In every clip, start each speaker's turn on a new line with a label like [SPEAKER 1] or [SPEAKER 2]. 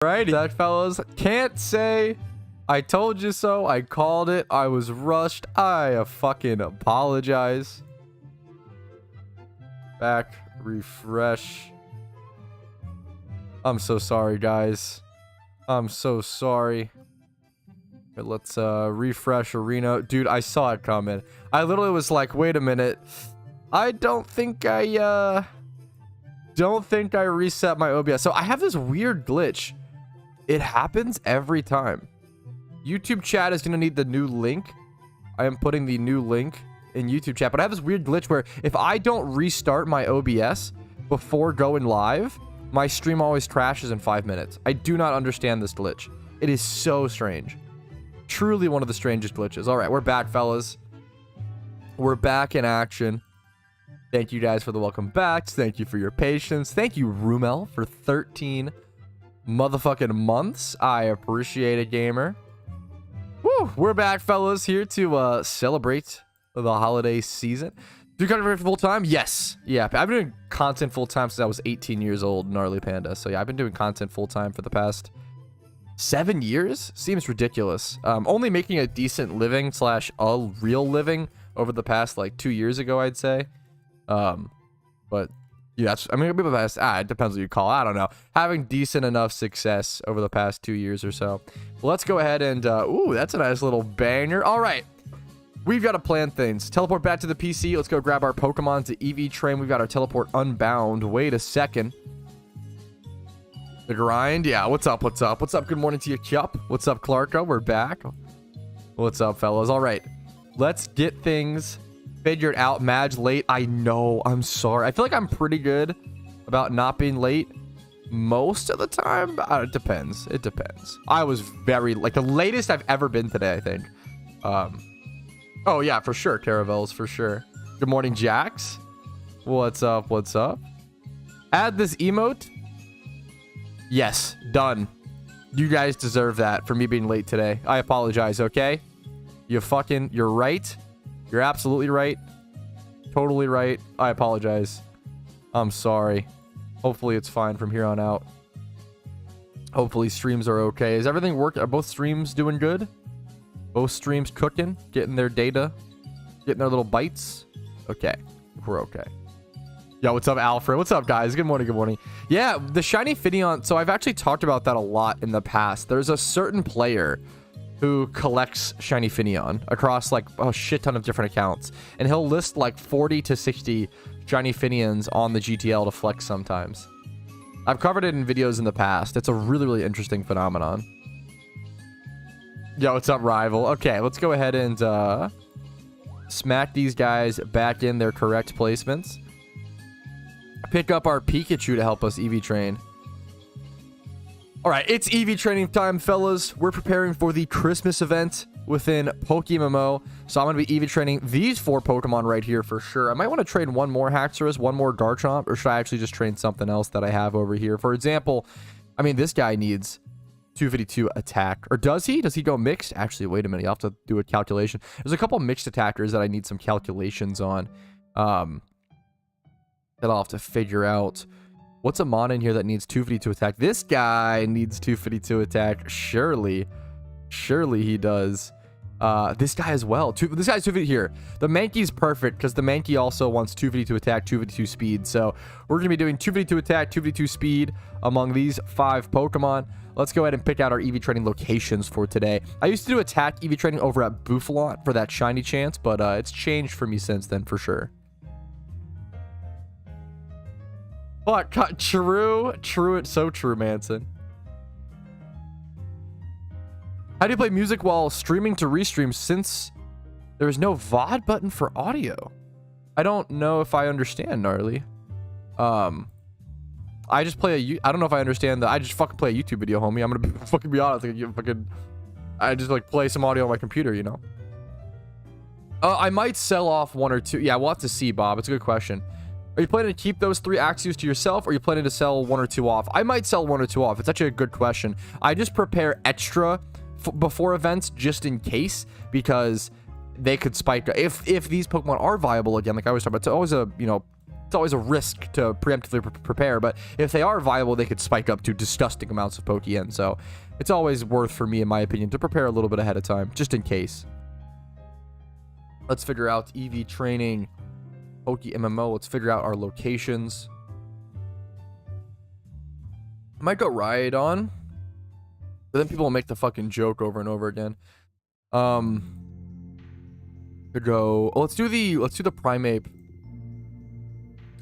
[SPEAKER 1] Alrighty, that fellas, can't say I told you so. I called it. I was rushed. I fucking apologize. Back, refresh. I'm so sorry, guys. I'm so sorry. Okay, let's refresh arena. Dude, I saw it coming. I literally was like, wait a minute. I don't think I reset my OBS. So I have this weird glitch. It happens every time. YouTube chat is going to need the new link. I am putting the new link in YouTube chat. But I have this weird glitch where if I don't restart my OBS before going live, my stream always crashes in 5 minutes. I do not understand this glitch. It is so strange. Truly one of the strangest glitches. All right, we're back, fellas. We're back in action. Thank you guys for the welcome backs. Thank you for your patience. Thank you, Rumel, for 13 motherfucking months. I appreciate it, gamer. Woo, we're back, fellas, here to celebrate the holiday season. Do you content full time? Yes. Yeah, I've been doing content full time since I was 18 years old, Gnarly Panda. So yeah, I've been doing content full time for the past 7 years. Seems ridiculous. Only making a decent living / a real living over the past like 2 years ago, I'd say. But yeah, I mean, the past, it depends what you call it. I don't know. Having decent enough success over the past 2 years or so. Well, let's go ahead and, ooh, that's a nice little banger. All right. We've got to plan things. Teleport back to the PC. Let's go grab our Pokemon to EV train. We've got our teleport unbound. Wait a second. The grind. Yeah. What's up? What's up? What's up? Good morning to you, Cup. What's up, Clarko? We're back. What's up, fellas? All right. Let's get things figured out. Madge late. I know. I'm sorry. I feel like I'm pretty good about not being late most of the time. It depends. It depends. I was very like the latest I've ever been today, I think. Oh yeah, for sure. Caravels for sure. Good morning, Jax. What's up? What's up? Add this emote. Yes, done. You guys deserve that for me being late today. I apologize, okay? You're right. You're absolutely right. Totally right. I apologize. I'm sorry. Hopefully it's fine from here on out. Hopefully streams are okay. Is everything working? Are both streams doing good? Both streams cooking? Getting their data? Getting their little bites? Okay. We're okay. Yo, what's up, Alfred? What's up, guys? Good morning, good morning. Yeah, the shiny Finneon. So I've actually talked about that a lot in the past. There's a certain player who collects shiny Finneon across like a shit ton of different accounts, and he'll list like 40 to 60 shiny Finneons on the GTL to flex sometimes. I've covered it in videos in the past. It's a really, really interesting phenomenon. Yo, what's up, Rival? Okay, let's go ahead and smack these guys back in their correct placements. Pick up our Pikachu to help us EV train. All right, it's EV training time, fellas. We're preparing for the Christmas event within PokeMMO. So I'm going to be EV training these 4 Pokemon right here for sure. I might want to train one more Haxorus, one more Garchomp, or should I actually just train something else that I have over here? For example, I mean, this guy needs 252 attack. Or does he? Does he go mixed? Actually, wait a minute. You'll have to do a calculation. There's a couple mixed attackers that I need some calculations on. That I'll have to figure out. What's a mon in here that needs 252 attack? This guy needs 252 attack. Surely he does. This guy as well. This guy's 250 here. The Mankey's perfect because the Mankey also wants 252 attack, 252 speed. So we're going to be doing 252 attack, 252 speed among these 5 Pokemon. Let's go ahead and pick out our EV training locations for today. I used to do attack EV training over at Bouffalot for that shiny chance, but it's changed for me since then for sure. But true, it's so true, Manson. How do you play music while streaming to restream since there is no VOD button for audio? I don't know if I understand, Gnarly. I just play I don't know if I understand that. I just fucking play a YouTube video, homie. I'm gonna fucking be honest. Like, I just like play some audio on my computer, you know. I might sell off 1 or 2. Yeah, we'll have to see, Bob. It's a good question. Are you planning to keep those 3 Axios to yourself, or are you planning to sell 1 or 2 off? I might sell 1 or 2 off. It's actually a good question. I just prepare extra before events just in case, because they could spike if these Pokemon are viable again. Like I always talk about, it's always a, you know, It's always a risk to preemptively prepare, but if they are viable, they could spike up to disgusting amounts of Pokeyen. So it's always worth, for me, in my opinion, to prepare a little bit ahead of time, just in case. Let's figure out EV training, PokeMMO. Let's figure out our locations. I might go right on, but then people will make the fucking joke over and over again. To go. Oh, let's do the Primeape.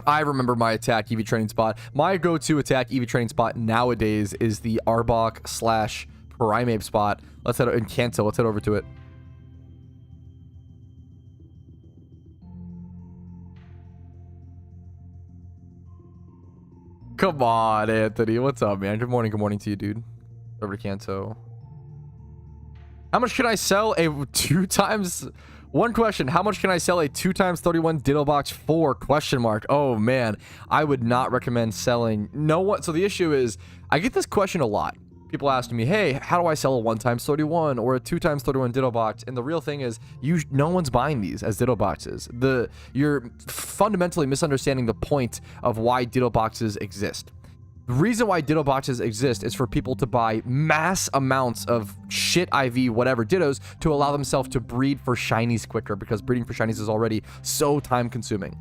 [SPEAKER 1] I remember my attack EV training spot. My go-to attack EV training spot nowadays is the Arbok / Primeape spot. Let's head in Kanto. Let's head over to it. Come on, Anthony. What's up, man? Good morning. Good morning to you, dude. Over to Kanto. How much can I sell a 2 times... One question, how much can I sell a 2 times 31 Ditto Box for? Question mark. Oh, man. I would not recommend selling... No one... So the issue is, I get this question a lot. People asking me, hey, how do I sell a 1 times 31 or a 2 times 31 Ditto Box? And the real thing is, no one's buying these as Ditto Boxes. You're fundamentally misunderstanding the point of why Ditto Boxes exist. The reason why Ditto Boxes exist is for people to buy mass amounts of shit IV, whatever, Dittos, to allow themselves to breed for shinies quicker, because breeding for shinies is already so time consuming.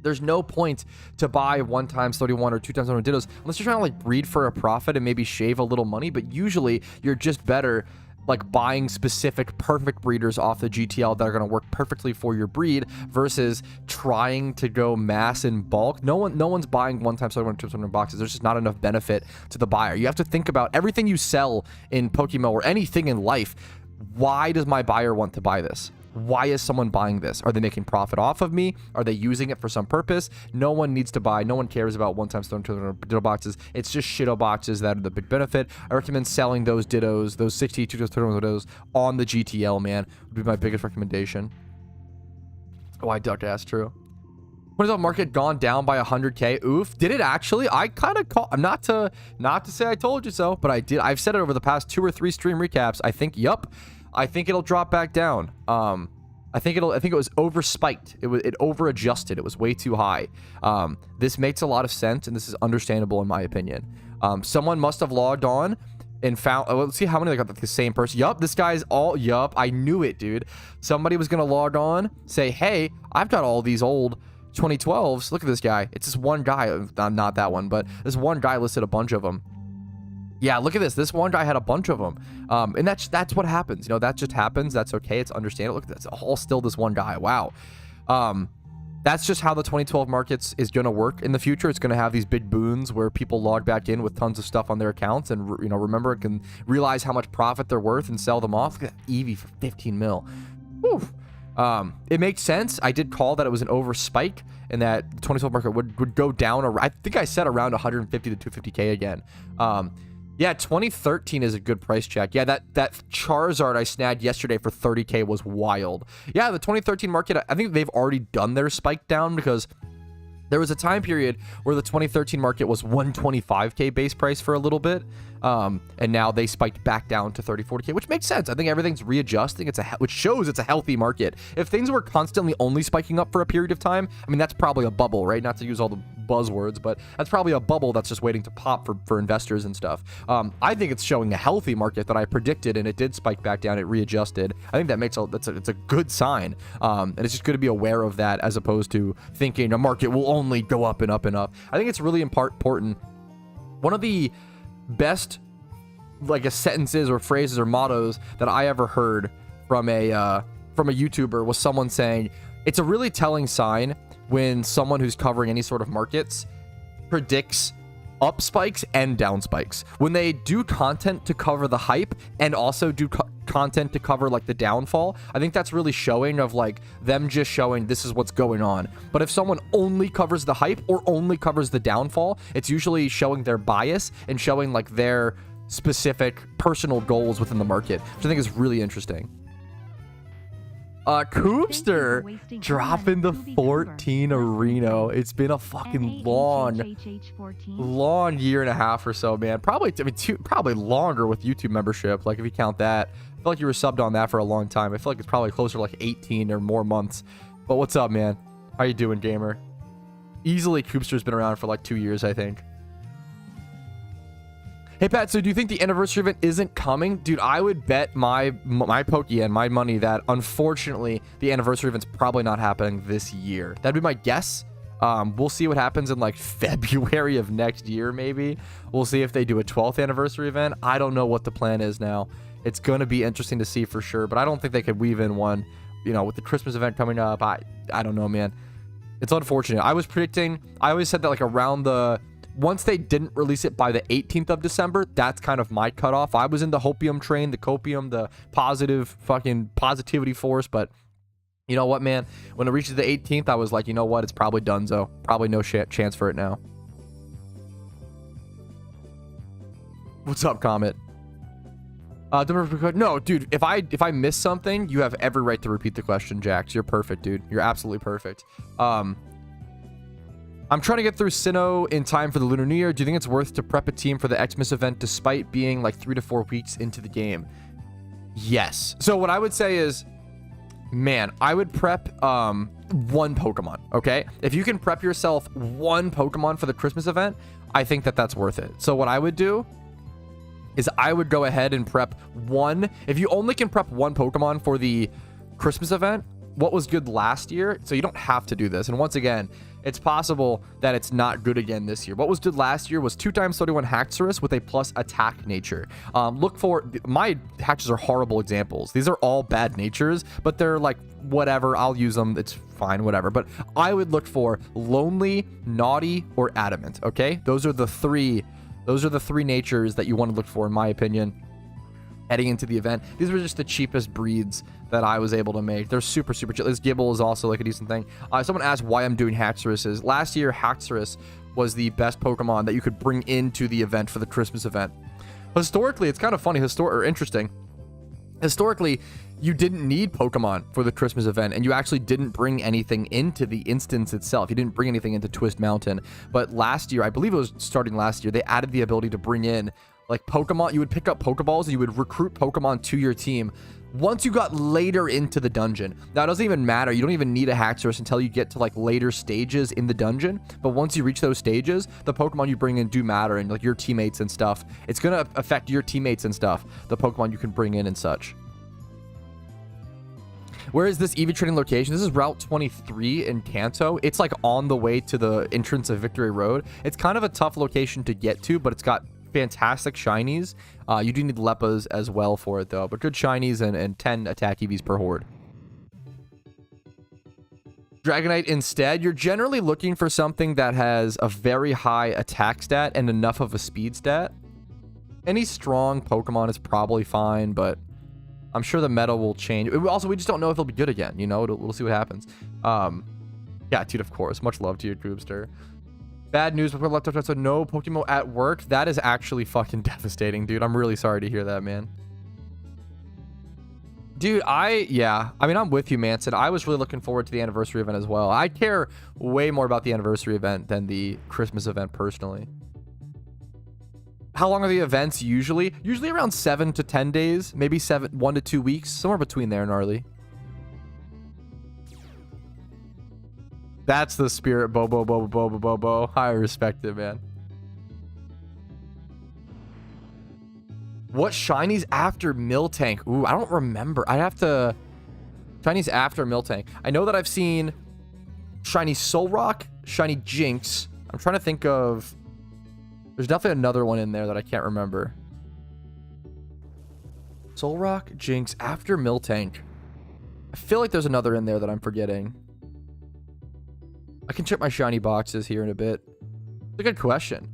[SPEAKER 1] There's no point to buy 1 times 31 or 2 times 31 Dittos unless you're trying to like breed for a profit and maybe shave a little money, but usually you're just better like buying specific perfect breeders off the GTL that are going to work perfectly for your breed versus trying to go mass in bulk. No one's buying 1 times 31 2 times 31 boxes. There's just not enough benefit to the buyer. You have to think about everything you sell in PokeMMO or anything in life. Why does my buyer want to buy this? Why is someone buying this? Are they making profit off of me? Are they using it for some purpose? No one needs to buy. No one cares about 1 times 32 Ditto boxes. It's just Shitto boxes that are the big benefit. I recommend selling those Dittos, those 62 times 31 Dittos on the GTL, man. Would be my biggest recommendation. Oh, I duck ass, true. When is the market gone down by 100K? Oof. Did it actually? I kind of call, not to say I told you so, but I did. I've said it over the past 2 or 3 stream recaps. I think, yup. I think it'll drop back down. I think it was over spiked. It over adjusted. It was way too high. This makes a lot of sense, and this is understandable in my opinion. Someone must have logged on and found, oh, let's see how many they got the same person. Yup, this guy's all, yup, I knew it, dude. Somebody was gonna log on, say, hey, I've got all these old 2012s. Look at this guy. It's this one guy, not that one, but this one guy listed a bunch of them. Yeah, look at this. This one guy had a bunch of them. And that's what happens. You know, that just happens. That's okay. It's understandable. Look, that's all still this one guy. Wow. That's just how the 2012 markets is going to work in the future. It's going to have these big boons where people log back in with tons of stuff on their accounts and, you know, remember it can realize how much profit they're worth and sell them off. Look at that Eevee for 15 mil. Woo. It makes sense. I did call that it was an over spike and that the 2012 market would go down. I think I said around 150 to 250K again. Yeah, 2013 is a good price check. Yeah, that Charizard I snagged yesterday for 30K was wild. Yeah, the 2013 market, I think they've already done their spike down because there was a time period where the 2013 market was 125K base price for a little bit. And now they spiked back down to 40K, which makes sense. I think everything's readjusting. Which shows it's a healthy market. If things were constantly only spiking up for a period of time, I mean, that's probably a bubble, right? Not to use all the buzzwords, but that's probably a bubble that's just waiting to pop for investors and stuff. I think it's showing a healthy market that I predicted, and it did spike back down. It readjusted. I think that makes it's a good sign. And it's just good to be aware of that as opposed to thinking a market will only go up and up and up. I think it's really important. One of the best sentences or phrases or mottos that I ever heard from a YouTuber was someone saying it's a really telling sign when someone who's covering any sort of markets predicts up spikes and down spikes. When they do content to cover the hype and also do content to cover like the downfall, I think that's really showing of like them just showing this is what's going on. But if someone only covers the hype or only covers the downfall, it's usually showing their bias and showing like their specific personal goals within the market, which I think is really interesting. Coopster dropping the 14 Reno. It's been a fucking long year and a half or so, man. Probably, I mean, probably longer with YouTube membership. Like if you count that, I feel like you were subbed on that for a long time. I feel like it's probably closer to like 18 or more months. But what's up, man? How you doing, gamer? Easily, Coopster's been around for like 2 years, I think. Hey, Pat, so do you think the anniversary event isn't coming? Dude, I would bet my Pokeyen, my money, that unfortunately the anniversary event's probably not happening this year. That'd be my guess. We'll see what happens in like February of next year, maybe. We'll see if they do a 12th anniversary event. I don't know what the plan is now. It's going to be interesting to see for sure, but I don't think they could weave in one, you know, with the Christmas event coming up. I don't know, man. It's unfortunate. I was predicting, I always said that like around the... Once they didn't release it by the 18th of December, that's kind of my cutoff. I was in the hopium train, the copium, the positivity force, but you know what, man? When it reaches the 18th, I was like, you know what? It's probably donezo. Probably no chance for it now. What's up, Comet? No, dude, if I miss something, you have every right to repeat the question, Jax. You're perfect, dude. You're absolutely perfect. I'm trying to get through Sinnoh in time for the Lunar New Year. Do you think it's worth to prep a team for the Xmas event despite being like 3 to 4 weeks into the game? Yes. So what I would say is, man, I would prep one Pokemon, okay? If you can prep yourself one Pokemon for the Christmas event, I think that that's worth it. So what I would do is I would go ahead and prep one. If you only can prep one Pokemon for the Christmas event, what was good last year, so you don't have to do this. And once again, it's possible that it's not good again this year. What was good last year was 2x31 Haxorus with a plus attack nature. Look for, my Haxors are horrible examples. These are all bad natures, but they're like, whatever, I'll use them. It's fine, whatever. But I would look for Lonely, Naughty, or Adamant, okay? Those are the three natures that you want to look for, in my opinion, heading into the event. These were just the cheapest breeds that I was able to make. They're super cheap. This Gibble is also like a decent thing. Someone asked why I'm doing Haxorus. Last year, Haxorus was the best Pokemon that you could bring into the event for the Christmas event. Historically, it's kind of funny, or interesting. Historically, you didn't need Pokemon for the Christmas event, and you actually didn't bring anything into the instance itself. You didn't bring anything into Twist Mountain. But last year, I believe it was starting last year, they added the ability to bring in like Pokemon. You would pick up Pokeballs and you would recruit Pokemon to your team once you got later into the dungeon. Now, it doesn't even matter. You don't even need a Haxorus until you get to like later stages in the dungeon. But once you reach those stages, the Pokemon you bring in do matter, and like your teammates and stuff. It's going to affect your teammates and stuff, the Pokemon you can bring in and such. Where is this EV training location? This is Route 23 in Kanto. It's like on the way to the entrance of Victory Road. It's kind of a tough location to get to, but it's got fantastic shinies. You do need Leppas as well for it, though, but good shinies and 10 attack EVs per horde. Dragonite instead, you're generally looking for something that has a very high attack stat and enough of a speed stat. Any strong Pokemon is probably fine, but I'm sure the meta will change. Also, we just don't know if it'll be good again, you know? We'll see what happens. Yeah, dude, of course. Much love to you, Coopster. Bad news before left, so no PokeMMO at work. That is actually fucking devastating, dude. I'm really sorry to hear that, man. Dude, yeah. I mean, I'm with you, Manson. I was really looking forward to the anniversary event as well. I care way more about the anniversary event than the Christmas event, personally. How long are the events usually? Usually around 7 to 10 days. Maybe 1 to 2 weeks. Somewhere between there, gnarly. That's the spirit, Bobo. I respect it, man. What shinies after Miltank? Ooh, I don't remember. I have to... Shinies after Miltank. I know that I've seen shiny Solrock, shiny Jinx. I'm trying to think of... There's definitely another one in there that I can't remember. Solrock, Jinx, after Miltank. I feel like there's another in there that I'm forgetting. I can check my shiny boxes here in a bit. It's a good question.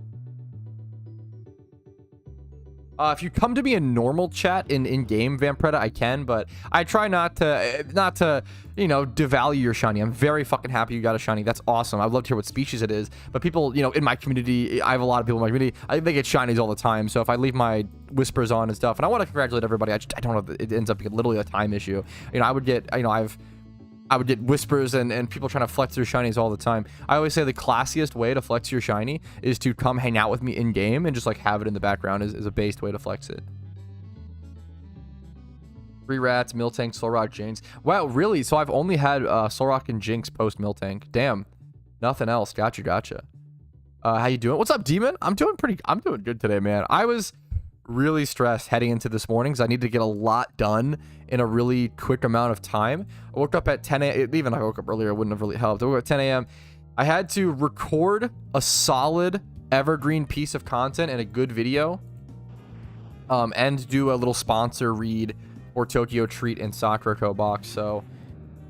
[SPEAKER 1] If you come to me in normal chat in-game, Vampiretta, I can, but I try not to, you know, devalue your shiny. I'm very fucking happy you got a shiny. That's awesome. I'd love to hear what species it is. But people, you know, in my community, I have a lot of people in my community, I think they get shinies all the time. So if I leave my whispers on and stuff, and I want to congratulate everybody, I don't know if it ends up being literally a time issue. You know, I would get, you know, I would get whispers and people trying to flex their shinies all the time. I always say the classiest way to flex your shiny is to come hang out with me in game and just like have it in the background is a based way to flex it. 3 rats, Miltank, Solrock, Jinx. Wow, really? So I've only had Solrock and Jinx post Miltank. Damn. Nothing else. Gotcha. How you doing? What's up, Demon? I'm doing good today, man. I was really stressed heading into this morning because I needed to get a lot done in a really quick amount of time. I woke up at 10 a.m. Even if I woke up earlier, it wouldn't have really helped. I woke up at 10 a.m. I had to record a solid evergreen piece of content and a good video, and do a little sponsor read for Tokyo Treat and Sakura Co box. So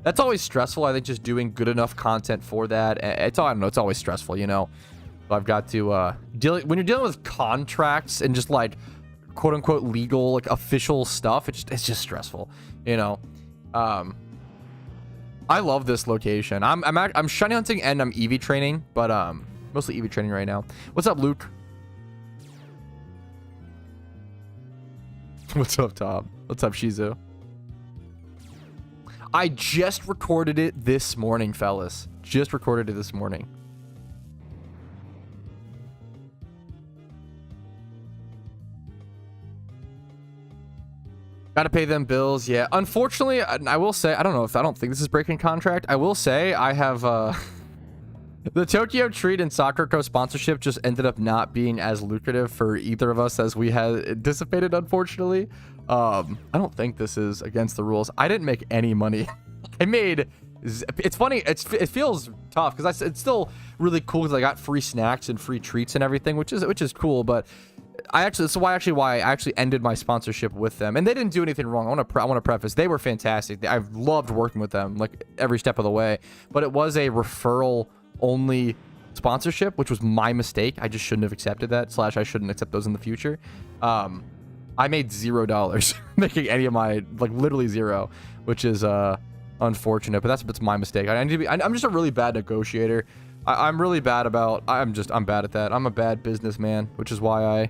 [SPEAKER 1] that's always stressful. I think just doing good enough content for that. I don't know. It's always stressful, you know. So I've got to when you're dealing with contracts and just like quote unquote legal, like official stuff, it's just stressful, you know. I love this location. I'm shiny hunting and I'm EV training, but mostly EV training right now. What's up, Luke? What's up, Tom? What's up, Shizu? I just recorded it this morning, fellas. Just recorded it this morning. Gotta pay them bills, yeah. Unfortunately, I will say, I don't think this is breaking contract. I will say I have the Tokyo Treat and Sakura Co sponsorship just ended up not being as lucrative for either of us as we had anticipated, unfortunately. I don't think this is against the rules. I didn't make any money. It's funny, it feels tough because it's still really cool because I got free snacks and free treats and everything, which is cool, but why I actually ended my sponsorship with them, and they didn't do anything wrong. I want to preface, they were fantastic. I've loved working with them like every step of the way, but it was a referral only sponsorship, which was my mistake. I just shouldn't have accepted that. / I shouldn't accept those in the future. I made $0 making any of my, like, literally zero, which is unfortunate, but that's my mistake. I'm just a really bad negotiator. I'm really bad about, I'm bad at that. I'm a bad businessman, which is why I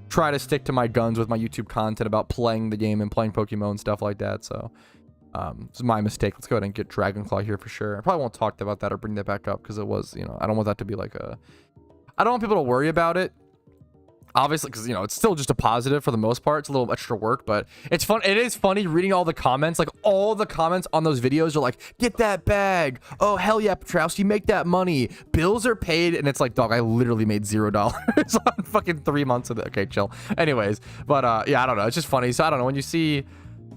[SPEAKER 1] try to stick to my guns with my YouTube content about playing the game and playing Pokemon and stuff like that. So it's my mistake. Let's go ahead and get Dragonclaw here for sure. I probably won't talk about that or bring that back up because it was, you know, I don't want that to be like I don't want people to worry about it, obviously, because, you know, it's still just a positive for the most part. It's a little extra work, but it's fun. It is funny reading all the comments. Like, all the comments on those videos are like, get that bag. Oh, hell yeah, Patrouski, make that money. Bills are paid. And it's like, dog, I literally made $0 on fucking 3 months of it. Okay, chill. Anyways, but yeah, I don't know. It's just funny. So I don't know. When you see,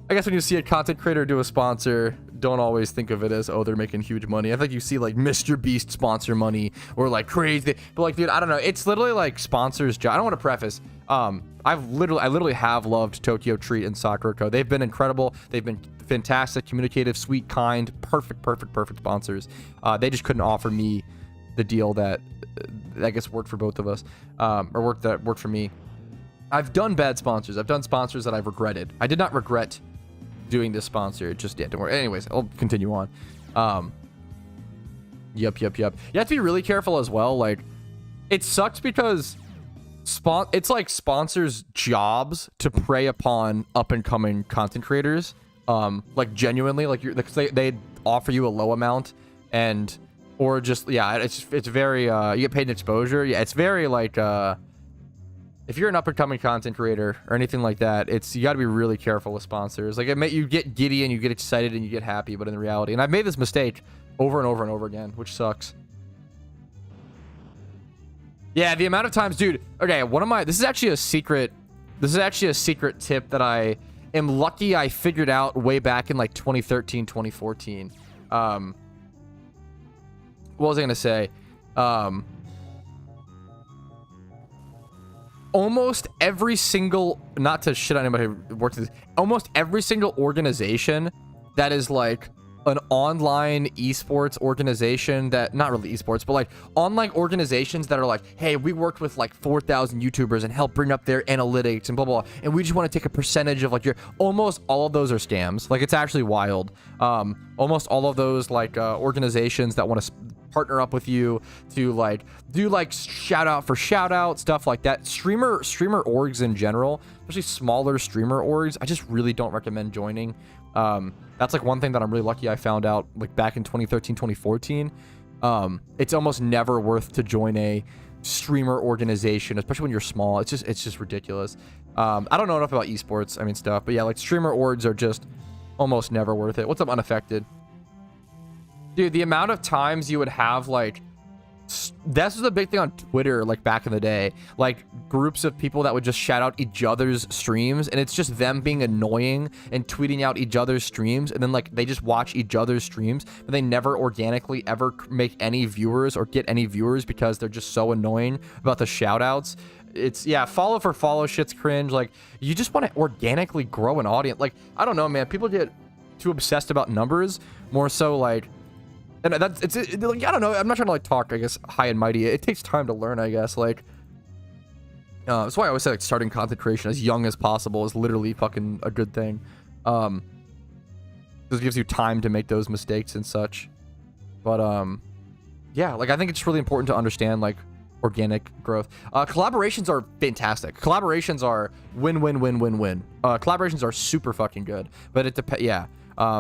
[SPEAKER 1] I guess when you see a content creator do a sponsor, don't always think of it as, oh, they're making huge money. I think you see like Mr. Beast sponsor money or like crazy, but like, dude, I don't know. It's literally like sponsors job. I don't want to preface. I literally have loved Tokyo Treat and Sakura Co. They've been incredible. They've been fantastic, communicative, sweet, kind, perfect sponsors. They just couldn't offer me the deal that I guess worked for both of us, or worked for me. I've done bad sponsors. I've done sponsors that I've regretted. I did not regret doing this sponsor, just, yeah, don't worry. Anyways, I'll continue on. Yep. You have to be really careful as well. Like, it sucks because it's like sponsors' jobs to prey upon up and coming content creators. Like, genuinely, like, they offer you a low amount, and or just, yeah, it's very you get paid in exposure. Yeah, it's very like if you're an up-and-coming content creator or anything like that, you got to be really careful with sponsors. Like, you get giddy and you get excited and you get happy, but in reality, and I've made this mistake over and over and over again, which sucks. Yeah, the amount of times, dude. Okay, this is actually a secret tip that I am lucky I figured out way back in like 2013, 2014. What was I gonna say? Almost every single, not to shit on anybody who works in this, almost every single organization that is like an online esports organization, that, not really esports, but like online organizations that are like, hey, we worked with like 4,000 YouTubers and helped bring up their analytics and blah, blah, blah, and we just want to take a percentage of like almost all of those are scams. Like, it's actually wild. Almost all of those like organizations that want to partner up with you to like do like shout out stuff like that. Streamer orgs in general, especially smaller streamer orgs, I just really don't recommend joining. That's like one thing that I'm really lucky I found out like back in 2013, 2014. It's almost never worth to join a streamer organization, especially when you're small. It's just ridiculous. I don't know enough about esports, I mean, stuff, but yeah, like streamer orgs are just almost never worth it. What's up, Unaffected? Dude, the amount of times you would have like This was a big thing on Twitter, like back in the day, like groups of people that would just shout out each other's streams, and it's just them being annoying and tweeting out each other's streams, and then like they just watch each other's streams, but they never organically ever make any viewers or get any viewers because they're just so annoying about the shout outs. It's, yeah, follow for follow shit's cringe. Like, you just want to organically grow an audience. Like, I don't know, man, people get too obsessed about numbers, more so like, and that's, like, I don't know, I'm not trying to like talk, I guess, high and mighty. It takes time to learn, I guess. Like, that's why I always say like starting content creation as young as possible is literally fucking a good thing. This gives you time to make those mistakes and such. But yeah, like I think it's really important to understand like organic growth. Collaborations are fantastic. Collaborations are win. Collaborations are super fucking good. But it depends. Yeah.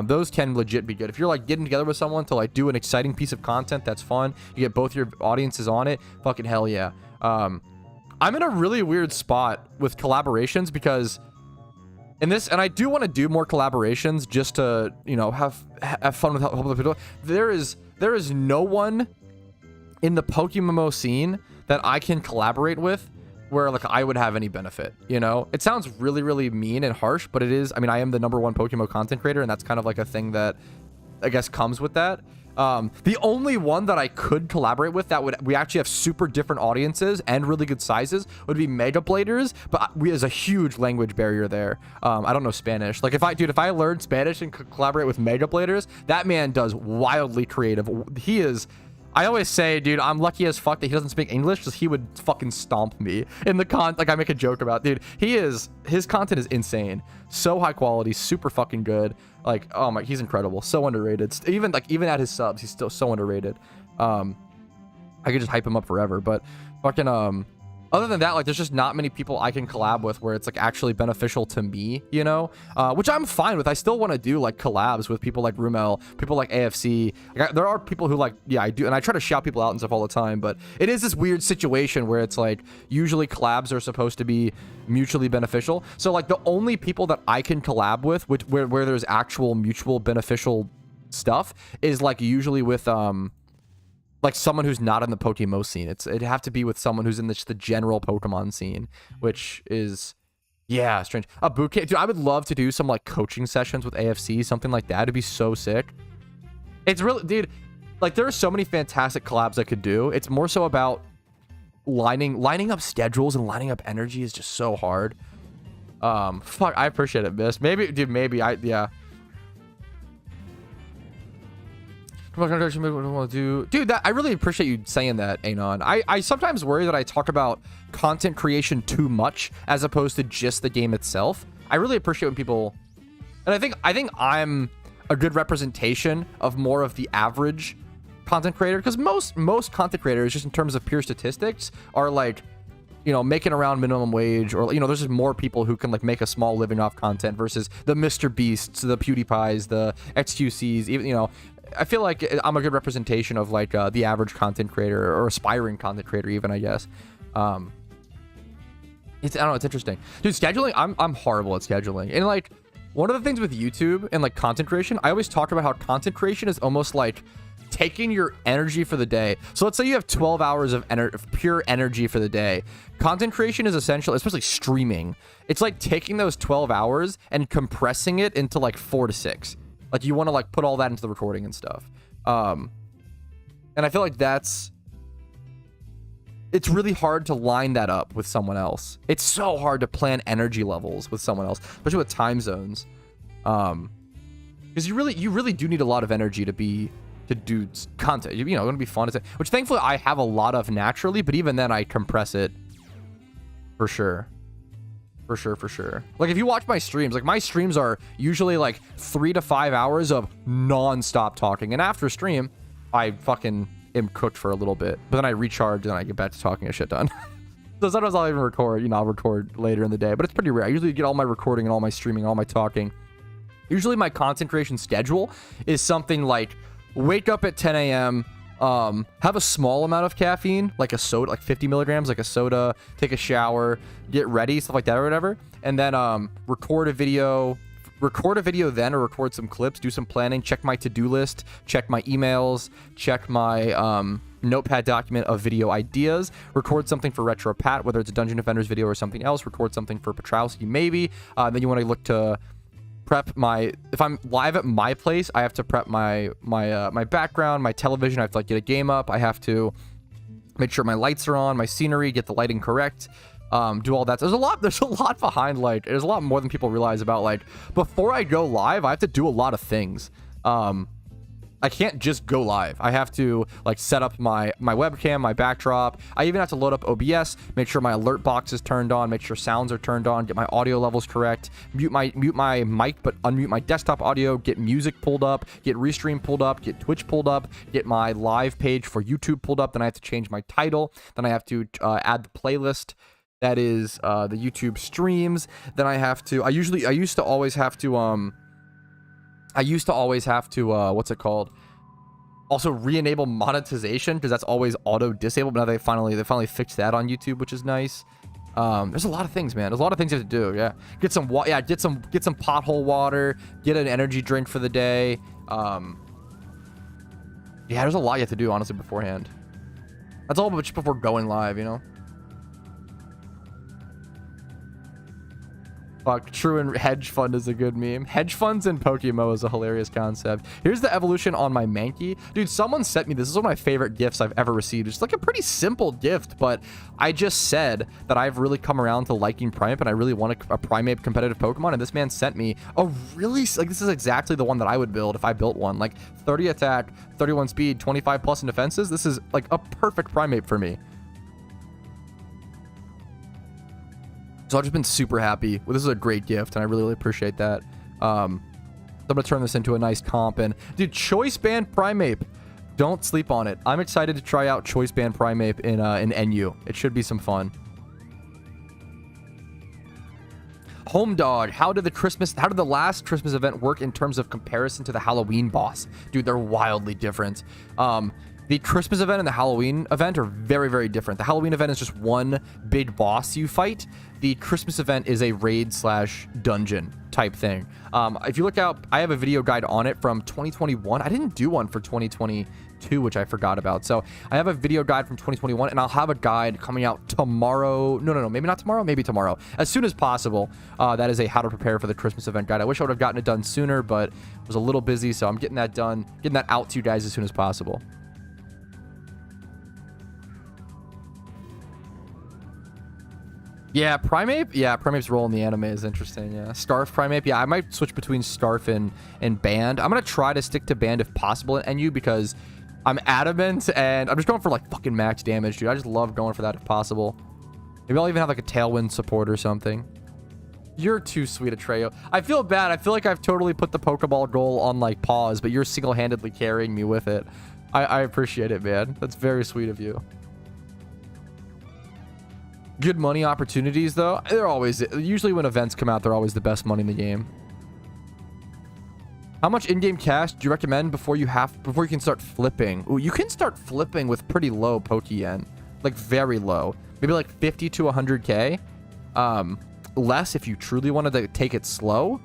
[SPEAKER 1] Those can legit be good. If you're like getting together with someone to like do an exciting piece of content that's fun, you get both your audiences on it, fucking hell yeah. I'm in a really weird spot with collaborations because and I do want to do more collaborations just to, you know, have fun with other people. There is no one in the PokeMMO scene that I can collaborate with where like I would have any benefit, you know? It sounds really, really mean and harsh, but it is. I mean, I am the #1 PokeMMO content creator, and that's kind of like a thing that I guess comes with that. The only one that I could collaborate with that we actually have super different audiences and really good sizes would be Mega Bladers, but there's a huge language barrier there. I don't know Spanish. Like if I learned Spanish and could collaborate with Mega Bladers, that man does wildly creative. He is. I always say, dude, I'm lucky as fuck that he doesn't speak English because he would fucking stomp me in the like I make a joke about, dude. His content is insane. So high quality, super fucking good. Like, oh my, he's incredible. So underrated. Even at his subs, he's still so underrated. I could just hype him up forever, but fucking other than that, like there's just not many people I can collab with where it's like actually beneficial to me, you know, which I'm fine with. I still want to do like collabs with people like Rumel, people like AFC. Like, there are people who like, yeah, I do. And I try to shout people out and stuff all the time, but it is this weird situation where it's like usually collabs are supposed to be mutually beneficial. So like the only people that I can collab with, where there's actual mutual beneficial stuff is like usually with, like someone who's not in the PokeMMO scene. It'd have to be with someone who's in the general Pokemon scene, which is, yeah, strange. A boot camp, dude. I would love to do some like coaching sessions with AFC, something like that. It'd be so sick. It's really, dude. Like there are so many fantastic collabs I could do. It's more so about lining up schedules and lining up energy is just so hard. Fuck, I appreciate it, Miss. Maybe, dude. Maybe yeah. Dude, that I really appreciate you saying that, Anon. I sometimes worry that I talk about content creation too much as opposed to just the game itself. I really appreciate when people, and I think I'm a good representation of more of the average content creator, because most content creators, just in terms of pure statistics, are like, you know, making around minimum wage, or, you know, there's just more people who can like make a small living off content versus the Mr. Beasts, the PewDiePies, the XQCs, even, you know. I feel like I'm a good representation of like the average content creator or aspiring content creator, even, I guess. I don't know, it's interesting, dude. Scheduling, I'm horrible at scheduling, and like one of the things with YouTube and like content creation, I always talk about how content creation is almost like taking your energy for the day. So let's say you have 12 hours of pure energy for the day. Content creation is essential, especially streaming. It's like taking those 12 hours and compressing it into like 4 to 6. Like you want to like put all that into the recording and stuff. And I feel like it's really hard to line that up with someone else. It's so hard to plan energy levels with someone else, especially with time zones. Because you really do need a lot of energy to do content. You know, it's gonna be fun, which thankfully I have a lot of naturally, but even then I compress it for sure. For sure. Like if you watch my streams, like my streams are usually like 3 to 5 hours of non-stop talking, and after stream I fucking am cooked for a little bit, but then I recharge and I get back to talking a shit ton. So sometimes I'll even record, you know, I'll record later in the day, but it's pretty rare. I usually get all my recording and all my streaming, all my talking. Usually my content creation schedule is something like wake up at 10 a.m, have a small amount of caffeine, like a soda, like 50 milligrams, like a soda, take a shower, get ready, stuff like that or whatever. And then, record a video then, or record some clips, do some planning, check my to-do list, check my emails, check my, notepad document of video ideas, record something for Retro Pat, whether it's a Dungeon Defenders video or something else, record something for Patrouski maybe. Then you want to look to prep my, if I'm live at my place, I have to prep my background, my television. I have to like get a game up. I have to make sure my lights are on, my scenery, get the lighting correct. Do all that. There's a lot behind, like, there's a lot more than people realize about, like, before I go live, I have to do a lot of things. I can't just go live. I have to, like, set up my webcam, my backdrop. I even have to load up OBS, make sure my alert box is turned on, make sure sounds are turned on, get my audio levels correct, mute my mic but unmute my desktop audio, get music pulled up, get Restream pulled up, get Twitch pulled up, get my live page for YouTube pulled up. Then I have to change my title. Then I have to add the playlist that is the YouTube streams. Then I have to, I used to always have to what's it called, also re-enable monetization, because that's always auto disabled. But now they finally fixed that on YouTube, which is nice. There's a lot of things, man. There's a lot of things you have to do. Yeah, get some pothole water, get an energy drink for the day. Yeah, there's a lot you have to do, honestly, beforehand. That's all just before going live, you know. Fuck, true and hedge fund is a good meme. Hedge funds in PokeMMO is a hilarious concept. Here's the evolution on my Mankey. Dude, someone sent me this. This is one of my favorite gifts I've ever received. It's like a pretty simple gift, but I just said that I've really come around to liking Primeape, and I really want a Primeape competitive Pokemon, and this man sent me a really, like, this is exactly the one that I would build if I built one. Like, 30 attack, 31 speed, 25 plus in defenses. This is like a perfect Primeape for me. So I've just been super happy. Well, this is a great gift, and I really, really appreciate that. I'm gonna turn this into a nice comp. And dude, Choice Band Primeape, don't sleep on it. I'm excited to try out Choice Band Primeape in NU. It should be some fun. Home Dog, how did the last Christmas event work in terms of comparison to the Halloween boss? Dude, they're wildly different. The Christmas event and the Halloween event are very, very different. The Halloween event is just one big boss you fight. The Christmas event is a raid/dungeon type thing. If you look out, I have a video guide on it from 2021. I didn't do one for 2022, which I forgot about. So I have a video guide from 2021, and I'll have a guide coming out tomorrow. No, maybe not tomorrow. Maybe tomorrow, as soon as possible. That is a how to prepare for the Christmas event guide. I wish I would have gotten it done sooner, but I was a little busy, so I'm getting that done, getting that out to you guys as soon as possible. Yeah, Primeape. Yeah, Primeape's role in the anime is interesting. Yeah, Starf Primeape. Yeah, I might switch between Starf and Band. I'm gonna try to stick to Band if possible in NU, because I'm adamant, and I'm just going for like fucking max damage, dude. I just love going for that if possible. Maybe I'll even have like a Tailwind support or something. You're too sweet, Atreyo. I feel bad. I feel like I've totally put the Pokeball goal on like pause, but you're single-handedly carrying me with it. I appreciate it, man. That's very sweet of you. Good money opportunities, though. They're always, usually when events come out, they're always the best money in the game. How much in-game cash do you recommend before you can start flipping? Ooh, you can start flipping with pretty low Pokeyen, like very low, maybe like 50 to 100k. Less if you truly wanted to take it slow.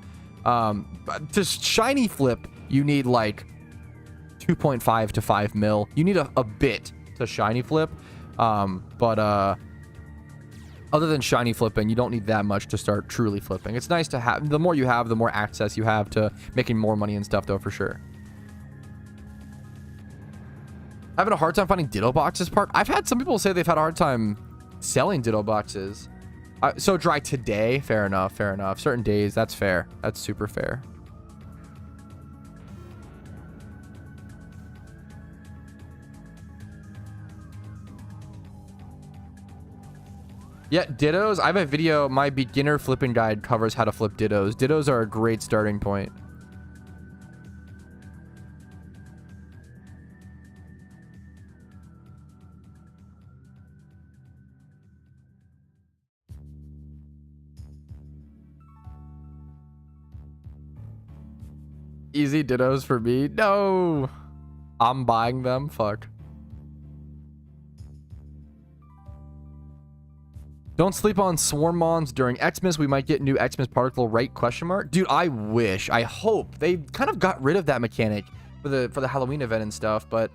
[SPEAKER 1] To shiny flip, you need like 2.5 to 5 mil. You need a bit to shiny flip, other than shiny flipping, you don't need that much to start truly flipping. It's nice to have, the more you have, the more access you have to making more money and stuff, though, for sure. Having a hard time finding Ditto boxes part. I've had some people say they've had a hard time selling Ditto boxes. So dry today. Fair enough. Fair enough. Certain days, that's fair. That's super fair. Yeah, Dittos. I have a video. My beginner flipping guide covers how to flip Dittos. Dittos are a great starting point. Easy Dittos for me. No, I'm buying them. Fuck. Don't sleep on Swarmons during Xmas. We might get new Xmas particle, right? Question mark. Dude, I wish. I hope. They kind of got rid of that mechanic for the Halloween event and stuff, but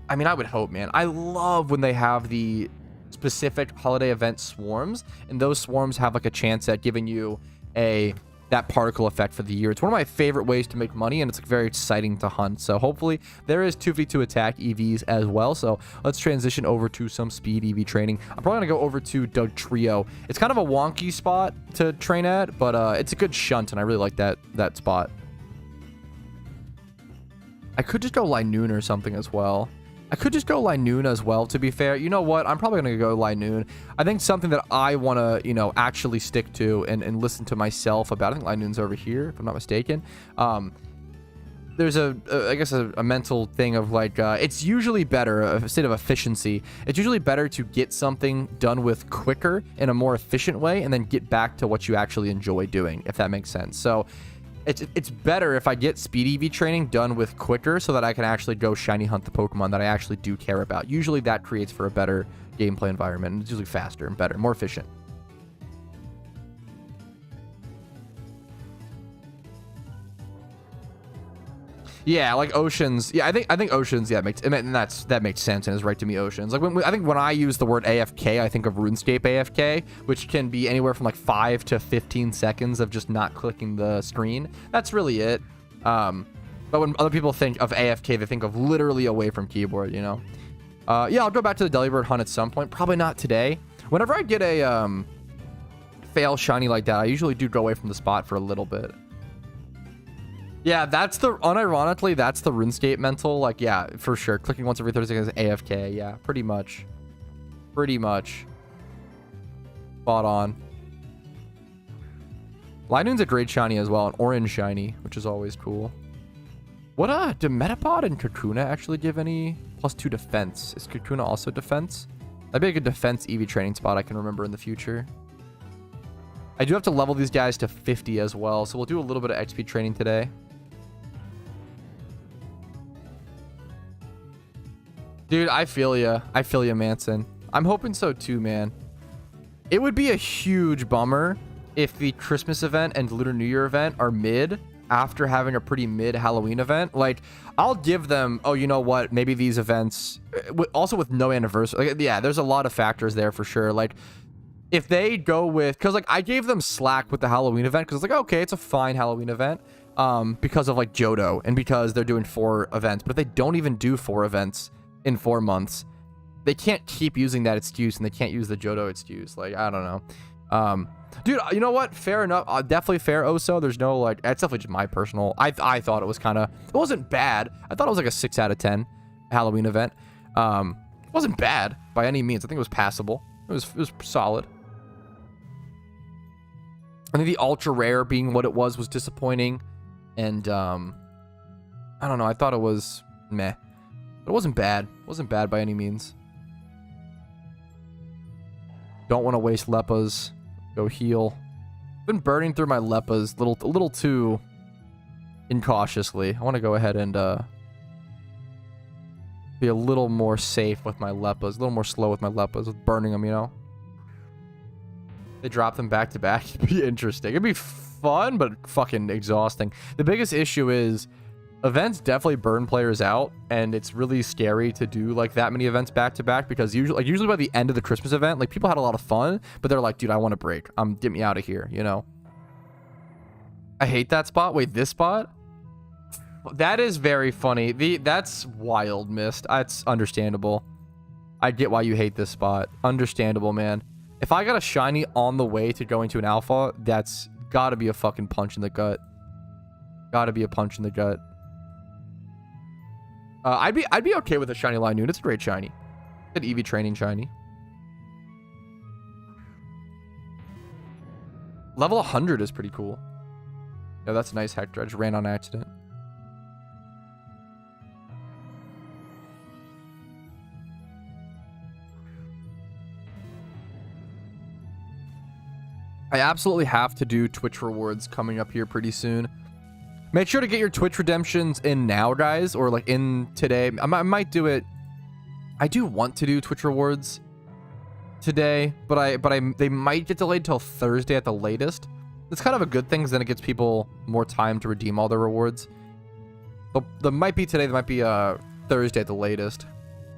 [SPEAKER 1] I mean, I would hope, man. I love when they have the specific holiday event swarms, and those swarms have like a chance at giving you that particle effect for the year. It's one of my favorite ways to make money, and it's like very exciting to hunt. So hopefully there is 2v2 attack EVs as well. So let's transition over to some speed EV training. I'm probably gonna go over to Doug Trio. It's kind of a wonky spot to train at, but it's a good shunt, and I really like that spot. I could just go Linoon or something as well. I could just go Linoon as well, to be fair. You know what? I'm probably going to go Linoon. I think something that I want to, you know, actually stick to and listen to myself about. I think Linoon's over here, if I'm not mistaken. There's I guess a mental thing of like, it's usually better, a state of efficiency. It's usually better to get something done with quicker in a more efficient way and then get back to what you actually enjoy doing, if that makes sense. So it's better if I get speed EV training done with quicker so that I can actually go shiny hunt the Pokemon that I actually do care about. Usually that creates for a better gameplay environment, and it's usually faster and better, more efficient. Yeah, like Oceans. Yeah, I think Oceans. Yeah, that makes sense and is right to me. Oceans. Like I think when I use the word AFK, I think of RuneScape AFK, which can be anywhere from like 5 to 15 seconds of just not clicking the screen. That's really it. But when other people think of AFK, they think of literally away from keyboard. You know. Yeah, I'll go back to the Delibird hunt at some point. Probably not today. Whenever I get a fail shiny like that, I usually do go away from the spot for a little bit. Yeah, unironically, that's the RuneScape mental. Like, yeah, for sure. Clicking once every 30 seconds is AFK. Yeah, pretty much. Pretty much. Spot on. Linoon's a great shiny as well, an orange shiny, which is always cool. What, do Metapod and Kakuna actually give any +2 defense? Is Kakuna also defense? That'd be a good defense EV training spot I can remember in the future. I do have to level these guys to 50 as well, so we'll do a little bit of XP training today. Dude, I feel ya. I feel ya, Manson. I'm hoping so too, man. It would be a huge bummer if the Christmas event and Lunar New Year event are mid after having a pretty mid Halloween event. Like, I'll give them, oh, you know what? Maybe these events, also with no anniversary. Like, yeah, there's a lot of factors there for sure. Like, if they go with, because like I gave them slack with the Halloween event because it's like, okay, it's a fine Halloween event because of like Johto and because they're doing 4 events. But if they don't even do 4 events in 4 months, they can't keep using that excuse, and they can't use the Johto excuse. Like, I don't know. Dude, you know what? Fair enough. Definitely fair, Oso. There's no, like, it's definitely just my personal. I thought it was kind of, it wasn't bad. I thought it was like a 6 out of 10 Halloween event. It wasn't bad by any means. I think it was passable. It was solid. I think the ultra rare being what it was disappointing, and I don't know. I thought it was meh, but it wasn't bad. It wasn't bad by any means. Don't want to waste Leppas. Go heal. Been burning through my Leppas a little too incautiously. I want to go ahead and be a little more safe with my Leppas, a little more slow with my Leppas, with burning them, you know. They drop them back to back. It'd be interesting. It'd be fun, but fucking exhausting. The biggest issue is events definitely burn players out, and it's really scary to do like that many events back to back because usually by the end of the Christmas event, like people had a lot of fun, but they're like, dude, I want a break. Get me out of here, you know. I hate that spot. Wait, this spot? That is very funny. That's wild, Mist. That's understandable. I get why you hate this spot. Understandable, man. If I got a shiny on the way to going to an alpha, that's gotta be a fucking punch in the gut. Gotta be a punch in the gut. I'd be okay with a shiny Linoon. It's a great shiny. Good EV training shiny. Level 100 is pretty cool. Yeah, that's a nice Hector. I just ran on accident. I absolutely have to do Twitch rewards coming up here pretty soon. Make sure to get your Twitch redemptions in now, guys, or like in today. I might do it. I do want to do Twitch rewards today, but they might get delayed till Thursday at the latest. It's kind of a good thing because then it gives people more time to redeem all their rewards. But there might be today. There might be Thursday at the latest.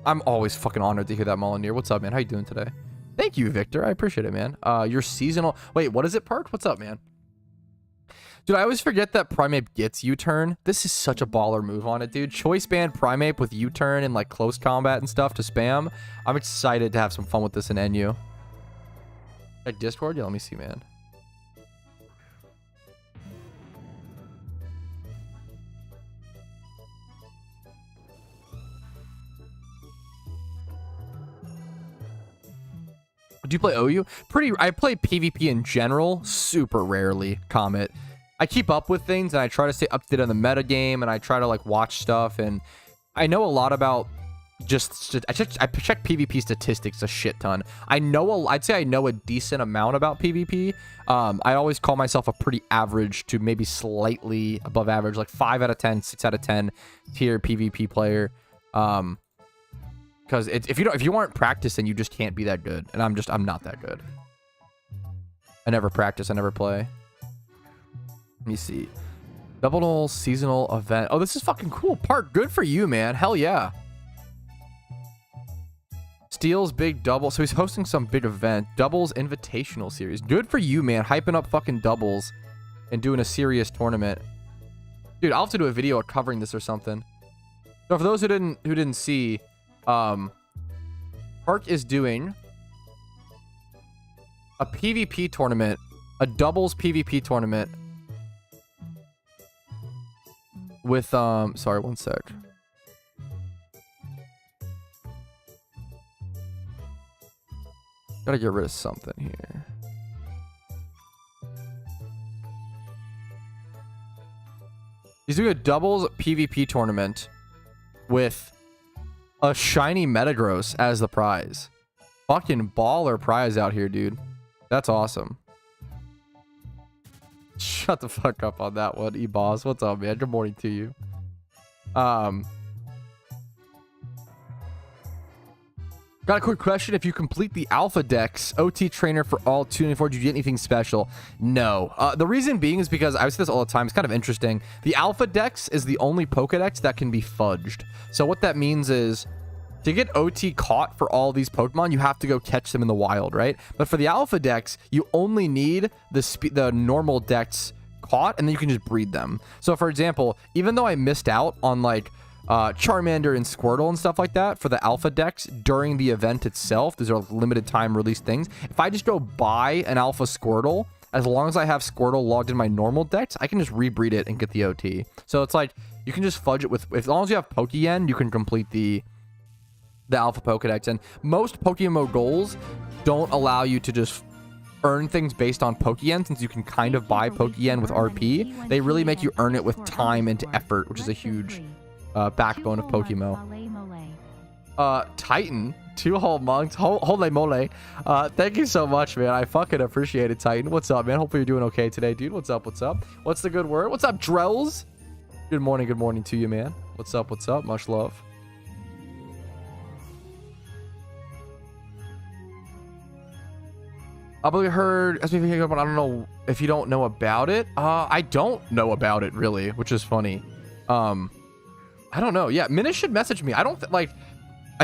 [SPEAKER 1] I'm always fucking honored to hear that, Molyneux. What's up, man? How you doing today? Thank you, Victor. I appreciate it, man. Your seasonal... Wait, what is it, Park? What's up, man? Dude, I always forget that Primeape gets U-turn. This is such a baller move on it, dude. Choice band Primeape with U-turn and, like, close combat and stuff to spam. I'm excited to have some fun with this in NU. At Discord? Yeah, let me see, man. Do you play OU? I play PvP in general, super rarely, Comet. I keep up with things and I try to stay up to date on the meta game and I try to like watch stuff, and I know a lot about just I check PvP statistics a shit ton. I'd say I know a decent amount about PvP. I always call myself a pretty average to maybe slightly above average, like 5 out of 10, 6 out of 10 tier PvP player. Because if you aren't practicing, you just can't be that good, and I'm not that good. I never practice, I never play. Let me see. Double seasonal event. Oh, this is fucking cool. Park, good for you, man. Hell yeah. Steel's big double. So he's hosting some big event. Doubles Invitational Series. Good for you, man. Hyping up fucking doubles and doing a serious tournament. Dude, I'll have to do a video covering this or something. So for those who didn't see, Park is doing a PvP tournament, a doubles PvP tournament with sorry, one sec. Gotta get rid of something here. He's doing a doubles PvP tournament with a shiny Metagross as the prize. Fucking baller prize out here, dude. That's awesome. Shut the fuck up on that one, E-Boss. What's up, man? Good morning to you. Got a quick question. If you complete the Alpha Dex, OT trainer for all 294, did you get anything special? No. The reason being is because I say this all the time. It's kind of interesting. The Alpha Dex is the only Pokedex that can be fudged. So what that means is to get OT caught for all these Pokemon, you have to go catch them in the wild, right? But for the Alpha Dex, you only need the normal Dex caught, and then you can just breed them. So for example, even though I missed out on like Charmander and Squirtle and stuff like that for the Alpha Dex during the event itself, these are limited time release things. If I just go buy an Alpha Squirtle, as long as I have Squirtle logged in my normal Dex, I can just rebreed it and get the OT. So it's like you can just fudge it with, as long as you have Pokeyen, you can complete the Alpha Pokedex. And most PokeMMO goals don't allow you to just earn things based on Pokeyen, since you can kind of buy Pokeyen with RP. They really make you earn it with time and effort, which is a huge backbone of PokeMMO. Titan, 2 whole monks, holy mole. Thank you so much, man. I fucking appreciate it, Titan. What's up, man? Hopefully you're doing okay today, dude. What's up? What's up? What's the good word? What's up, Drells? Good morning to you, man. What's up? What's up? Much love. I believe heard, I don't know if you don't know about it. I don't know about it really, which is funny. I don't know. Yeah, Minish should message me. I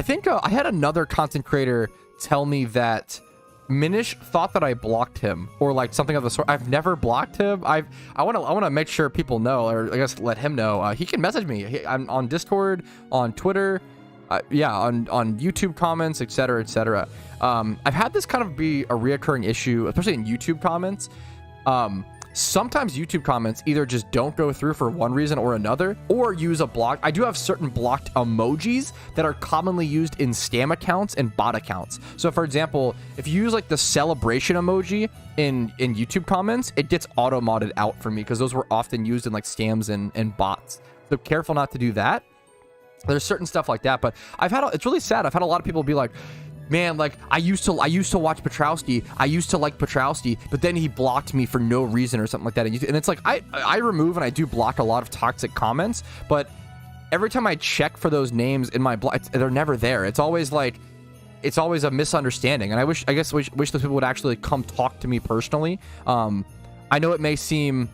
[SPEAKER 1] think I had another content creator tell me that Minish thought that I blocked him or like something of the sort. I've never blocked him. I want to make sure people know, or I guess let him know. He can message me. I'm on Discord, on Twitter, yeah, on YouTube comments, etc., etc. I've had this kind of be a reoccurring issue, especially in YouTube comments. Sometimes YouTube comments either just don't go through for one reason or another, or use a block. I do have certain blocked emojis that are commonly used in scam accounts and bot accounts. So for example, if you use like the celebration emoji in YouTube comments, it gets auto-modded out for me because those were often used in like scams and bots. So careful not to do that. There's certain stuff like that, but it's really sad. I've had a lot of people be like, man, like I used to watch Patrouski. I used to like Patrouski, but then he blocked me for no reason or something like that. And it's like I remove and I do block a lot of toxic comments, but every time I check for those names in my block, they're never there. It's always a misunderstanding. And I guess wish those people would actually come talk to me personally. I know it may seem,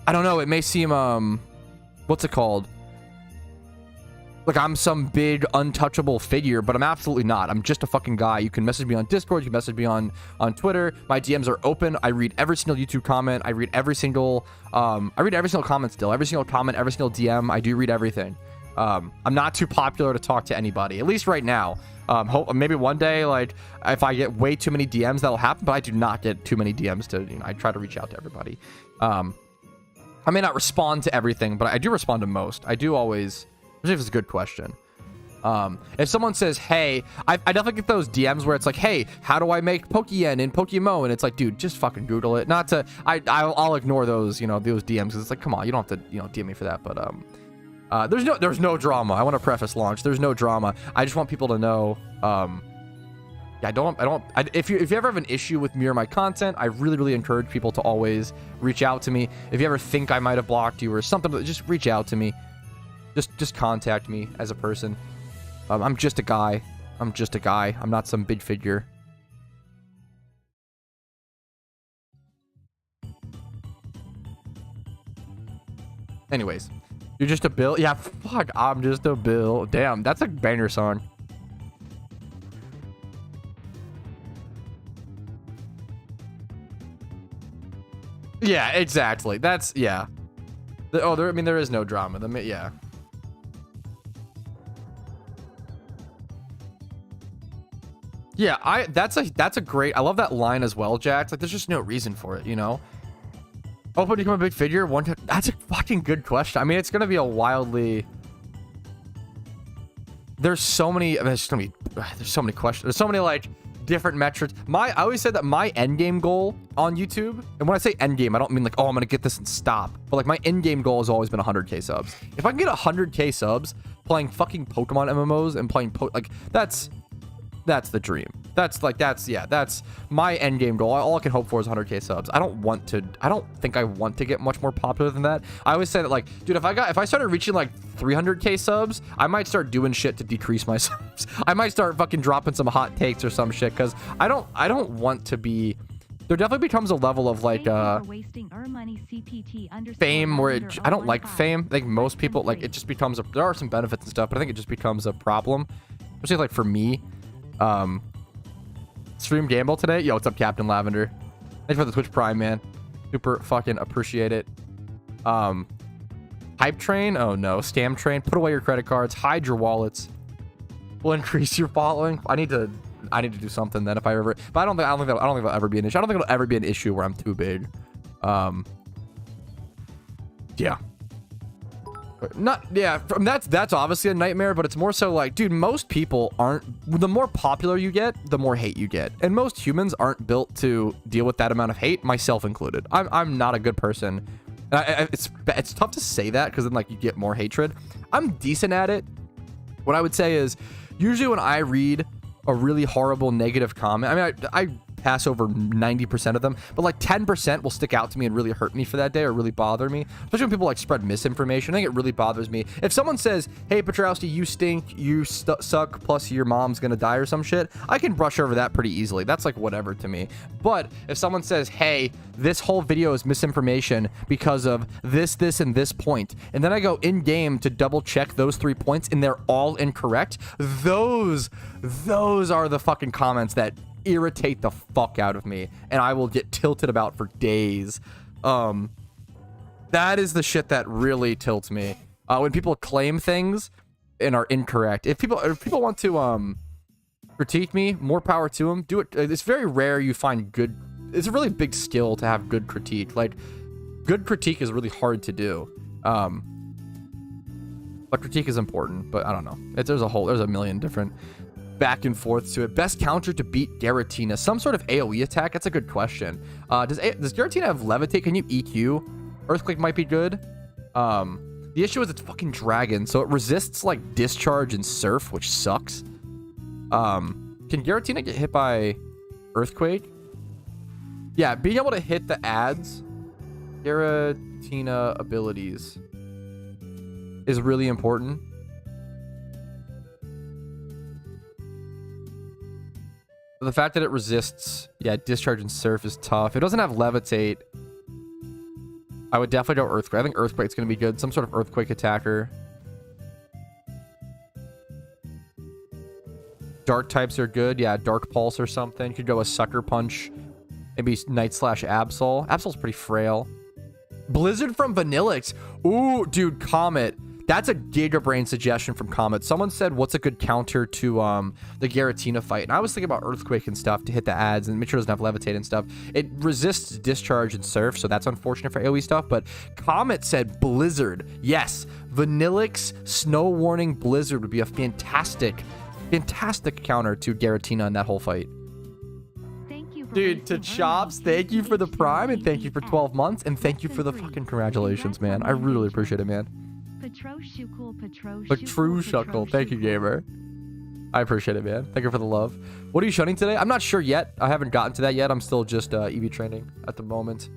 [SPEAKER 1] I don't know, it may seem what's it called? like I'm some big untouchable figure, but I'm absolutely not. I'm just a fucking guy. You can message me on Discord. You can message me on Twitter. My DMs are open. I read every single YouTube comment. I read every single comment still. Every single comment, every single DM. I do read everything. I'm not too popular to talk to anybody, at least right now. Maybe one day, like if I get way too many DMs, that'll happen, but I do not get too many DMs to, you know, I try to reach out to everybody. I may not respond to everything, but I do respond to most. I do always, especially if it's a good question. If someone says, hey, I definitely get those DMs where it's like, hey, how do I make Pokeyen in PokeMMO? And it's like, dude, just fucking Google it. Not to, I'll ignore those, you know, those DMs, because it's like, come on, you don't have to, you know, DM me for that. But there's no drama. I want to preface launch. There's no drama. I just want people to know. Yeah, if you ever have an issue with me or my content, I really encourage people to always reach out to me. If you ever think I might have blocked you or something, just reach out to me. Just contact me as a person. I'm just a guy. I'm just a guy. I'm not some big figure. Anyways, you're just a bill. Yeah, fuck. I'm just a bill. Damn, that's a banger song. Yeah, exactly. That's, yeah. I mean, there is no drama. Yeah. Yeah, that's a great, I love that line as well, Jack. Like, there's just no reason for it, you know? Open to become a big figure? That's a fucking good question. I mean, it's gonna be a wildly... There's so many, I mean, there's so many questions. There's so many, like, different metrics. I always said that my end game goal on YouTube, and when I say end game, I don't mean like, oh, I'm gonna get this and stop. But like, my end game goal has always been 100k subs. If I can get 100k subs playing fucking Pokemon MMOs and playing like, that's the dream. That's my end game goal. All I can hope for is 100k subs. I don't think I want to get much more popular than that. I always say that, like, dude, if I started reaching like 300k subs, I might start doing shit to decrease my subs. I might start fucking dropping some hot takes or some shit, because I don't want to be... There definitely becomes a level of like fame where I don't like fame. I think most people, like, it just becomes there are some benefits and stuff, but I think it just becomes a problem, especially like for me. Stream gamble today. Yo, what's up, Captain Lavender? Thanks for the Twitch Prime, man. Super fucking appreciate it. Hype train. Oh no, scam train. Put away your credit cards. Hide your wallets. Will increase your following. I need to do something then if I ever. But I don't think that'll ever be an issue. I don't think it'll ever be an issue where I'm too big. Yeah. That's obviously a nightmare, but it's more so like, dude, most people aren't, the more popular you get, the more hate you get, and most humans aren't built to deal with that amount of hate, myself included. I'm not a good person. It's tough to say that, because then like you get more hatred. I'm decent at it. What I would say is, usually when I read a really horrible negative comment, I mean, I pass over 90% of them, but like 10% will stick out to me and really hurt me for that day or really bother me, especially when people like spread misinformation. I think it really bothers me if someone says, hey, Patrouski, you stink, you suck, plus your mom's gonna die or some shit. I can brush over that pretty easily. That's like whatever to me. But if someone says, hey, this whole video is misinformation because of this and this point, and then I go in game to double check those 3 points and they're all incorrect, those are the fucking comments that irritate the fuck out of me, and I will get tilted about for days. That is the shit that really tilts me. When people claim things and are incorrect. If people want to critique me, more power to them. Do it. It's very rare you find good. It's a really big skill to have good critique. Like, good critique is really hard to do. But critique is important. But I don't know. There's a million different back and forth to it. Best counter to beat Giratina. Some sort of AoE attack? That's a good question. Does Giratina have levitate? Can you EQ? Earthquake might be good. The issue is it's fucking dragon, so it resists like discharge and surf, which sucks. Can Giratina get hit by earthquake? Yeah, being able to hit the ads, Giratina abilities is really important. The fact that it resists, yeah, discharge and surf is tough. It doesn't have levitate. I would definitely go earthquake. I think earthquake's gonna be good. Some sort of earthquake attacker. Dark types are good. Yeah, Dark Pulse or something. Could go a Sucker Punch. Maybe Night Slash Absol. Absol's pretty frail. Blizzard from Vanillix. Ooh, dude, Comet. That's a Gigabrain suggestion from Comet. Someone said, what's a good counter to the Giratina fight? And I was thinking about Earthquake and stuff to hit the ads and make sure it doesn't have Levitate and stuff. It resists Discharge and Surf, so that's unfortunate for AoE stuff. But Comet said Blizzard. Yes, Vanillix, Snow Warning, Blizzard would be a fantastic counter to Giratina in that whole fight. Dude, to Chops, thank you for the Prime, and thank you for 12 months, and thank you for the fucking congratulations, man. I really appreciate it, man. Patrouski. Thank you, gamer. I appreciate it, man. Thank you for the love. What are you shunning today? I'm not sure yet. I haven't gotten to that yet. I'm still just EV training at the moment.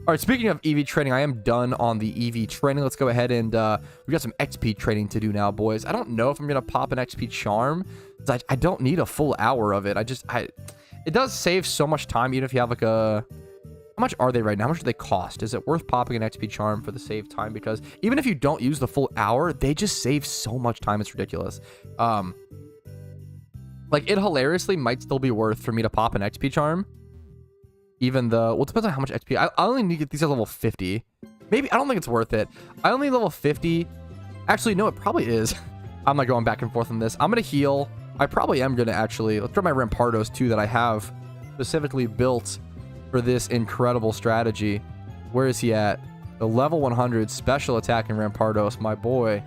[SPEAKER 1] All right, speaking of EV training, I am done on the EV training. Let's go ahead and we got some XP training to do now, boys. I don't know if I'm going to pop an XP charm. I don't need a full hour of it. It does save so much time, even if you have like a... How much are they right now? How much do they cost? Is it worth popping an XP charm for the save time? Because even if you don't use the full hour, they just save so much time. It's ridiculous. Like, it hilariously might still be worth for me to pop an XP charm. Even though... Well, it depends on how much XP. I only need to get these at level 50. Maybe... I don't think it's worth it. I only need level 50. Actually, no, it probably is. I'm not going back and forth on this. I'm going to heal. I probably am going to actually... Let's throw my Rampardos, too, that I have specifically built for this incredible strategy. Where is he at? The level 100 special attack in Rampardos, my boy.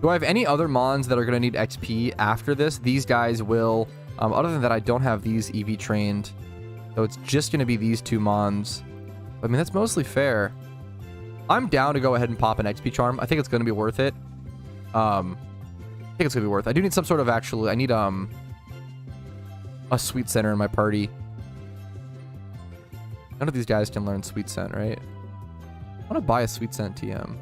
[SPEAKER 1] Do I have any other mons that are going to need XP after this? These guys will. Other than that, I don't have these EV trained. So it's just going to be these two mons. I mean, that's mostly fair. I'm down to go ahead and pop an XP charm. I think it's going to be worth it. I think it's going to be worth it. I do need some sort of actually... I need a Sweet Center in my party. None of these guys can learn Sweet Scent, right? I want to buy a Sweet Scent TM.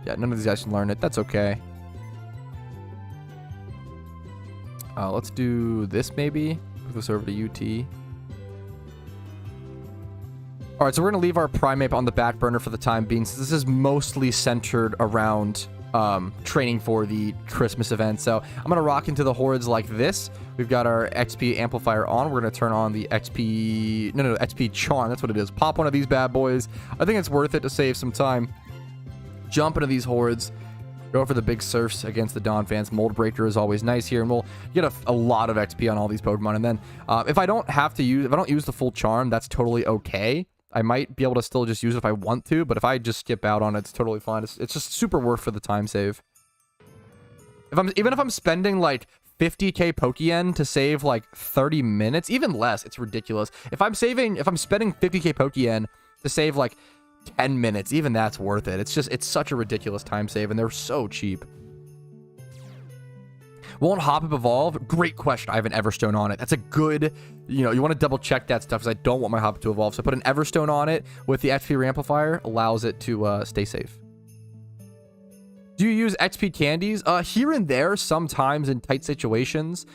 [SPEAKER 1] Yeah, none of these guys can learn it. That's okay. Let's do this maybe. Move this over to UT. All right, so we're going to leave our Primeape on the back burner for the time being, since this is mostly centered around training for the Christmas event. So I'm going to rock into the hordes like this. We've got our XP amplifier on. We're going to turn on the XP... No, XP charm. That's what it is. Pop one of these bad boys. I think it's worth it to save some time. Jump into these hordes. Go for the big surfs against the Dawn fans. Mold Breaker is always nice here, and we'll get a lot of XP on all these Pokemon. And then if I don't use the full charm, that's totally okay. I might be able to still just use it if I want to, but if I just skip out on it, it's totally fine. It's just super worth for the time save. Even if I'm spending like 50k Pokeyen to save like 30 minutes, even less, it's ridiculous. If I'm spending 50k Pokeyen to save like 10 minutes, even that's worth it. It's such a ridiculous time save, and they're so cheap. Won't Hop-Up evolve? Great question. I have an Everstone on it. That's a good, you want to double check that stuff, because I don't want my Hop-Up to evolve. So I put an Everstone on it with the XP Amplifier, allows it to stay safe. Do you use XP candies? Here and there, sometimes in tight situations.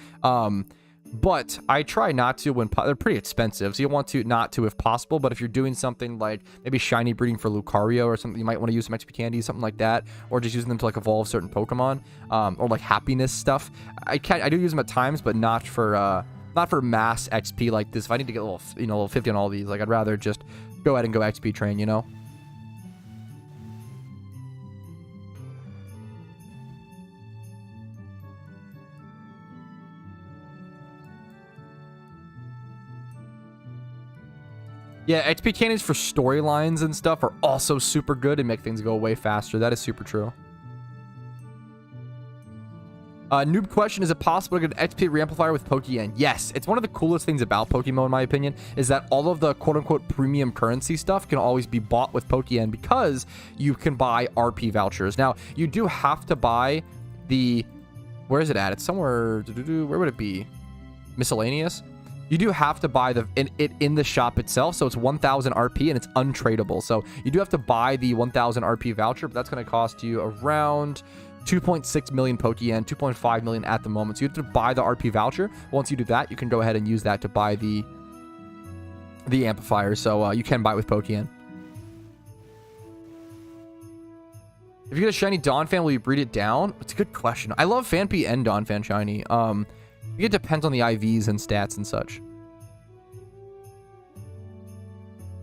[SPEAKER 1] But I try not to when they're pretty expensive, so you want to not to if possible. But if you're doing something like maybe shiny breeding for Lucario or something, you might want to use some XP candies, something like that, or just using them to like evolve certain Pokemon, or like happiness stuff. I do use them at times, but not for mass XP like this. If I need to get a little, level 50 on all these, like I'd rather just go ahead and go XP train, Yeah, XP candies for storylines and stuff are also super good and make things go way faster. That is super true. Noob question, is it possible to get an XP Reamplifier with Pokeyen? Yes, it's one of the coolest things about PokeMMO, in my opinion, is that all of the quote-unquote premium currency stuff can always be bought with Pokeyen because you can buy RP vouchers. Now, you do have to buy the... Where is it at? It's somewhere... Where would it be? Miscellaneous? You do have to buy it in the shop itself, so it's 1,000 RP and it's untradeable. So you do have to buy the 1,000 RP voucher, but that's going to cost you around 2.6 million Pokeyen, 2.5 million at the moment. So you have to buy the RP voucher. Once you do that, you can go ahead and use that to buy the amplifier. So you can buy it with Pokeyen. If you get a shiny Donphan, will you breed it down? It's a good question. I love Phanpy and Donphan shiny. It depends on the IVs and stats and such.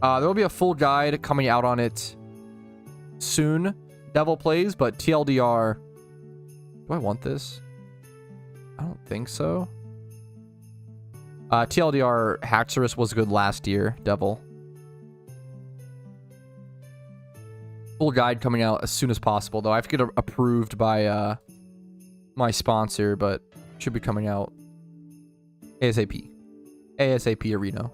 [SPEAKER 1] There will be a full guide coming out on it soon. Devil plays, but TLDR. Do I want this? I don't think so. TLDR Haxorus was good last year. Devil. Full guide coming out as soon as possible, though. I have to get approved by my sponsor, but should be coming out ASAP. ASAP Arena.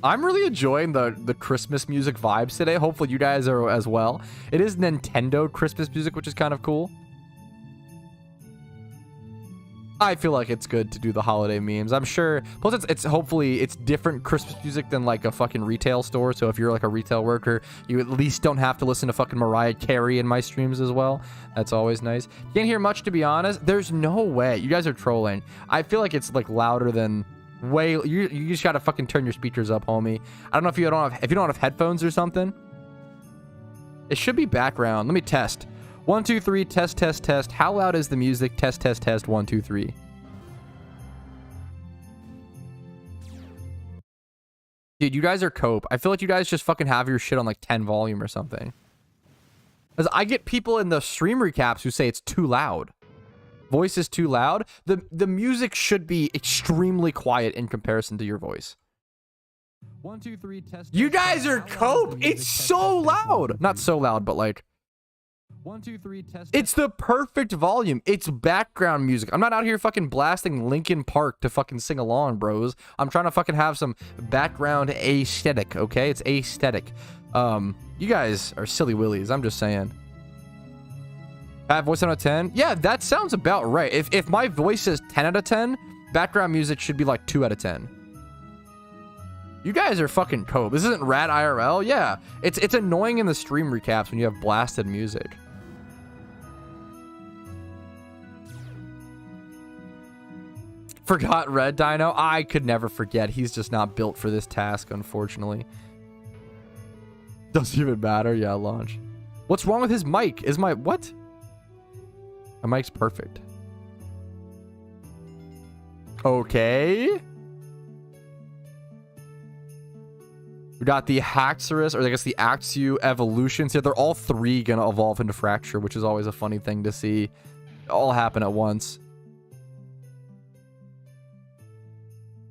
[SPEAKER 1] I'm really enjoying the Christmas music vibes today. Hopefully you guys are as well. It is Nintendo Christmas music, which is kind of cool. I feel like it's good to do the holiday memes. I'm sure. Plus, it's hopefully it's different Christmas music than like a fucking retail store. So if you're like a retail worker, you at least don't have to listen to fucking Mariah Carey in my streams as well. That's always nice. Can't hear much, to be honest. There's no way. You guys are trolling. I feel like it's like louder than way. You just gotta fucking turn your speakers up, homie. I don't know if you don't have headphones or something. It should be background. Let me test. 1, 2, 3, test, test, test. How loud is the music? Test, test, test. 1, 2, 3. Dude, you guys are cope. I feel like you guys just fucking have your shit on like 10 volume or something. Because I get people in the stream recaps who say it's too loud. Voice is too loud. The music should be extremely quiet in comparison to your voice. 1, 2, 3, test. You guys are cope. It's so loud. Not so loud, but like. 1, 2, 3, test. It's the perfect volume. It's background music. I'm not out here fucking blasting Linkin Park to fucking sing along, bros. I'm trying to fucking have some background aesthetic, okay? It's aesthetic. You guys are silly willies. I'm just saying. Voice out of 10? Yeah, that sounds about right. If my voice is 10 out of 10, background music should be like 2 out of 10. You guys are fucking cope. This isn't rad IRL. Yeah, it's annoying in the stream recaps when you have blasted music. Forgot Red Dino. I could never forget. He's just not built for this task, unfortunately. Doesn't even matter. Yeah, launch. What's wrong with his mic? Is my what? My mic's perfect. Okay. We got the Haxorus, or I guess the Axew evolutions here. They're all three gonna evolve into Fracture, which is always a funny thing to see. All happen at once.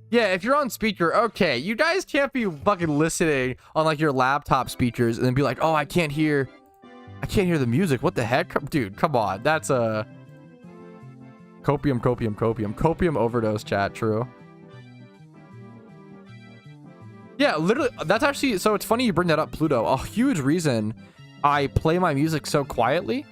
[SPEAKER 1] Yeah, if you're on speaker, okay. You guys can't be fucking listening on like your laptop speakers and then be like, oh, I can't hear the music. What the heck? Dude, come on. That's a copium overdose, chat. True. Yeah, literally, that's actually, so it's funny you bring that up, Pluto. A huge reason I play my music so quietly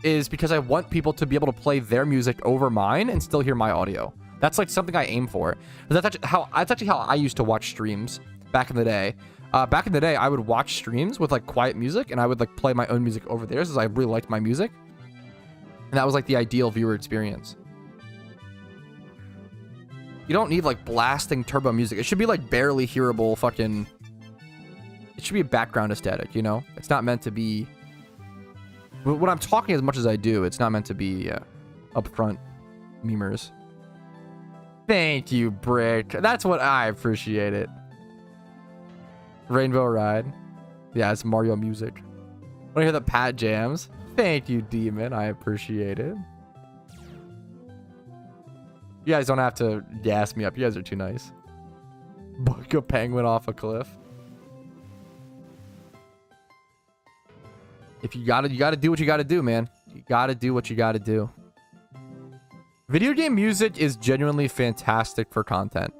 [SPEAKER 1] is because I want people to be able to play their music over mine and still hear my audio. That's like something I aim for. That's actually how I used to watch streams back in the day. Back in the day, I would watch streams with like quiet music and I would like play my own music over theirs as I really liked my music. And that was like the ideal viewer experience. You don't need like blasting turbo music. It should be like barely hearable fucking... It should be a background aesthetic, you know? It's not meant to be... When I'm talking as much as I do, it's not meant to be upfront memers. Thank you, Brick. That's what I appreciate it. Rainbow Ride. Yeah, it's Mario music. Want to hear the Pat jams? Thank you, Demon. I appreciate it. You guys don't have to gas me up. You guys are too nice. Book a penguin off a cliff. If you gotta do what you gotta do, man. You gotta do what you gotta do. Video game music is genuinely fantastic for content.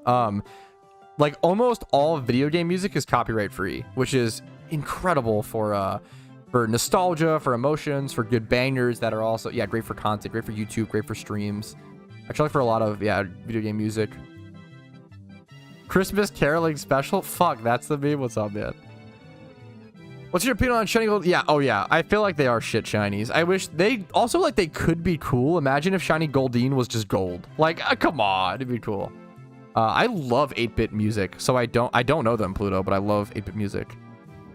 [SPEAKER 1] Like almost all video game music is copyright free, which is incredible for nostalgia, for emotions, for good bangers that are also, yeah, great for content, great for YouTube, great for streams. Actually, for a lot of, yeah, video game music. Christmas caroling special? Fuck, that's the meme. What's up, man? What's your opinion on shiny gold? Yeah, oh yeah. I feel like they are shit shinies. I wish they also like they could be cool. Imagine if shiny Goldeen was just gold. Like, come on, it'd be cool. I love 8-bit music, so I don't know them, Pluto, but I love 8-bit music.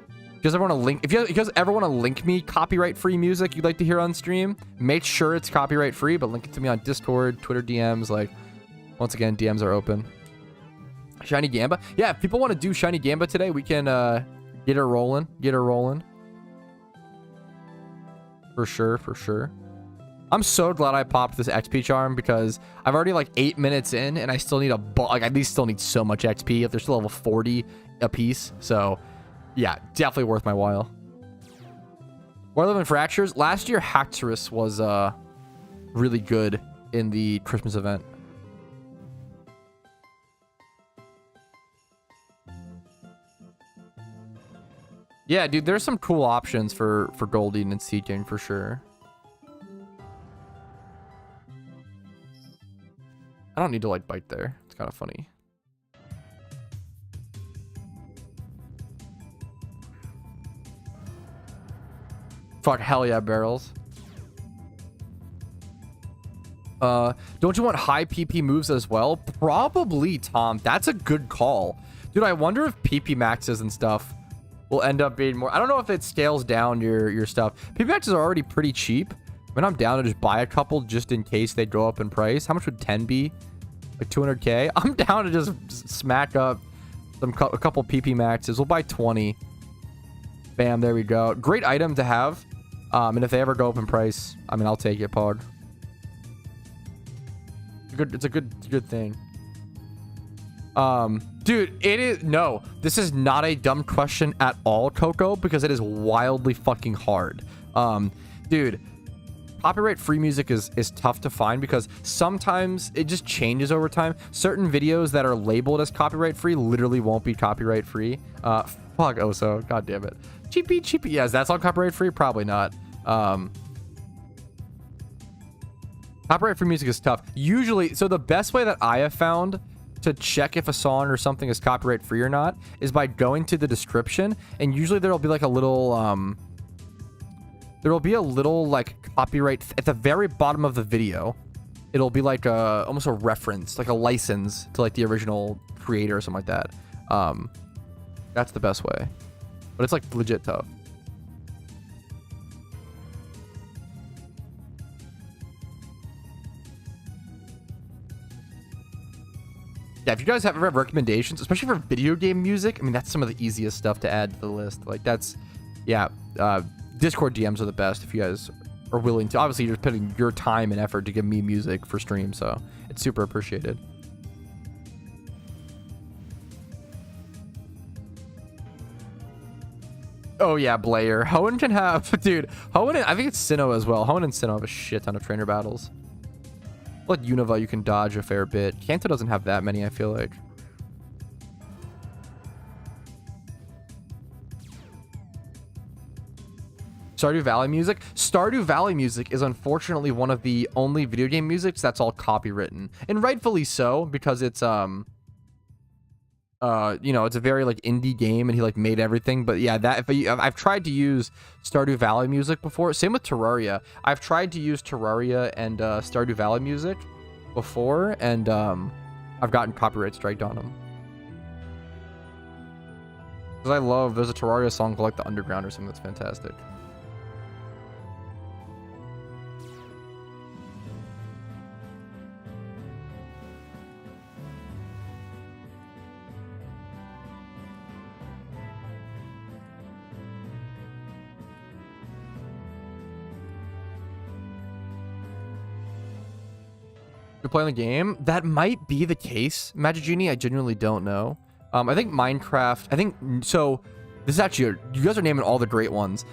[SPEAKER 1] If you guys ever want to link, if you guys ever want to link me copyright-free music you'd like to hear on stream, make sure it's copyright-free, but link it to me on Discord, Twitter DMs. Like, once again, DMs are open. Shiny Gamba, yeah. If people want to do Shiny Gamba today, we can get her rolling. Get her rolling. For sure, for sure. I'm so glad I popped this XP charm because I've already like 8 minutes in and I still need like at least still need so much XP if they're still level 40 a piece. So yeah, definitely worth my while. War 11 Fractures. Last year Haxorus was really good in the Christmas event. Yeah, dude, there's some cool options for Goldeen and Seeking for sure. I don't need to like bite there. It's kind of funny. Fuck, hell yeah, barrels. Don't you want high PP moves as well? Probably, Tom. That's a good call. Dude, I wonder if PP maxes and stuff will end up being more. I don't know if it scales down your stuff. PP maxes are already pretty cheap. I mean, I'm down to just buy a couple just in case they go up in price. How much would 10 be? Like 200k? I'm down to just smack up a couple PP maxes. We'll buy 20. Bam, there we go. Great item to have. And if they ever go up in price, I mean, I'll take it, Pog. It's a good thing. Dude, it is no. This is not a dumb question at all, Coco, because it is wildly fucking hard. Dude, copyright free music is tough to find because sometimes it just changes over time. Certain videos that are labeled as copyright free literally won't be copyright free. Fuck Oso, god damn it. Cheapy. Yes, that's all copyright free? Probably not. Copyright free music is tough. Usually, so the best way that I have found to check if a song or something is copyright free or not is by going to the description, and usually there'll be like a little like copyright at the very bottom of the video. It'll be like almost a reference, like a license to like the original creator or something like that. That's the best way, but it's like legit tough. Yeah, if you guys have recommendations, especially for video game music, I mean, that's some of the easiest stuff to add to the list. Like, that's, yeah, Discord DMs are the best if you guys are willing to. Obviously, you're putting your time and effort to give me music for stream, so it's super appreciated. Oh, yeah, Blair. Hoenn can have, dude, Hoenn, I think it's Sinnoh as well. Hoenn and Sinnoh have a shit ton of trainer battles. Like Unova, you can dodge a fair bit. Kanto doesn't have that many, I feel like. Stardew Valley music? Stardew Valley music is unfortunately one of the only video game musics that's all copywritten. And rightfully so, because it's, you know, it's a very, like, indie game, and he, like, made everything. But, yeah, that I've tried to use Stardew Valley music before. Same with Terraria. I've tried to use Terraria and Stardew Valley music before, and I've gotten copyright striked on them. Because I love, there's a Terraria song called, like, The Underground or something that's fantastic. You're playing the game? That might be the case, Magic Genie. I genuinely don't know. I think Minecraft, so this is actually, you guys are naming all the great ones.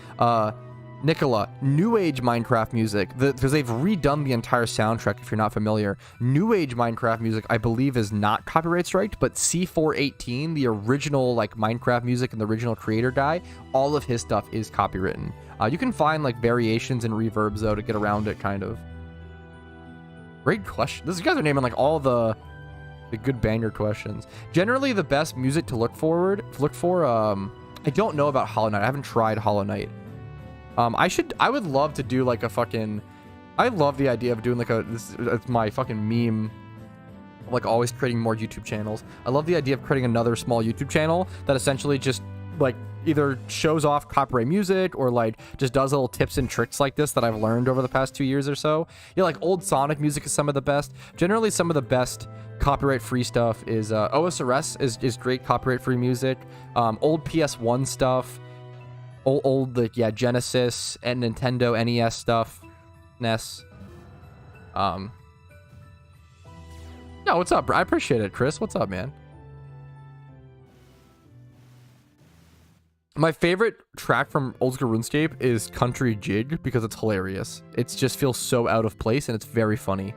[SPEAKER 1] Nicola, New Age Minecraft music, because they've redone the entire soundtrack, if you're not familiar. New Age Minecraft music, I believe, is not copyright striked, but C418, the original, like, Minecraft music and the original creator guy, all of his stuff is copywritten. You can find, like, variations and reverbs, though, to get around it, kind of. Great question. You guys are naming, like, all the The good banger questions. Generally, the best music to look for. I don't know about Hollow Knight. I haven't tried Hollow Knight. I would love to do like a fucking. I love the idea of doing like it's my fucking meme. Like always creating more YouTube channels. I love the idea of creating another small YouTube channel that essentially just like either shows off copyright music or like just does little tips and tricks like this that I've learned over the past 2 years or so. Yeah, like old Sonic music is some of the best. Generally, some of the best copyright free stuff is OSRS is great copyright free music. Old PS1 stuff, old like yeah Genesis and Nintendo NES stuff, NES. Yeah, what's up, bro? I appreciate it, Chris. What's up, man? My favorite track from Old School RuneScape is Country Jig because it's hilarious. It just feels so out of place and it's very funny.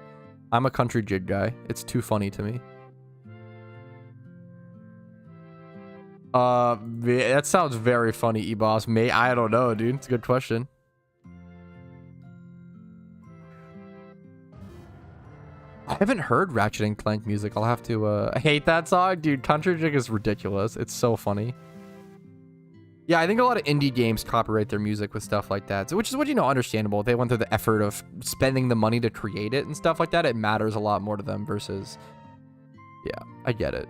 [SPEAKER 1] I'm a Country Jig guy. It's too funny to me. That sounds very funny, E-Boss. I don't know, dude. It's a good question. I haven't heard Ratchet and Clank music. I'll have to, I hate that song. Dude, Country Jig is ridiculous. It's so funny. Yeah, I think a lot of indie games copyright their music with stuff like that. So, which is what, understandable. They went through the effort of spending the money to create it and stuff like that. It matters a lot more to them versus... Yeah, I get it.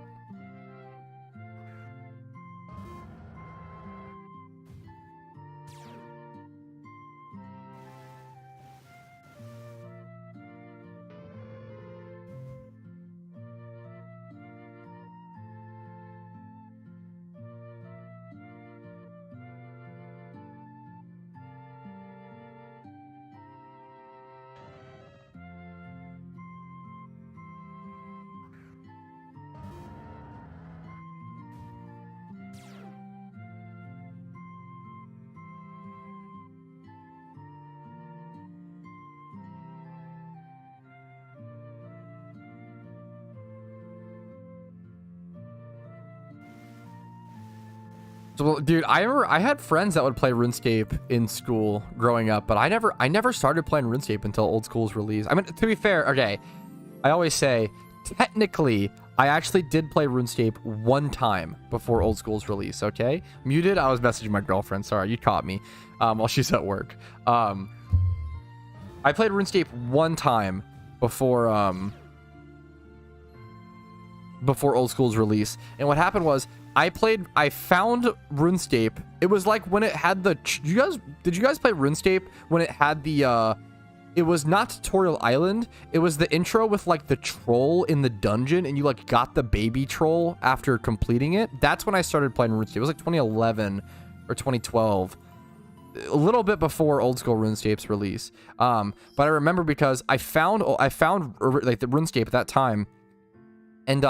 [SPEAKER 1] So, dude, I remember I had friends that would play RuneScape in school growing up, but I never started playing RuneScape until Old School's release. I mean, to be fair, okay, I always say, technically, I actually did play RuneScape one time before Old School's release, okay? Muted, I was messaging my girlfriend. Sorry, you caught me while she's at work. I played RuneScape one time before Old School's release, and what happened was, I found RuneScape. It was like when it had the... Did you guys play RuneScape when it had the... It was not Tutorial Island. It was the intro with like the troll in the dungeon and you like got the baby troll after completing it. That's when I started playing RuneScape. It was like 2011 or 2012. A little bit before Old School RuneScape's release. But I remember because I found like the RuneScape at that time, and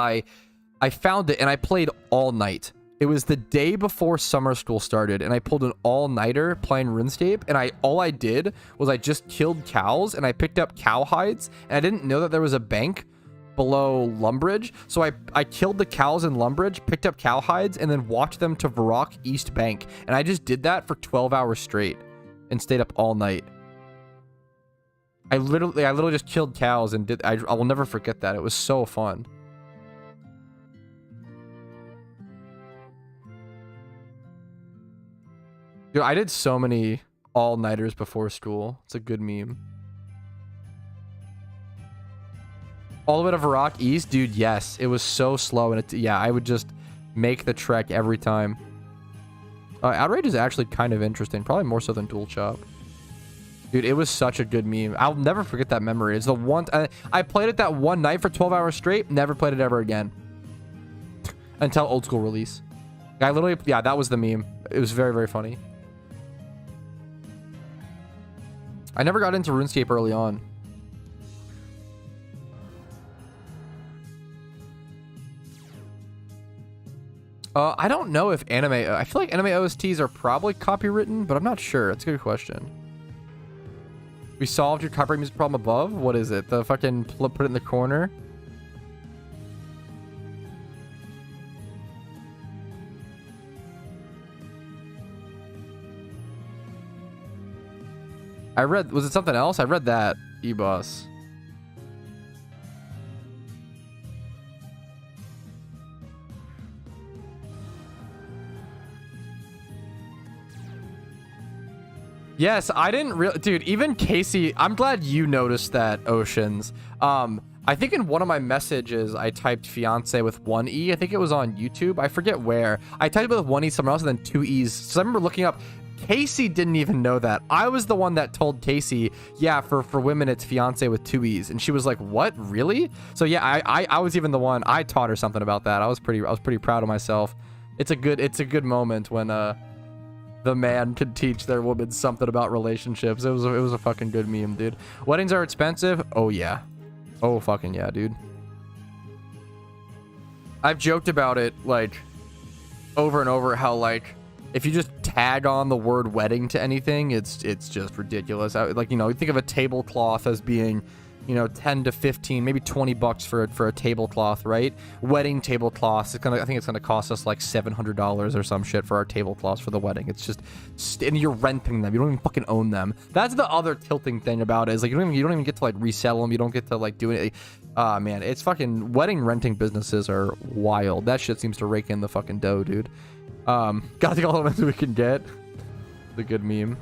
[SPEAKER 1] I found it and I played all night. It was the day before summer school started and I pulled an all-nighter playing RuneScape, and all I did was I just killed cows and I picked up cow hides, and I didn't know that there was a bank below Lumbridge. So I killed the cows in Lumbridge, picked up cow hides, and then walked them to Varrock East Bank. And I just did that for 12 hours straight and stayed up all night. I literally just killed cows and I will never forget that. It was so fun. Dude, I did so many all-nighters before school. It's a good meme. All the way to Varrock East? Dude, yes. It was so slow. And yeah, I would just make the trek every time. Outrage is actually kind of interesting. Probably more so than Dual Chop. Dude, it was such a good meme. I'll never forget that memory. It's the one... I played it that one night for 12 hours straight. Never played it ever again. Until Old School release. I literally... Yeah, that was the meme. It was very, very funny. I never got into RuneScape early on. I don't know if anime... I feel like anime OSTs are probably copywritten, but I'm not sure. That's a good question. We solved your copyright music problem above? What is it? The fucking... Put it in the corner? I read... Was it something else? I read that. E-Boss. Yes, I didn't really, dude, even Casey, I'm glad you noticed that, Oceans. I think in one of my messages, I typed fiance with one E. I think it was on YouTube. I forget where. I typed it with one E somewhere else and then two E's. So I remember looking up. Casey didn't even know that. I was the one that told Casey, yeah, for women, it's fiance with two E's. And she was like, what, really? So yeah, I was even the one, I taught her something about that. I was pretty proud of myself. It's a good moment when, the man could teach their woman something about relationships. It was a fucking good meme, dude. Weddings are expensive. Oh yeah. Oh fucking yeah, dude. I've joked about it like over and over how like if you just tag on the word wedding to anything, it's just ridiculous. Like, you know, you think of a tablecloth as being, you know, 10 to 15, maybe 20 bucks for a tablecloth, right? Wedding tablecloths, I think it's gonna cost us like $700 or some shit for our tablecloths for the wedding. It's just, and you're renting them. You don't even fucking own them. That's the other tilting thing about it, is like you don't even get to like resell them. You don't get to like do it. Man, it's fucking, wedding renting businesses are wild. That shit seems to rake in the fucking dough, dude. Gotta take all the ones we can get. The good meme.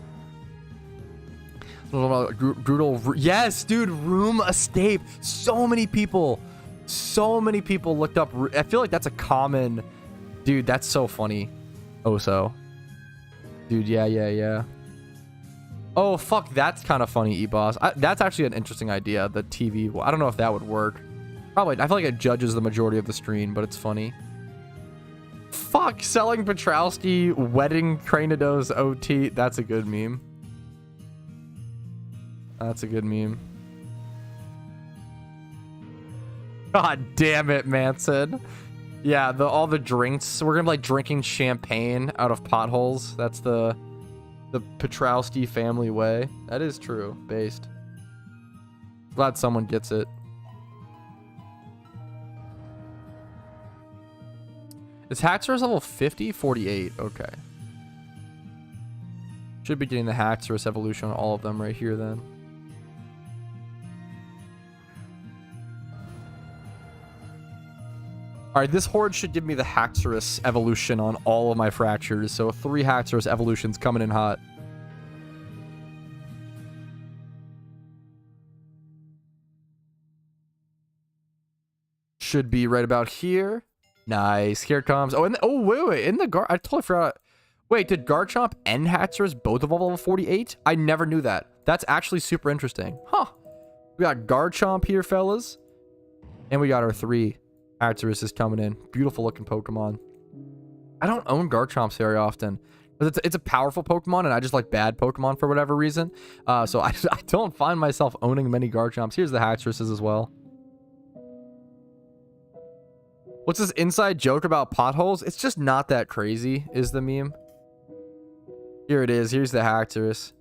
[SPEAKER 1] Brutal. Yes, dude. Room escape. So many people looked up. I feel like that's a common. Dude, that's so funny. Oh, dude. Yeah. Oh, fuck. That's kind of funny, E-Boss. That's actually an interesting idea. The TV. I don't know if that would work. Probably. I feel like it judges the majority of the stream, but it's funny. Fuck. Selling Patrouski wedding Cranidos OT. That's a good meme. That's a good meme. God damn it, Manson. Yeah, all the drinks. We're gonna be like drinking champagne out of potholes. That's the Patrouski family way. That is true. Based. Glad someone gets it. Is Haxorus level 50? 48. Okay. Should be getting the Haxorus evolution on all of them right here then. Alright, this horde should give me the Haxorus evolution on all of my fractures. So 3 Haxorus evolutions coming in hot. Should be right about here. Nice. Here it comes. Oh, wait. In the I totally forgot. Wait, did Garchomp and Haxorus both evolve level 48? I never knew that. That's actually super interesting. Huh. We got Garchomp here, fellas. And we got our 3 Haxorus is coming in. Beautiful looking Pokemon. I don't own Garchomps very often. It's a powerful Pokemon, and I just like bad Pokemon for whatever reason. So I don't find myself owning many Garchomps. Here's the Haxoruses as well. What's this inside joke about potholes? It's just not that crazy, is the meme. Here it is. Here's the Haxorus.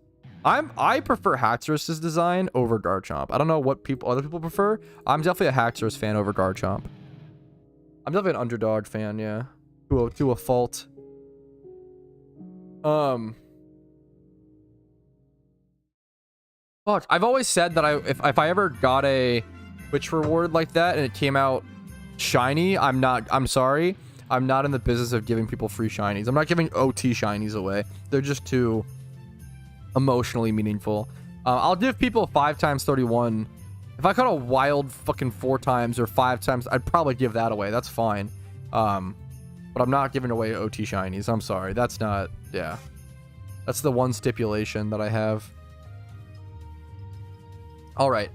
[SPEAKER 1] I prefer Haxorus's design over Garchomp. I don't know what other people prefer. I'm definitely a Haxorus fan over Garchomp. I'm definitely an underdog fan, yeah. To a fault. Fuck. I've always said that if I ever got a Twitch reward like that and it came out shiny, I'm sorry. I'm not in the business of giving people free shinies. I'm not giving OT shinies away. They're just too emotionally meaningful. I'll give people 5 times 31. If I caught a wild fucking 4 times or 5 times, I'd probably give that away. That's fine. But I'm not giving away OT shinies. I'm sorry. That's not, yeah. That's the one stipulation that I have. All right.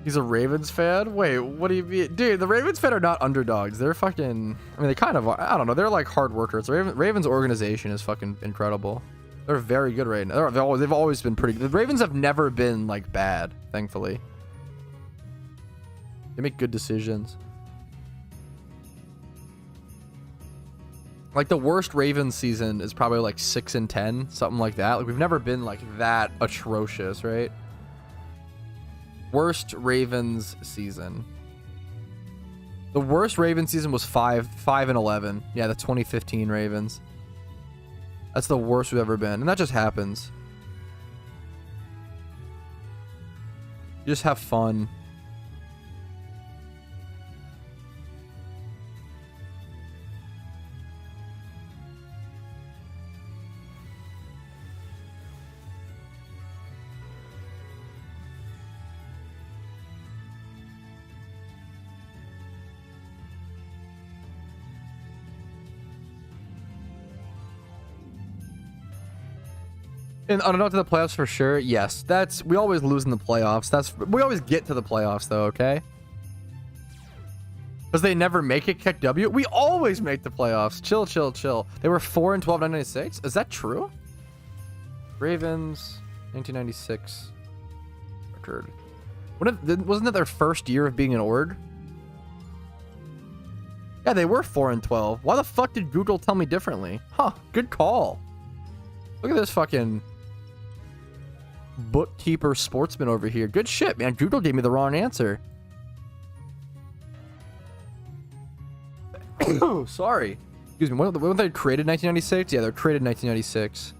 [SPEAKER 1] He's a Ravens fan? Wait, what do you mean? Dude, the Ravens fan are not underdogs. They're fucking, I mean, they kind of are. I don't know. They're like hard workers. Ravens organization is fucking incredible. They're very good right now. They've always been pretty good. The Ravens have never been like bad, thankfully. They make good decisions. Like the worst Ravens season is probably like 6-10, something like that. Like we've never been like that atrocious, right? Worst Ravens season. The worst Ravens season was 5-11. Yeah, the 2015 Ravens. That's the worst we've ever been, and that just happens. You just have fun. And on to the playoffs for sure. Yes, we always lose in the playoffs. We always get to the playoffs though, okay? Because they never make it. Kick W. We always make the playoffs. Chill, chill, chill. They were 4 and 12, 1996. Is that true? Ravens, 1996 record. Wasn't that their first year of being an org? Yeah, they were 4 and 12. Why the fuck did Google tell me differently? Huh? Good call. Look at this fucking bookkeeper sportsman over here. Good shit, man. Google gave me the wrong answer. Oh, sorry. Excuse me. When they created 1996? Yeah, they're created in 1996.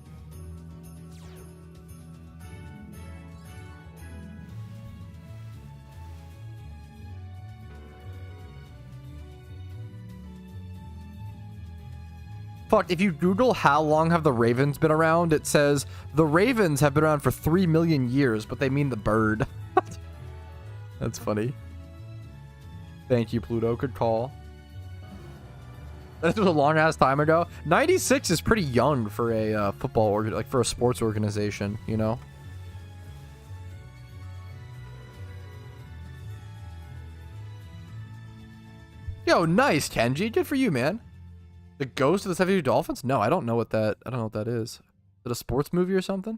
[SPEAKER 1] Fuck, if you Google how long have the Ravens been around, it says the Ravens have been around for 3 million years, but they mean the bird. That's funny. Thank you, Pluto. Good call. That was a long ass time ago. 96 is pretty young for a football like for a sports organization, you know. Yo, nice, Kenji. Good for you, man. The Ghost of the 72 Dolphins? No, I don't know what that is. Is it a sports movie or something?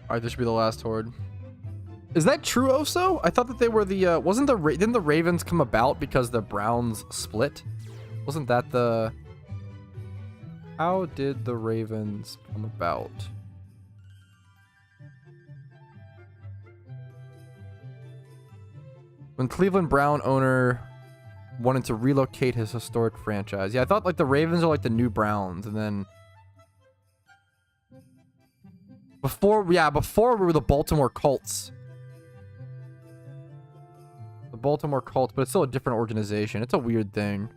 [SPEAKER 1] Alright, this should be the last horde. Is that true, Oso? I thought that they were the, didn't the Ravens come about because the Browns split? Wasn't that the... How did the Ravens come about? When Cleveland Brown owner wanted to relocate his historic franchise. Yeah, I thought like the Ravens are like the new Browns, and then... Before we were the Baltimore Colts. The Baltimore Colts, but it's still a different organization. It's a weird thing.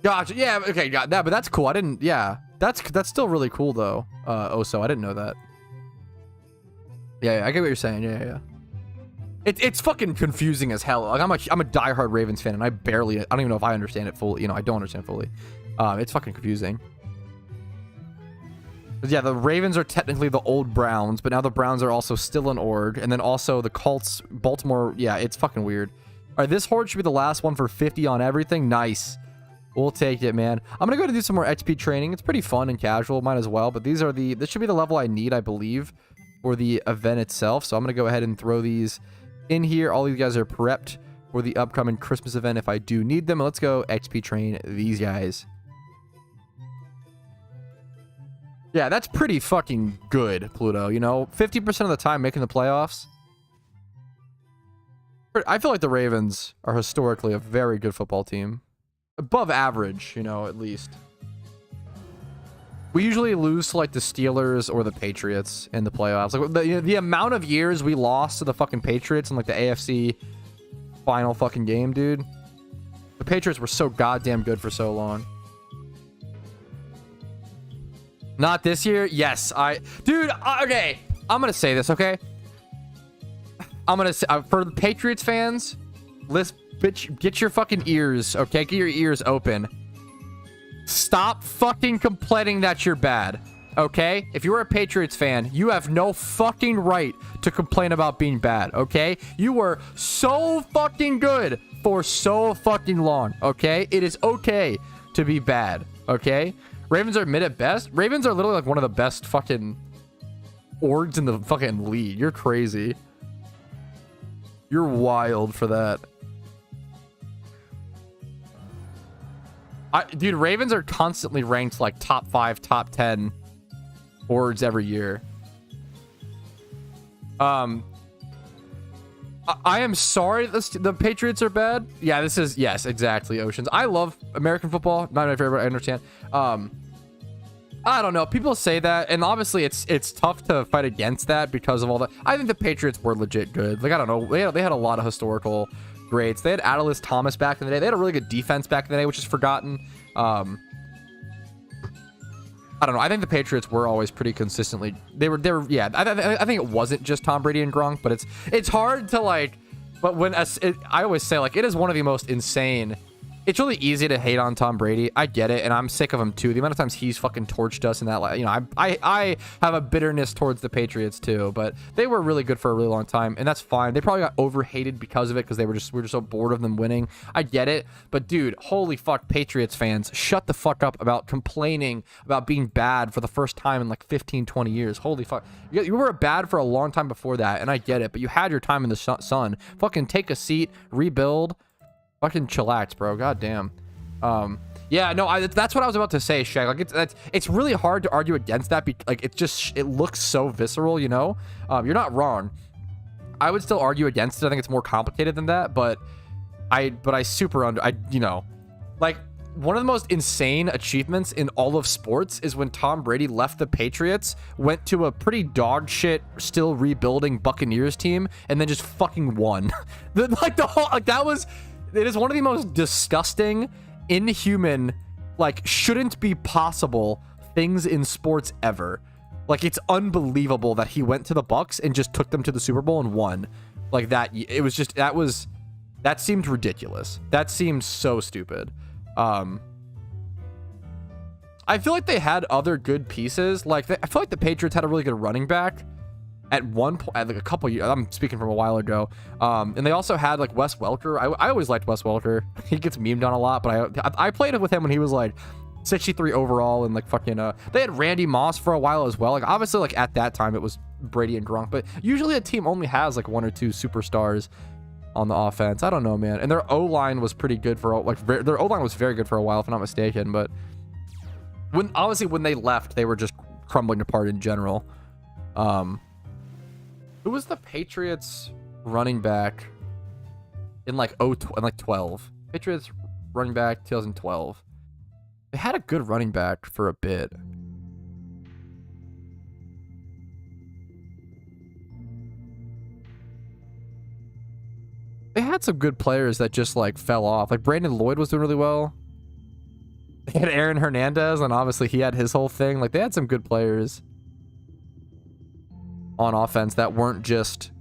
[SPEAKER 1] Gotcha. Yeah, okay, got that, but that's cool. I didn't, yeah. That's still really cool though. Oso, I didn't know that. Yeah, I get what you're saying. Yeah. It's fucking confusing as hell. Like I'm a diehard Ravens fan, and I don't even know if I understand it fully. You know, I don't understand it fully. It's fucking confusing. But yeah, the Ravens are technically the old Browns, but now the Browns are also still an org, and then also the Colts, Baltimore. Yeah, it's fucking weird. All right, this horde should be the last one for 50 on everything. Nice. We'll take it, man. I'm gonna go to do some more XP training. It's pretty fun and casual, might as well. But this should be the level I need, I believe, for the event itself. So I'm gonna go ahead and throw these in here. All these guys are prepped for the upcoming Christmas event if I do need them. Let's go XP train these guys. Yeah, that's pretty fucking good, Pluto. You know, 50% of the time making the playoffs. I feel like the Ravens are historically a very good football team. Above average, you know, at least. We usually lose to like the Steelers or the Patriots in the playoffs. Like the amount of years we lost to the fucking Patriots in like the AFC final fucking game, dude. The Patriots were so goddamn good for so long. Not this year? Yes, dude, okay. I'm gonna say this, okay? I'm gonna say, for the Patriots fans, bitch, get your fucking ears, okay? Get your ears open. Stop fucking complaining that you're bad, okay? If you're a Patriots fan, you have no fucking right to complain about being bad, okay? You were so fucking good for so fucking long, okay? It is okay to be bad, okay? Ravens are mid at best. Ravens are literally like one of the best fucking orgs in the fucking league. You're crazy. You're wild for that. Dude, Ravens are constantly ranked like top 5, top 10 orgs every year. I am sorry the Patriots are bad. Yeah, yes, exactly, Oceans. I love American football. Not my favorite, I understand. I don't know. People say that, and obviously it's tough to fight against that because of all that. I think the Patriots were legit good. Like, I don't know. They had a lot of historical greats. They had Atlas Thomas back in the day. They had a really good defense back in the day, which is forgotten. I don't know. I think the Patriots were always pretty consistently. They were. Yeah. I think it wasn't just Tom Brady and Gronk, but it's hard to like. But when I always say like it is one of the most insane. It's really easy to hate on Tom Brady. I get it, and I'm sick of him too. The amount of times he's fucking torched us in that, you know, I have a bitterness towards the Patriots too. But they were really good for a really long time, and that's fine. They probably got overhated because of it, because we were just so bored of them winning. I get it, but dude, holy fuck, Patriots fans, shut the fuck up about complaining about being bad for the first time in like 15, 20 years. Holy fuck, you were bad for a long time before that, and I get it, but you had your time in the sun. Fucking take a seat, rebuild. Fucking chillax, bro. God damn. Yeah, no, that's what I was about to say, Shaq. Like, it's really hard to argue against that. Like, it looks so visceral, you know? You're not wrong. I would still argue against it. I think it's more complicated than that, but I you know, like, one of the most insane achievements in all of sports is when Tom Brady left the Patriots, went to a pretty dog shit, still rebuilding Buccaneers team, and then just fucking won. It is one of the most disgusting, inhuman, like, shouldn't be possible things in sports ever. Like, it's unbelievable that he went to the Bucs and just took them to the Super Bowl and won. Like, that seemed ridiculous. That seemed so stupid. I feel like they had other good pieces. Like, I feel like the Patriots had a really good running back. At one point, like a couple years, I'm speaking from a while ago. And they also had like Wes Welker. I always liked Wes Welker. He gets memed on a lot, but I played it with him when he was like 63 overall and like fucking. They had Randy Moss for a while as well. Like obviously, like at that time it was Brady and Gronk, but usually a team only has like one or two superstars on the offense. I don't know, man. And their O-line was pretty good for their O-line was very good for a while, if I'm not mistaken. But when they left, they were just crumbling apart in general. Who was the Patriots running back in like 12? Patriots running back 2012. They had a good running back for a bit. They had some good players that just like fell off. Like Brandon Lloyd was doing really well. They had Aaron Hernandez, and obviously he had his whole thing. Like they had some good players on offense that weren't just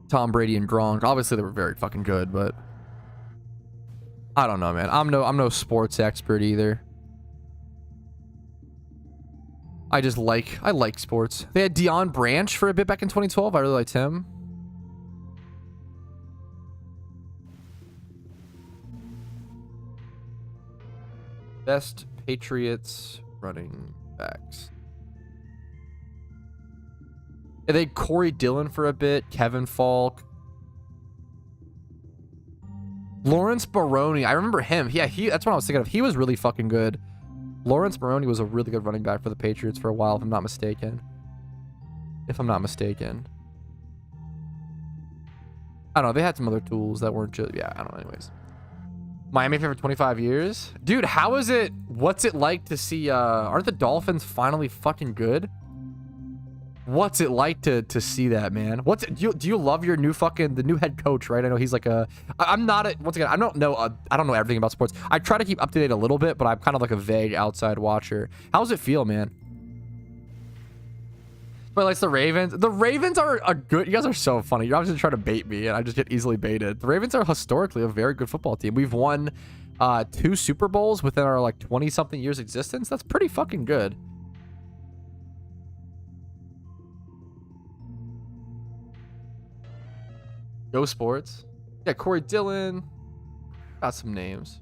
[SPEAKER 1] Tom Brady and Gronk. Obviously they were very fucking good, but I don't know, man. I'm no sports expert either. I like sports. They had Deion Branch for a bit back in 2012. I really liked him. Best Patriots running backs. Yeah, they had Corey Dillon for a bit, Kevin Falk, Lawrence Baroni. I remember him. Yeah, that's what I was thinking of. He was really fucking good. Lawrence Baroni was a really good running back for the Patriots for a while, if I'm not mistaken. I don't know. They had some other tools that weren't just... Yeah, I don't know. Anyways. Miami for 25 years? Dude, how is it... What's it like to see... aren't the Dolphins finally fucking good? What's it like to see that, man? Do you love your new the new head coach, right? I know he's like once again, I don't know everything about sports. I try to keep up to date a little bit, but I'm kind of like a vague outside watcher. How does it feel, man? But like the Ravens are a good... You guys are so funny. You're obviously trying to bait me, and I just get easily baited. The Ravens are historically a very good football team. We've won 2 Super Bowls within our like 20-something years existence. That's pretty fucking good. Go Sports. Yeah, Corey Dillon. Got some names.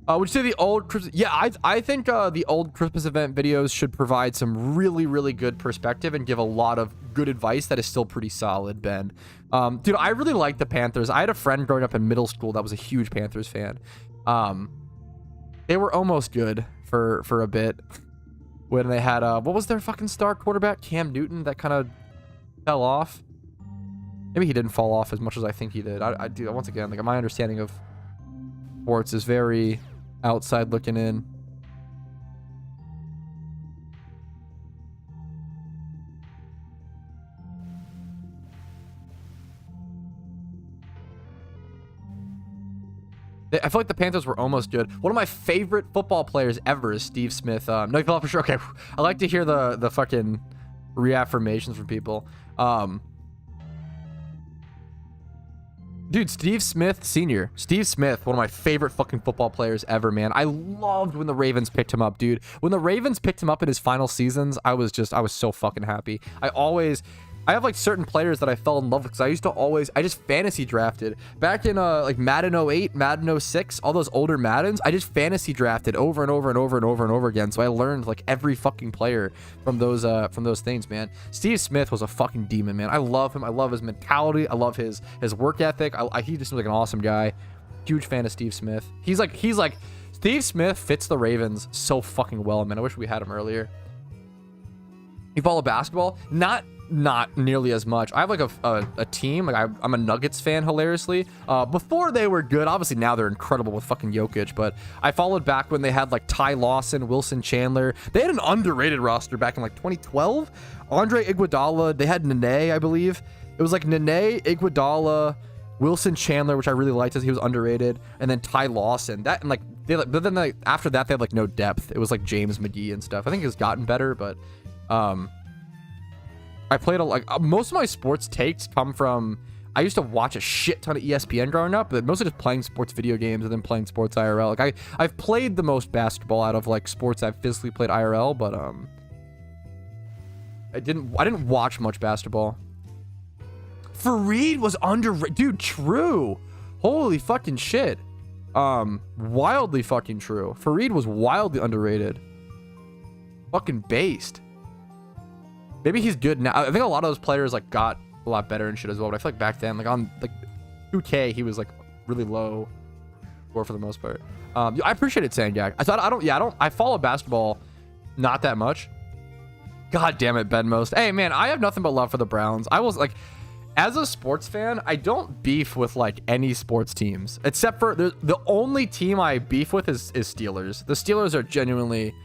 [SPEAKER 1] Would you say the old Christmas... Yeah, I think the old Christmas event videos should provide some really, really good perspective and give a lot of good advice that is still pretty solid, Ben. Dude, I really like the Panthers. I had a friend growing up in middle school that was a huge Panthers fan. They were almost good for a bit when they had... what was their fucking star quarterback? Cam Newton, that kind of fell off. Maybe he didn't fall off as much as I think he did. I do, once again, like my understanding of sports is very outside looking in. I feel like the Panthers were almost good. One of my favorite football players ever is Steve Smith. No, you fell off for sure. Okay, I like to hear the fucking reaffirmations from people. Dude, Steve Smith Sr. Steve Smith, one of my favorite fucking football players ever, man. I loved when the Ravens picked him up, dude. When the Ravens picked him up in his final seasons, I was so fucking happy. I have like certain players that I fell in love with because I just fantasy drafted. Back in like Madden 08, Madden 06, all those older Maddens, I just fantasy drafted over and over and over and over and over again. So I learned like every fucking player from those things, man. Steve Smith was a fucking demon, man. I love him. I love his mentality. I love his work ethic. He just seems like an awesome guy. Huge fan of Steve Smith. He's like Steve Smith fits the Ravens so fucking well, man. I wish we had him earlier. You follow basketball? Not nearly as much. I have like a team. Like I'm a Nuggets fan, hilariously. Before they were good, obviously now they're incredible with fucking Jokic. But I followed back when they had like Ty Lawson, Wilson Chandler. They had an underrated roster back in like 2012. Andre Iguodala. They had Nene, I believe. It was like Nene, Iguodala, Wilson Chandler, which I really liked as he was underrated, and then Ty Lawson. That and like but then like after that they had like no depth. It was like James McGee and stuff. I think it's gotten better, but I played most of my sports takes come from, I used to watch a shit ton of ESPN growing up, but mostly just playing sports video games and then playing sports IRL. Like I've played the most basketball out of like sports I've physically played IRL, but I didn't watch much basketball. Fareed was underrated, dude. True. Holy fucking shit. Wildly fucking true. Fareed was wildly underrated. Fucking based. Maybe he's good now. I think a lot of those players like got a lot better and shit as well. But I feel like back then, like on like 2K, he was like really low for the most part. I appreciate it, Sandgag. I follow basketball not that much. God damn it, Benmost. Hey man, I have nothing but love for the Browns. I was like, as a sports fan, I don't beef with like any sports teams except for the only team I beef with is Steelers. The Steelers are genuinely.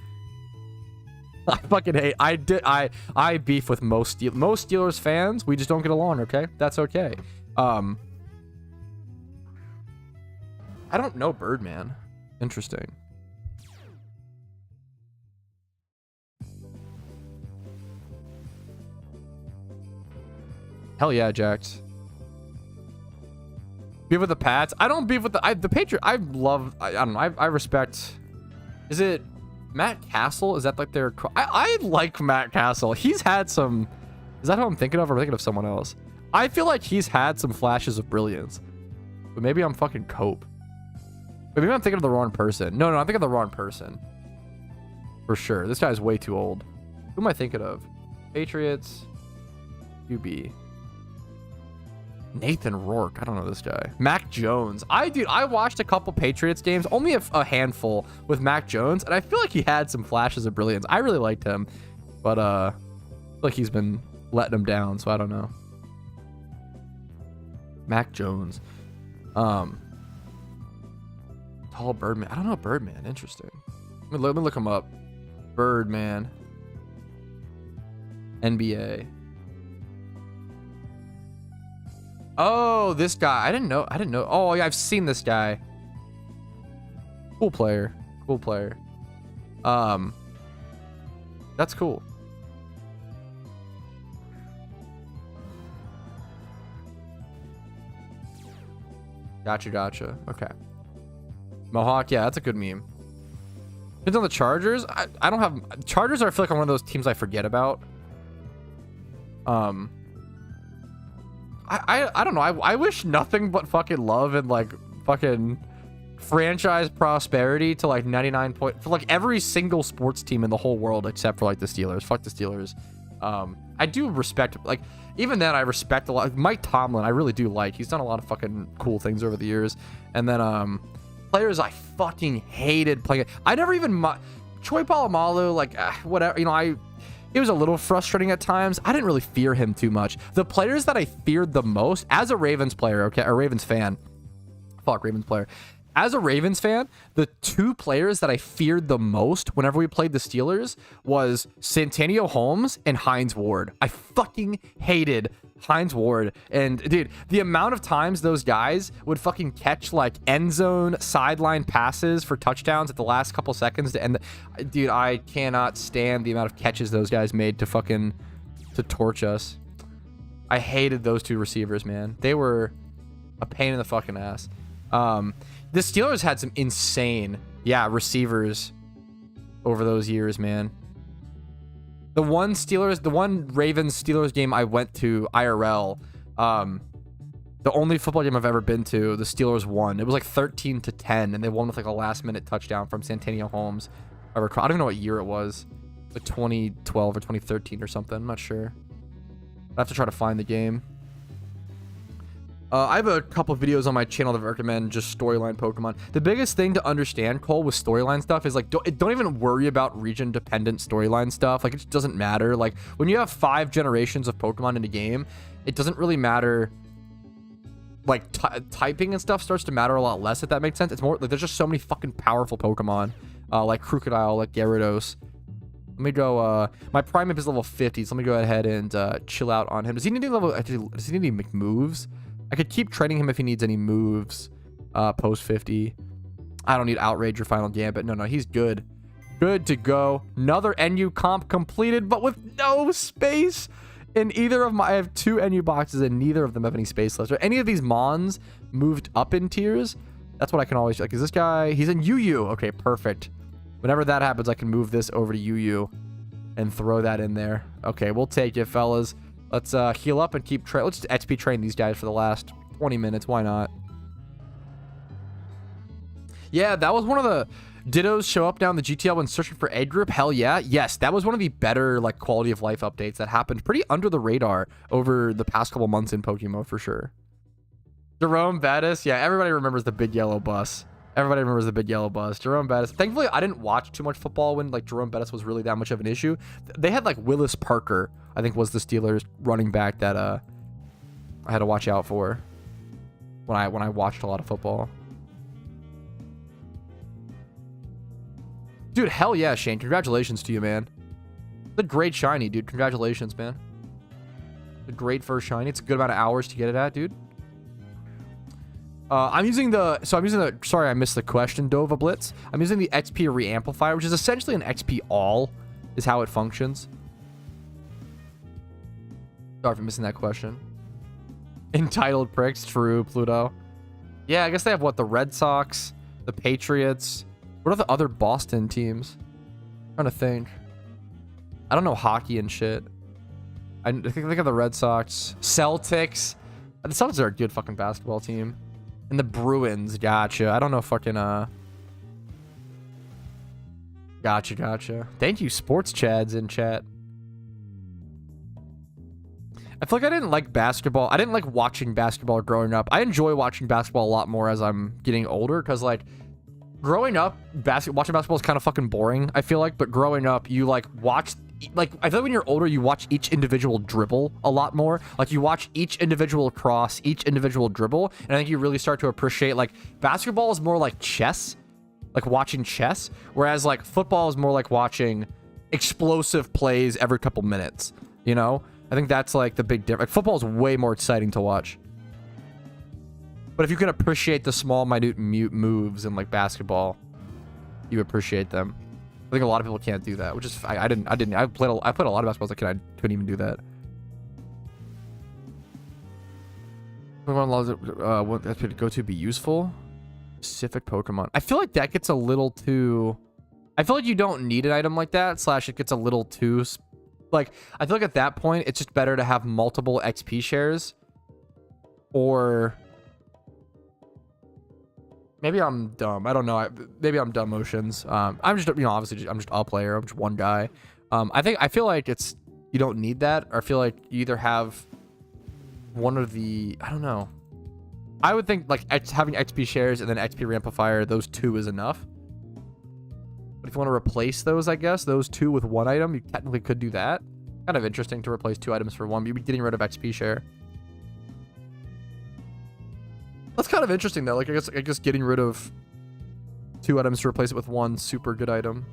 [SPEAKER 1] I fucking hate. I beef with most Steelers fans. We just don't get along. Okay, that's okay. I don't know Birdman. Interesting. Hell yeah, Jax. Beef with the Pats. I don't beef with the Patriots. I don't know. I respect. Is it Matt Castle? Is that like their... I like Matt Castle. He's had some... Is that who I'm thinking of, or am I thinking of someone else? I feel like he's had some flashes of brilliance. But maybe I'm fucking Cope. But maybe I'm thinking of the wrong person. No, I'm thinking of the wrong person. For sure. This guy's way too old. Who am I thinking of? Patriots. QB. Nathan Rourke. I don't know this guy. Mac Jones. I watched a couple Patriots games, only a handful with Mac Jones, and I feel like he had some flashes of brilliance. I really liked him, but I feel like he's been letting him down, so I don't know. Mac Jones. Tall Birdman. I don't know Birdman. Interesting. Let me look him up. Birdman. NBA. Oh, this guy. I didn't know. Oh, yeah, I've seen this guy. Cool player. That's cool. Gotcha. Okay. Mohawk, yeah, that's a good meme. Depends on the Chargers. I don't have... Chargers I feel like are one of those teams I forget about. I don't know. I wish nothing but fucking love and like fucking franchise prosperity to like 99 point for like every single sports team in the whole world except for like the Steelers. Fuck the Steelers. I do respect, like, even then I respect a lot. Mike Tomlin, I really do like. He's done a lot of fucking cool things over the years. And then players I fucking hated playing. I never even Troy Polamalu, like whatever, you know, it was a little frustrating at times. I didn't really fear him too much. The players that I feared the most as a Ravens player, okay, a Ravens fan, fuck Ravens player, As a Ravens fan, the two players that I feared the most whenever we played the Steelers was Santonio Holmes and Hines Ward. I fucking hated Hines Ward. And dude, the amount of times those guys would fucking catch like end zone sideline passes for touchdowns at the last couple seconds to end dude, I cannot stand the amount of catches those guys made to fucking to torch us. I hated those two receivers, man. They were a pain in the fucking ass. The Steelers had some insane, receivers over those years, man. The one Ravens Steelers game I went to IRL, the only football game I've ever been to, the Steelers won. It was like 13-10, and they won with like a last-minute touchdown from Santonio Holmes. I don't even know what year it was, like 2012 or 2013 or something. I'm not sure. I have to try to find the game. I have a couple videos on my channel that recommend just storyline Pokemon. The biggest thing to understand, Cole, with storyline stuff is like, don't even worry about region-dependent storyline stuff. Like, it just doesn't matter. Like, when you have 5 generations of Pokemon in a game, it doesn't really matter. Like, typing and stuff starts to matter a lot less, if that makes sense. It's more like there's just so many fucking powerful Pokemon, like Crocodile, like Gyarados. Let me go. My Primeape is level 50, so let me go ahead and chill out on him. Does he need any moves? I could keep training him if he needs any moves post 50. I don't need Outrage or Final Gambit. No, he's good. Good to go. Another NU comp completed, but with no space in either of my... I have 2 NU boxes, and neither of them have any space left. Are any of these Mons moved up in tiers? That's what I can always... Like, is this guy... He's in UU. Okay, perfect. Whenever that happens, I can move this over to UU and throw that in there. Okay, we'll take it, fellas. Let's heal up and keep let's just XP train these guys for the last 20 minutes. Why not? Yeah, that was one of the Dittos show up down the GTL when searching for aid group. Hell yeah. Yes, that was one of the better like quality of life updates that happened pretty under the radar over the past couple months in Pokemon for sure. Jerome Bettis. Yeah, everybody remembers the big yellow bus. Everybody remembers the big yellow bus. Jerome Bettis. Thankfully, I didn't watch too much football when like Jerome Bettis was really that much of an issue. They had like Willis Parker, I think was the Steelers running back that I had to watch out for when I watched a lot of football. Dude, hell yeah, Shane. Congratulations to you, man. It's a great shiny, dude. Congratulations, man. It's a great first shiny. It's a good amount of hours to get it at, dude. I'm using the, sorry, I missed the question, Dova Blitz. I'm using the XP Reamplifier, which is essentially an XP all, is how it functions. Sorry for missing that question. Entitled pricks, true, Pluto. Yeah, I guess they have, what, the Red Sox, the Patriots. What are the other Boston teams? I'm trying to think. I don't know hockey and shit. I think of the Red Sox. Celtics. The Celtics are a good fucking basketball team. And the Bruins, gotcha. I don't know fucking, Gotcha. Thank you, Sports Chads in chat. I feel like I didn't like basketball. I didn't like watching basketball growing up. I enjoy watching basketball a lot more as I'm getting older, because, like, growing up, watching basketball is kind of fucking boring, I feel like. But growing up, you, like, watch... Like, I feel like when you're older, you watch each individual dribble a lot more. Like, you watch each individual cross, each individual dribble, and I think you really start to appreciate, like, basketball is more like chess, like watching chess, whereas, like, football is more like watching explosive plays every couple minutes, you know? I think that's, like, the big difference. Like, football is way more exciting to watch. But if you can appreciate the small, minute moves in, like, basketball, you appreciate them. I think a lot of people can't do that, which is I played a lot of basketball as a kid. I couldn't even do that. What that's to go to be useful? Specific Pokemon. I feel like that gets a little too. I feel like you don't need an item like that. / it gets a little too. Like, I feel like at that point it's just better to have multiple XP shares, or. Maybe I'm dumb. I don't know. Maybe I'm dumb motions. I'm just, you know, obviously I'm just a player. I'm just one guy. I feel like you don't need that. Or I feel like you either have one of the, I don't know. I would think like having XP shares and then XP Reamplifier, those 2 is enough. But if you want to replace those, I guess, those 2 with 1 item, you technically could do that. Kind of interesting to replace 2 items for 1. You'd be getting rid of XP share. That's kind of interesting though. Like I guess getting rid of 2 items to replace it with 1 super good item.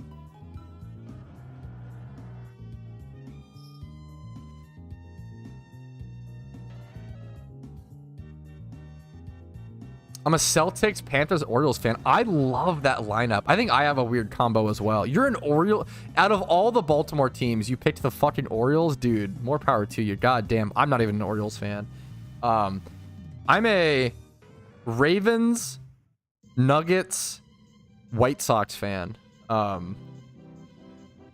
[SPEAKER 1] I'm a Celtics, Panthers, Orioles fan. I love that lineup. I think I have a weird combo as well. You're an Oriole. Out of all the Baltimore teams, you picked the fucking Orioles? Dude, more power to you. God damn. I'm not even an Orioles fan. I'm a Ravens, Nuggets, White Sox fan. I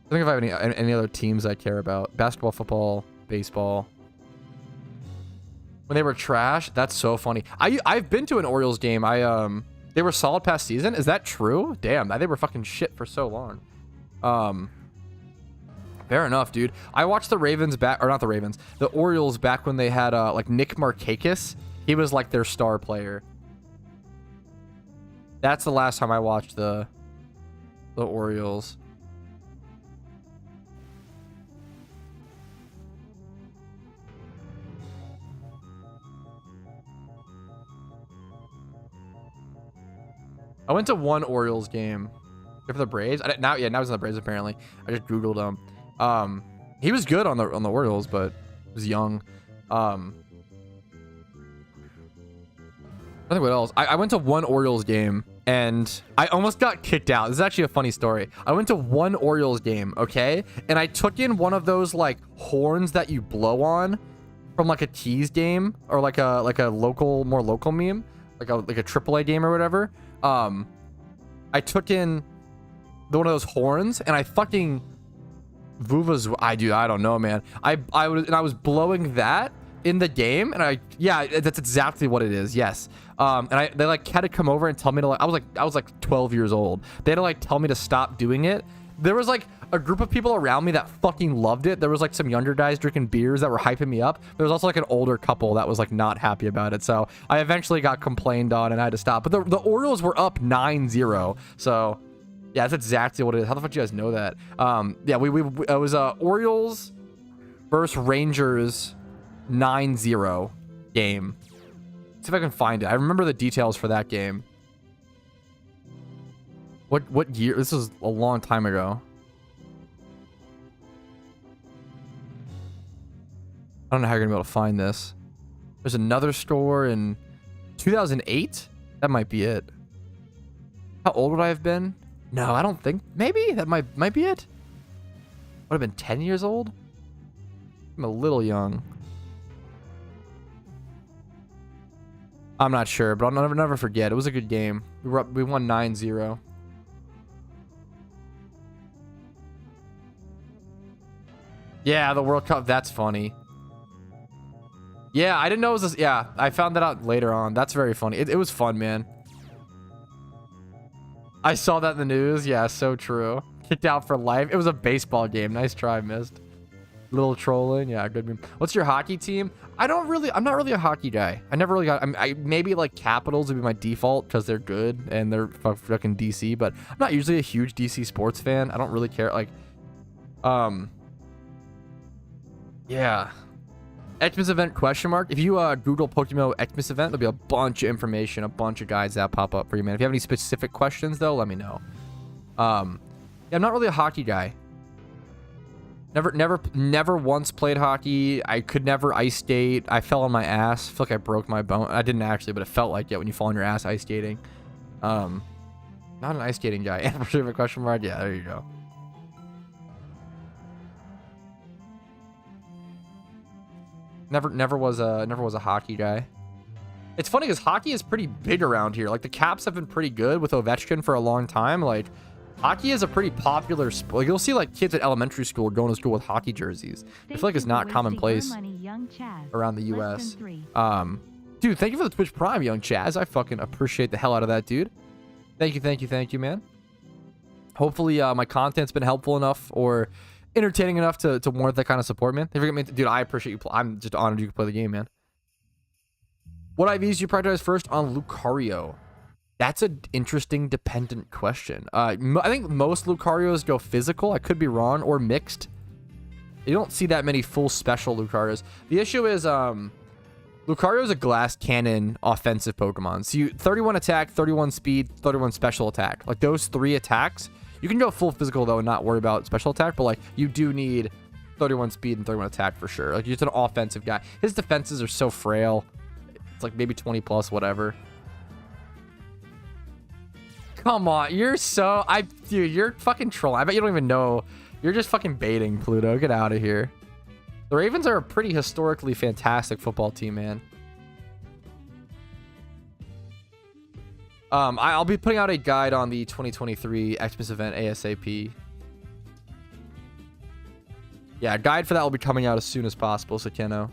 [SPEAKER 1] think if I have any other teams I care about. Basketball, football, baseball. When they were trash, that's so funny. I've been to an Orioles game. They were solid past season. Is that true? Damn, they were fucking shit for so long. Fair enough, dude. I watched the Ravens back, or not the Ravens, the Orioles back when they had like Nick Markakis. He was like their star player. That's the last time I watched the Orioles. I went to one Orioles game. For the Braves? Now he's in the Braves apparently. I just Googled him. He was good on the Orioles, but he was young. I think what else? I went to one Orioles game and I almost got kicked out. This is actually a funny story. I went to one Orioles game, okay? And I took in one of those like horns that you blow on from like a tease game or like a more local meme, like a AAA game or whatever. I took in one of those horns and I fucking I don't know, man. I was blowing that in the game and that's exactly what it is. Yes. They like had to come over and tell me to I was like 12 years old. They had to like tell me to stop doing it. There was like a group of people around me that fucking loved it. There was like some younger guys drinking beers that were hyping me up. There was also like an older couple that was like not happy about it. So I eventually got complained on and I had to stop. But the Orioles were up 9-0. So yeah, that's exactly what it is. How the fuck do you guys know that? Yeah, it was Orioles versus Rangers 9-0 game. Let's see if I can find it. I remember the details for that game. What year? This was a long time ago. I don't know how you're gonna be able to find this. There's another store in 2008. That might be it. How old would I have been? No, I don't think. Maybe that might be it. Would have been 10 years old. I'm a little young. I'm not sure, but I'll never forget. It was a good game. We won 9-0. Yeah, the World Cup. That's funny. Yeah, I didn't know it was this. Yeah, I found that out later on. That's very funny. It was fun, man. I saw that in the news. Yeah, so true. Kicked out for life. It was a baseball game. Nice try, missed. Little trolling. Yeah, good meme. What's your hockey team? I'm not really a hockey guy. I never really got. I maybe like Capitals would be my default because they're good and they're fucking DC. But I'm not usually a huge DC sports fan. I don't really care. Like, yeah. Xmas event question mark. If you Google PokeMMO Xmas event, there'll be a bunch of information, a bunch of guides that pop up for you, man. If you have any specific questions though, let me know. Yeah, I'm not really a hockey guy. Never once played hockey. I could never ice skate. I fell on my ass. I feel like I broke my bone. I didn't actually, but it felt like it when you fall on your ass ice skating. Not an ice skating guy. Specific question mark. Yeah, there you go. Never was a hockey guy. It's funny because hockey is pretty big around here. Like the Caps have been pretty good with Ovechkin for a long time. Like hockey is a pretty popular sport. Like, you'll see like kids at elementary school going to school with hockey jerseys. I feel like it's not commonplace around the US. Dude, thank you for the Twitch Prime, young Chaz. I fucking appreciate the hell out of that, dude. Thank you, man. Hopefully my content's been helpful enough or entertaining enough to warrant that kind of support, man. Dude, I appreciate you. I'm just honored you could play the game, man. What IVs do you prioritize first on Lucario? That's an interesting dependent question. I think most Lucarios go physical. I could be wrong, or mixed. You don't see that many full special Lucarios. The issue is Lucario's a glass cannon offensive Pokemon. So you 31 attack, 31 speed, 31 special attack. Like those 3 attacks. You can go full physical though and not worry about special attack, but like you do need 31 speed and 31 attack for sure. Like you're just an offensive guy. His defenses are so frail. It's like maybe 20 plus, whatever. Come on, you're so dude, you're fucking trolling. I bet you don't even know. You're just fucking baiting, Pluto. Get out of here. The Ravens are a pretty historically fantastic football team, man. I'll be putting out a guide on the 2023 Xmas event ASAP. Yeah, a guide for that will be coming out as soon as possible, so Keno.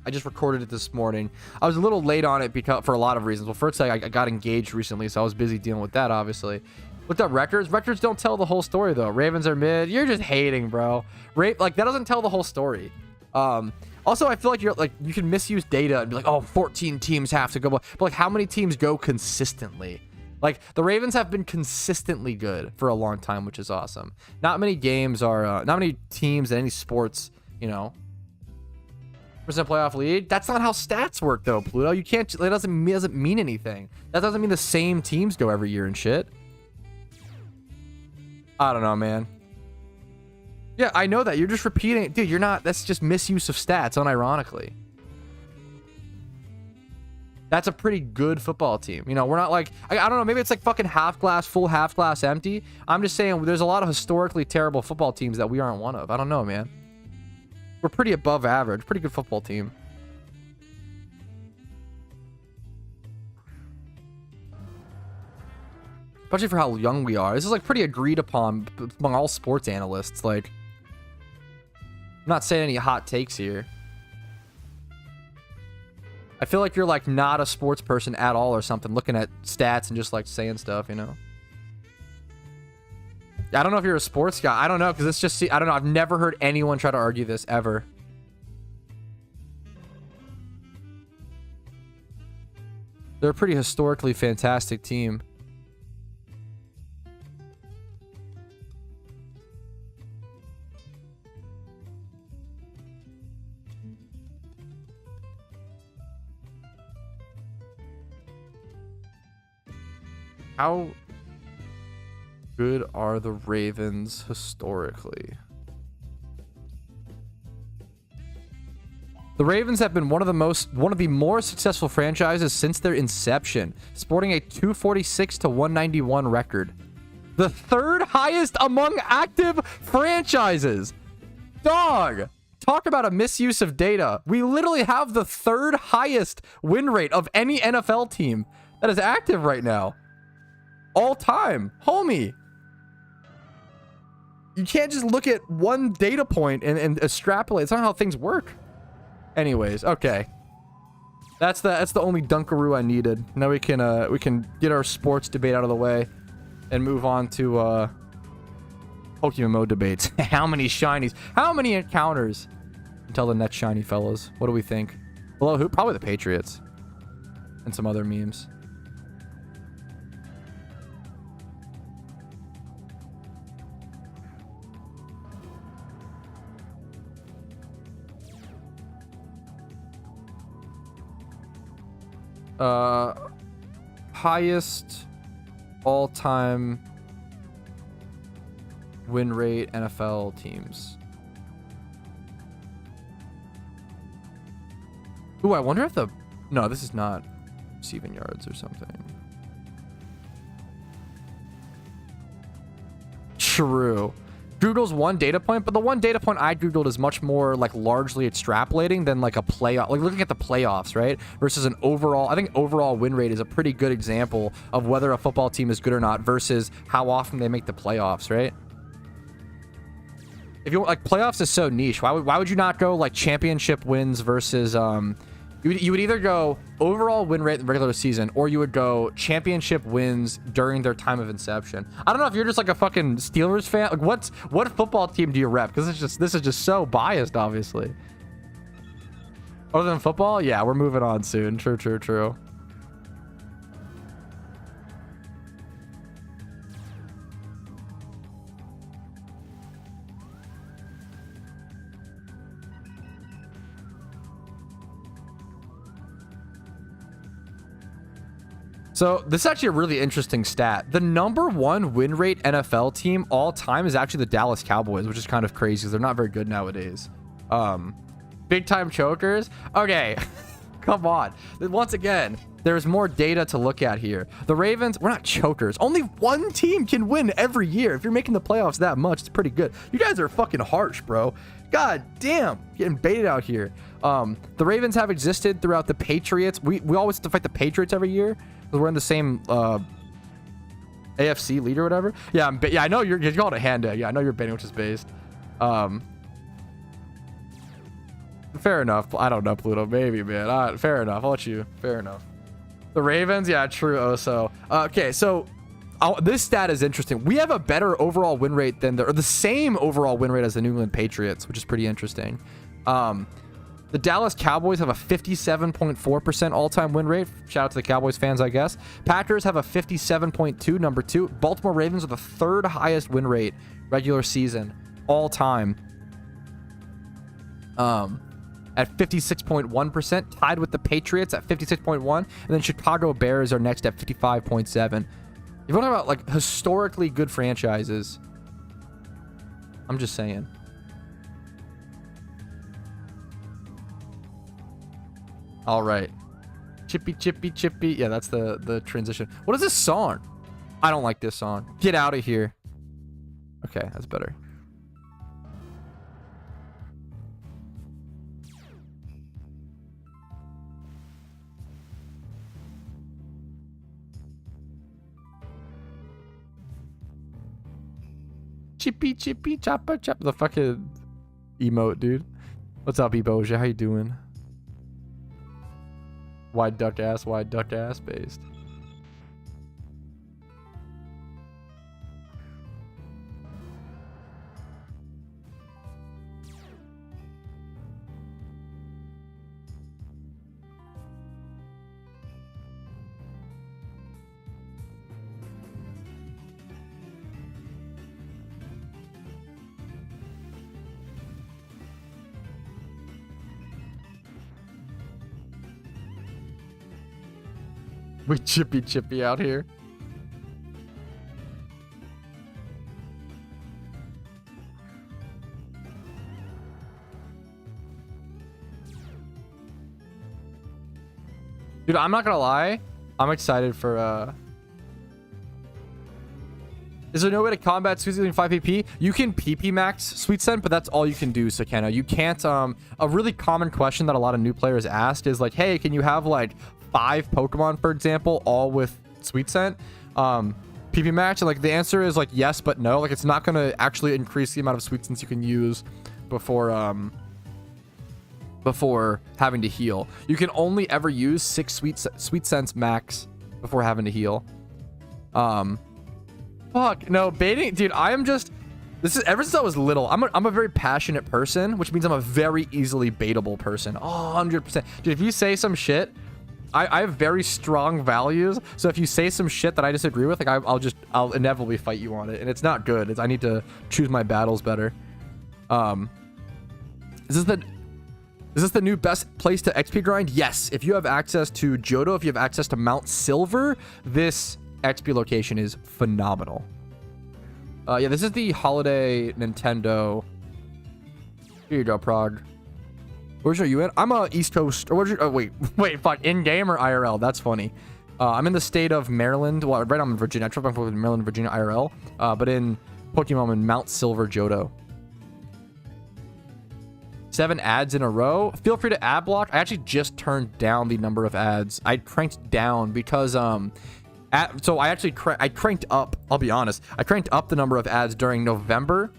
[SPEAKER 1] I just recorded it this morning. I was a little late on it because for a lot of reasons. Well, first, I got engaged recently, so I was busy dealing with that, obviously. What's up, records? Records don't tell the whole story, though. Ravens are mid. You're just hating, bro. Like, that doesn't tell the whole story. Also, I feel like you can misuse data and be like, oh, 14 teams have to go. But like, how many teams go consistently? Like, the Ravens have been consistently good for a long time, which is awesome. Not many games are, not many teams in any sports, you know, percent playoff lead. That's not how stats work, though, Pluto. You can't, it doesn't mean anything. That doesn't mean the same teams go every year and shit. I don't know, man. Yeah, I know that. You're just repeating it. Dude, you're not. That's just misuse of stats, unironically. That's a pretty good football team. You know, we're not like, I don't know, maybe it's like fucking half glass full, half glass empty. I'm just saying there's a lot of historically terrible football teams that we aren't one of. I don't know, man. We're pretty above average. Pretty good football team. Especially for how young we are. This is like pretty agreed upon among all sports analysts. Like, I'm not saying any hot takes here. I feel like you're like not a sports person at all or something, looking at stats and just like saying stuff, you know? I don't know if you're a sports guy. I don't know, because it's just, I don't know. I've never heard anyone try to argue this ever. They're a pretty historically fantastic team. How good are the Ravens historically? The Ravens have been one of the more successful franchises since their inception, sporting a 246 to 191 record. The 3rd highest among active franchises. Dog, talk about a misuse of data. We literally have the 3rd highest win rate of any NFL team that is active right now. All time, homie. You can't just look at one data point and extrapolate. It's not how things work. Anyways, okay. That's the only Dunkaroo I needed. Now we can get our sports debate out of the way and move on to PokeMMO debates. How many shinies? How many encounters until the next shiny, fellas? What do we think? Below who? Probably the Patriots and some other memes. Highest all-time win rate NFL teams. Ooh, I wonder if no, this is not receiving yards or something. True. Google's one data point, but the one data point I Googled is much more like largely extrapolating than like a playoff, like looking at the playoffs, right? Versus an overall, I think overall win rate is a pretty good example of whether a football team is good or not versus how often they make the playoffs, right? If you like, playoffs is so niche. Why would you not go like championship wins versus you would either go overall win rate in the regular season, or you would go championship wins during their time of inception. I don't know if you're just like a fucking Steelers fan. Like, what football team do you rep? Because this is just so biased, obviously. Other than football, yeah, we're moving on soon. True. So this is actually a really interesting stat. The #1 win rate NFL team all time is actually the Dallas Cowboys, which is kind of crazy because they're not very good nowadays. Big time chokers. Okay, come on. Once again, there's more data to look at here. The Ravens, we're not chokers. Only one team can win every year. If you're making the playoffs that much, it's pretty good. You guys are fucking harsh, bro. God damn, getting baited out here. The Ravens have existed throughout the Patriots. We always have to fight the Patriots every year because we're in the same AFC lead or whatever. Yeah, I know you're calling it hand egg. Yeah, I know you're baiting, which is based. Fair enough. I don't know, Pluto. Maybe, man. Fair enough. I'll let you. Fair enough. The Ravens, yeah, true. Also, okay. So this stat is interesting. We have a better overall win rate than the same overall win rate as the New England Patriots, which is pretty interesting. The Dallas Cowboys have a 57.4% all-time win rate. Shout out to the Cowboys fans, I guess. Packers have a 57.2, number 2. Baltimore Ravens are the 3rd highest win rate regular season all time. At 56.1%, tied with the Patriots at 56.1, and then Chicago Bears are next at 55.7. If you want to talk about like historically good franchises, I'm just saying. All right, chippy chippy chippy. Yeah, that's the transition. What is this song? I don't like this song. Get out of here. Okay, that's better. Chippy chippy choppa chop. The fucking emote, dude. What's up, Eboja? How you doing? Wide duck ass based. We chippy out here. Dude, I'm not gonna lie. I'm excited for Is there no way to combat Sweet Scent 5 PP? You can PP max Sweet Scent, but that's all you can do, Sakena. You can't a really common question that a lot of new players asked is like, hey, can you have like 5 Pokemon, for example, all with Sweet Scent PP max? And like the answer is like yes but no. Like it's not gonna actually increase the amount of Sweet Scents you can use before having to heal. You can only ever use 6 Sweet Scents max before having to heal. Fuck no, baiting, dude. I am just, this is ever since I was little. I'm a very passionate person, which means I'm a very easily baitable person. Oh, 100%. Dude, if you say some shit, I have very strong values, so if you say some shit that I disagree with, like I'll inevitably fight you on it, and it's not good. I need to choose my battles better. Is this the new best place to XP grind? Yes. If you have access to Johto, if you have access to Mount Silver, this XP location is phenomenal. Yeah, this is the holiday Nintendo. Here you go, Prague. Where's you in? I'm a East Coast. Or where's your? Oh wait, fuck. In game or IRL? That's funny. I'm in the state of Maryland. Well, right, I'm in Virginia. I trip back with Maryland, Virginia IRL. But in Pokemon, I'm in Mount Silver Johto. 7 ads in a row. Feel free to ad block. I actually just turned down the number of ads. I cranked down because so I actually cranked up. I'll be honest. I cranked up the number of ads during November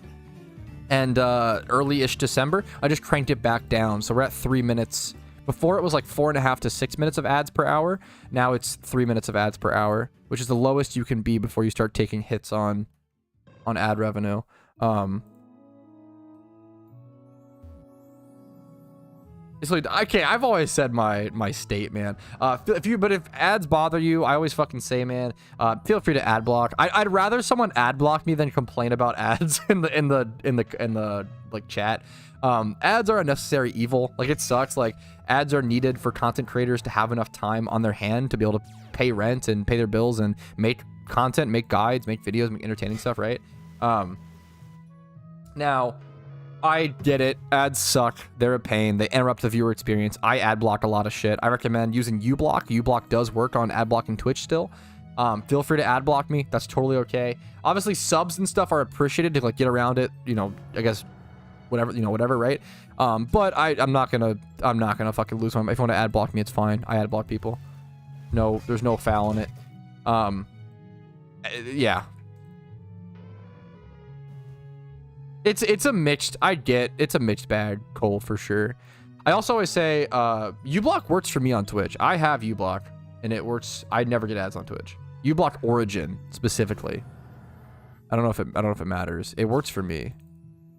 [SPEAKER 1] and early-ish December. I just cranked it back down, so we're at 3 minutes. Before it was like 4.5 to 6 minutes of ads per hour. Now it's 3 minutes of ads per hour, which is the lowest you can be before you start taking hits on ad revenue. So, okay, I've always said my state, man. If ads bother you, I always fucking say, man, feel free to ad block. I'd rather someone ad block me than complain about ads in the like chat. Ads are a necessary evil. Like, it sucks. Like, ads are needed for content creators to have enough time on their hand to be able to pay rent and pay their bills and make content, make guides, make videos, make entertaining stuff, right? Now, I get it. Ads suck. They're a pain. They interrupt the viewer experience. I ad block a lot of shit. I recommend using uBlock. uBlock does work on ad blocking Twitch still. Feel free to ad block me. That's totally okay. Obviously, subs and stuff are appreciated to like get around it. You know, I guess whatever, right? But I'm not gonna fucking lose my. If you want to ad block me, it's fine. I ad block people. No, there's no foul in it. Yeah. It's a mixed, it's a mixed bag, Cole, for sure. I also always say, uBlock works for me on Twitch. I have uBlock, and it works. I never get ads on Twitch. uBlock Origin, specifically. I don't know if it matters. It works for me.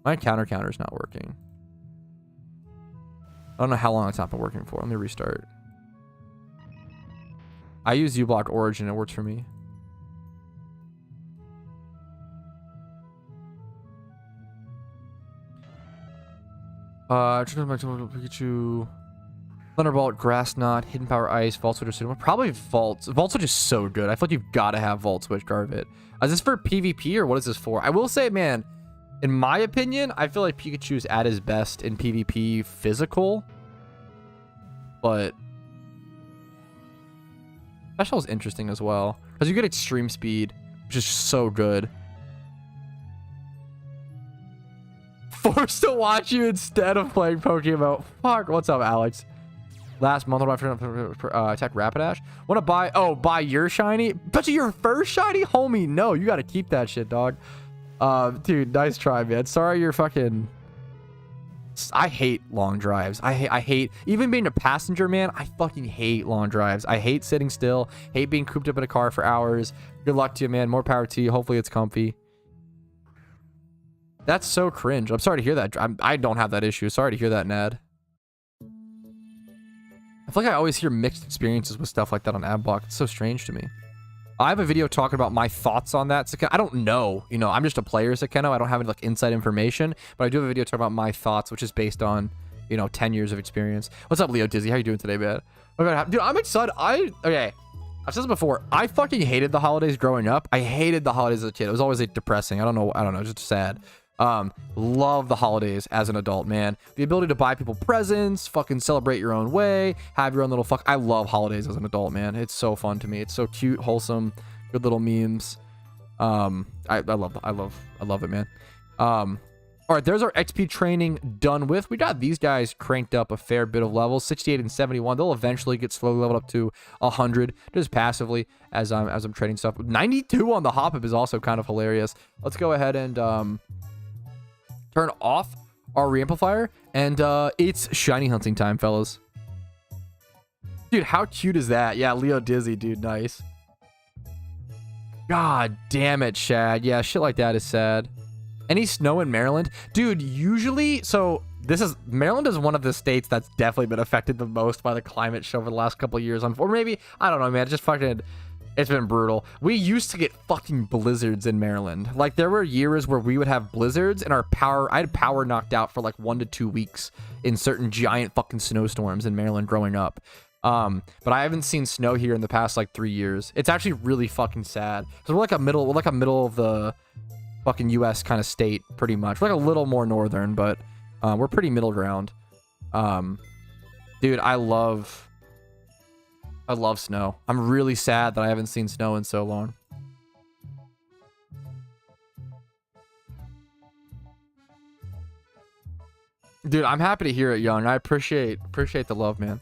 [SPEAKER 1] My counter's not working. I don't know how long it's not been working for. Let me restart. I use uBlock Origin. It works for me. Pikachu, Thunderbolt, Grass Knot, Hidden Power Ice, Vault Switch, or Cinema. Probably Vault. Vault Switch is so good. I feel like you've got to have Vault Switch, Garvit. Is this for PvP or what is this for? I will say, man, in my opinion, I feel like Pikachu's at his best in PvP physical. But Special is interesting as well. Because you get Extreme Speed, which is so good. Forced to watch you instead of playing PokeMMO. Fuck, what's up, Alex? Last month, attack Rapidash. Want to buy your shiny? But your first shiny? Homie, no, you got to keep that shit, dog. Dude, nice try, man. Sorry you're fucking... I hate long drives. I hate even being a passenger, man. I fucking hate long drives. I hate sitting still. Hate being cooped up in a car for hours. Good luck to you, man. More power to you. Hopefully it's comfy. That's so cringe. I'm sorry to hear that. I don't have that issue. Sorry to hear that, Nad. I feel like I always hear mixed experiences with stuff like that on Adblock. It's so strange to me. I have a video talking about my thoughts on that. I don't know. You know, I'm just a player, Sakeno. I don't have any like inside information, but I do have a video talking about my thoughts, which is based on, you know, 10 years of experience. What's up, Leo Dizzy? How you doing today, man? Dude, I'm excited. Okay. I've said this before. I fucking hated the holidays growing up. I hated the holidays as a kid. It was always like depressing. I don't know. Just sad. Love the holidays as an adult, man. The ability to buy people presents, fucking celebrate your own way, have your own little I love holidays as an adult, man. It's so fun to me. It's so cute, wholesome, good little memes. I love it, man. All right, there's our XP training done with. We got these guys cranked up a fair bit of levels, 68 and 71. They'll eventually get slowly leveled up to 100, just passively as I'm trading stuff. 92 on the hop-up is also kind of hilarious. Let's go ahead and turn off our re-amplifier, and it's shiny hunting time, fellas. Dude, how cute is that? Yeah, Leo Dizzy, dude, nice. God damn it, Shad. Yeah, shit like that is sad. Any snow in Maryland? Dude, usually, so Maryland is one of the states that's definitely been affected the most by the climate show over the last couple of years. Or maybe, I don't know, man, it's been brutal. We used to get fucking blizzards in Maryland. Like, there were years where we would have blizzards and I had power knocked out for like 1 to 2 weeks in certain giant fucking snowstorms in Maryland growing up. But I haven't seen snow here in the past like 3 years. It's actually really fucking sad. Cause we're like a middle of the fucking US kind of state, pretty much. We're like a little more northern, but we're pretty middle ground. Dude, I love snow. I'm really sad that I haven't seen snow in so long. Dude, I'm happy to hear it, Young. I appreciate the love, man.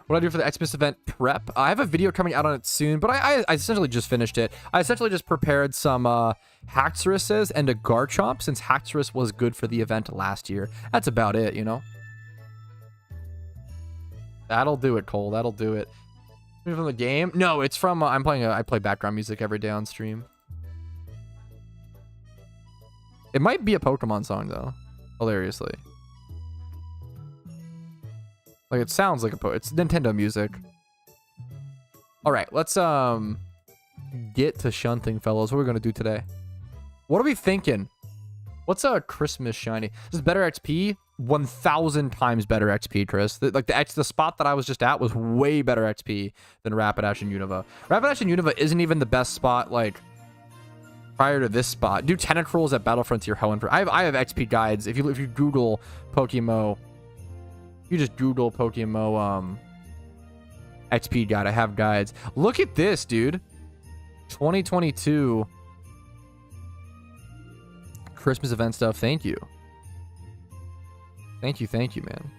[SPEAKER 1] What do I do for the Xmas event prep? I have a video coming out on it soon, but I essentially just finished it. I essentially just prepared some Haxoruses and a Garchomp, since Haxorus was good for the event last year. That's about it, you know? That'll do it, Cole. That'll do it. From the game? No, it's from I play background music every day on stream. It might be a Pokemon song though. Hilariously. Like, it sounds like it's Nintendo music. All right, let's get to shunting, fellas. What are we gonna do today? What are we thinking? What's a Christmas shiny? This is better XP. 1,000 times better XP, Chris. Like the spot that I was just at was way better XP than Rapidash and Unova. Rapidash and Unova isn't even the best spot, like, prior to this spot. Do Tentacruels at Battle Frontier hell for. I have XP guides. If you Google PokeMMO, you just Google PokeMMO XP guide. I have guides. Look at this, dude. 2022 Christmas event stuff. Thank you. Thank you, man.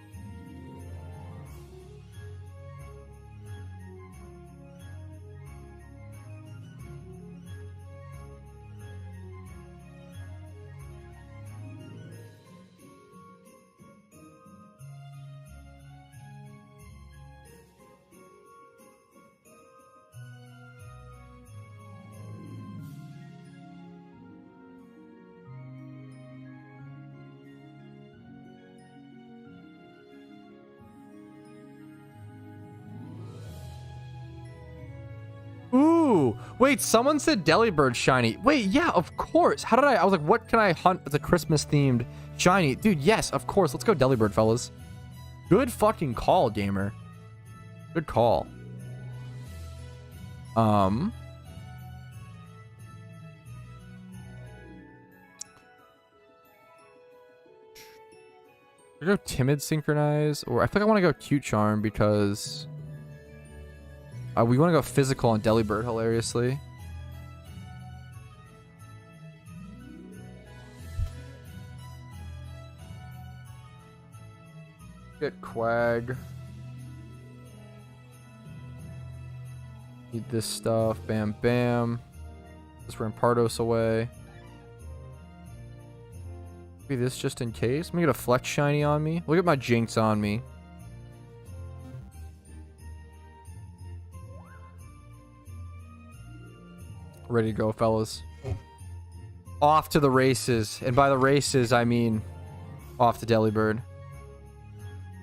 [SPEAKER 1] Ooh, wait, someone said Delibird shiny. Wait, yeah, of course. How did I was like, what can I hunt as a Christmas themed shiny? Dude, yes, of course. Let's go Delibird, fellas. Good fucking call, gamer. Good call. I go Timid Synchronize, or I think I want to go Cute Charm because we want to go physical on Delibird, hilariously. Get Quag. Need this stuff. Bam, bam. Just Rampardos away. Maybe this just in case. Let me get a Flex shiny on me. Look at my Jinx on me. Ready to go, fellas. Off to the races. And by the races, I mean off to Delibird.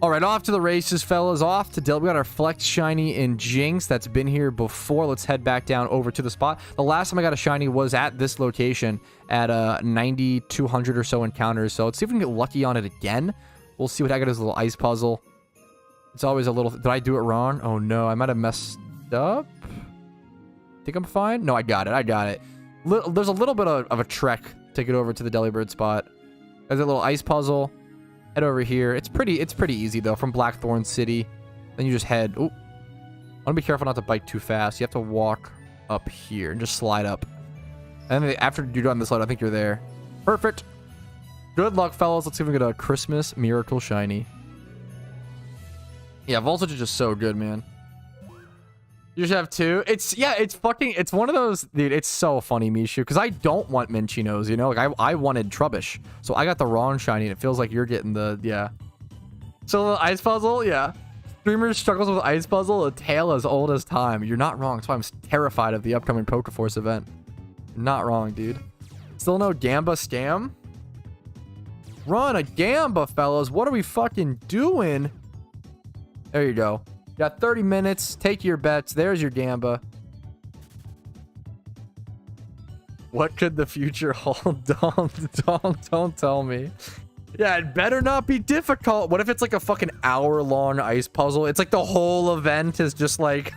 [SPEAKER 1] All right, off to the races, fellas. Off to Delibird. We got our Flex shiny in Jinx that's been here before. Let's head back down over to the spot. The last time I got a shiny was at this location at 9,200 or so encounters. So let's see if we can get lucky on it again. We'll see what I got as a little ice puzzle. It's always a little... Did I do it wrong? Oh, no. I might have messed up. Think I'm fine? No, I got it. I got it. There's a little bit of a trek to get over to the Delibird spot. There's a little ice puzzle. Head over here. It's pretty easy, though, from Blackthorn City. Then you just head... Ooh. I want to be careful not to bike too fast. You have to walk up here and just slide up. And then after you're done this slide, I think you're there. Perfect. Good luck, fellas. Let's see if we can get a Christmas Miracle Shiny. Yeah, Voltage is just so good, man. You just have two. It's one of those, dude. It's so funny, Mishu, because I don't want Minchinos, you know, like I wanted Trubbish, so I got the wrong shiny, and it feels like you're getting the, yeah. So the ice puzzle, yeah. Streamer struggles with ice puzzle, a tale as old as time. You're not wrong. That's why I'm terrified of the upcoming Pokeforce event. You're not wrong, dude. Still no Gamba scam. Run a Gamba, fellas. What are we fucking doing? There you go. You got 30 minutes. Take your bets. There's your Gamba. What could the future hold? Don't tell me. Yeah, it better not be difficult. What if it's like a fucking hour-long ice puzzle? It's like the whole event is just like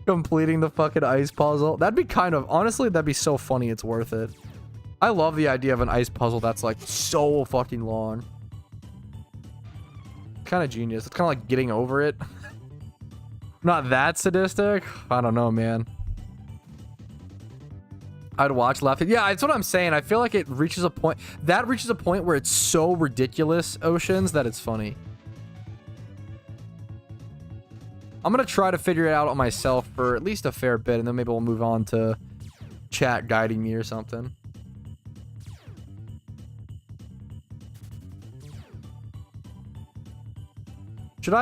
[SPEAKER 1] completing the fucking ice puzzle. That'd be kind of... Honestly, that'd be so funny. It's worth it. I love the idea of an ice puzzle that's like so fucking long. Kind of genius. It's kind of like getting over it. Not that sadistic. I don't know, man. I'd watch laughing. Yeah, it's what I'm saying. I feel like it reaches a point. That reaches a point where it's so ridiculous, Oceans, that it's funny. I'm going to try to figure it out on myself for at least a fair bit, and then maybe we'll move on to chat guiding me or something. Should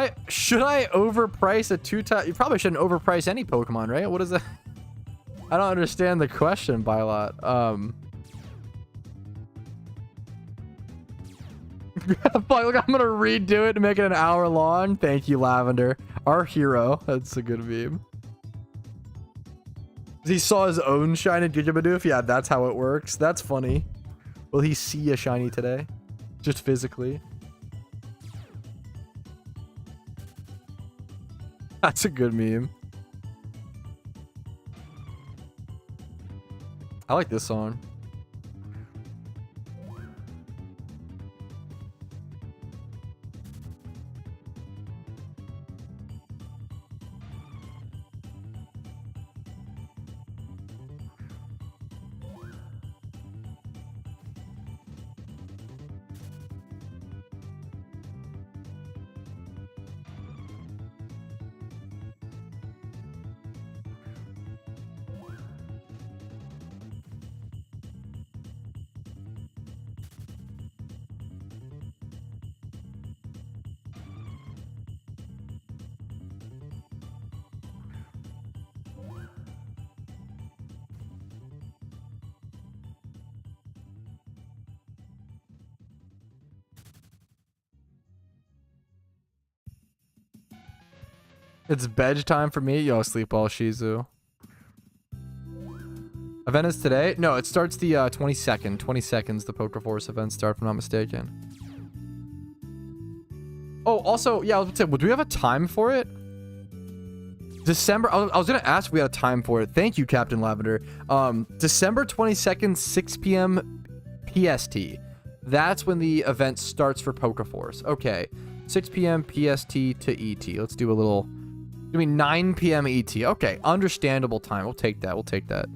[SPEAKER 1] I overprice a two-time? You probably shouldn't overprice any Pokemon, right? What is that? I don't understand the question, Bylot. Fuck, look, I'm gonna redo it to make it an hour long. Thank you, Lavender. Our hero. That's a good meme. He saw his own shiny Gigabadoof. Yeah, that's how it works. That's funny. Will he see a shiny today? Just physically. That's a good meme. I like this song. It's bed time for me. Yo, sleep well, Shizu. Event is today? No, it starts the 22nd. 22nd's the Poker Force event start, if I'm not mistaken. Oh, also, yeah, I was gonna say, do we have a time for it? December. I was gonna ask if we had a time for it. Thank you, Captain Lavender. December 22nd, 6 p.m. PST. That's when the event starts for Poker Force. Okay, 6 p.m. PST to ET. Let's do a little. I mean, 9 p.m. ET. Okay, understandable time. We'll take that. We'll take that.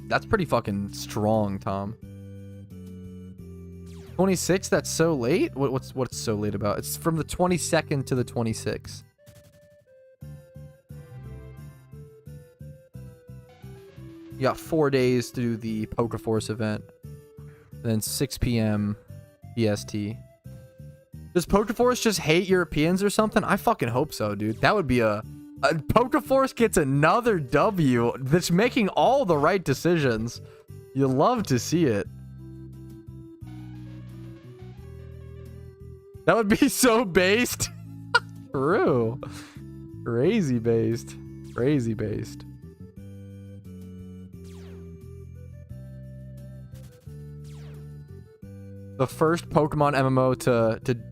[SPEAKER 1] That's pretty fucking strong, Tom. 26? That's so late? What's so late about? It's from the 22nd to the 26th. You got 4 days to do the Poker Force event. Then 6 p.m. PST. Does Poker Force just hate Europeans or something? I fucking hope so, dude. That would be a Poker Force gets another W that's making all the right decisions. You love to see it. That would be so based. True. Crazy based. Crazy based. The first Pokemon MMO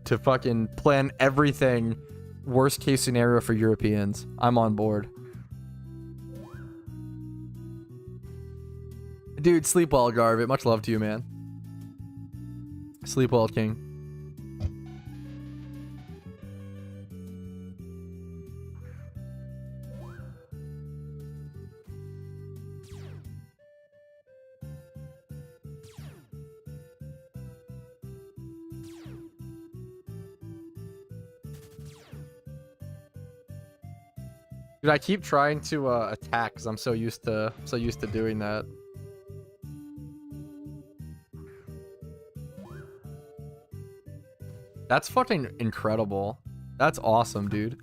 [SPEAKER 1] to fucking plan everything worst case scenario for Europeans. I'm on board. Dude, sleep well, Garvit. Much love to you, man. Sleep well, King. Dude, I keep trying to attack because I'm so used to doing that. That's fucking incredible. That's awesome, dude.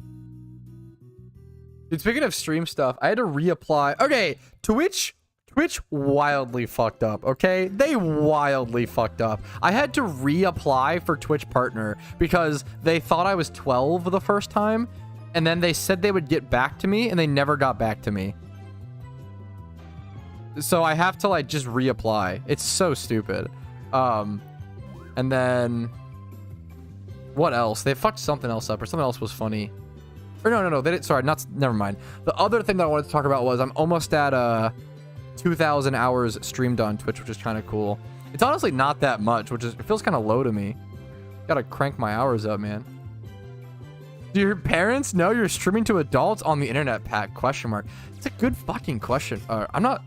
[SPEAKER 1] Dude, speaking of stream stuff, I had to reapply. Okay, Twitch wildly fucked up, okay? They wildly fucked up. I had to reapply for Twitch Partner because they thought I was 12 the first time, and then they said they would get back to me, and they never got back to me. So I have to, like, just reapply. It's so stupid. And then... what else? They fucked something else up, or something else was funny. Or no, they didn't, sorry, never mind. The other thing that I wanted to talk about was I'm almost at 2,000 hours streamed on Twitch, which is kind of cool. It's honestly not that much, which is, it feels kind of low to me. Gotta crank my hours up, man. Do your parents know you're streaming to adults on the internet, Pat? Question mark. It's a good fucking question. I'm not...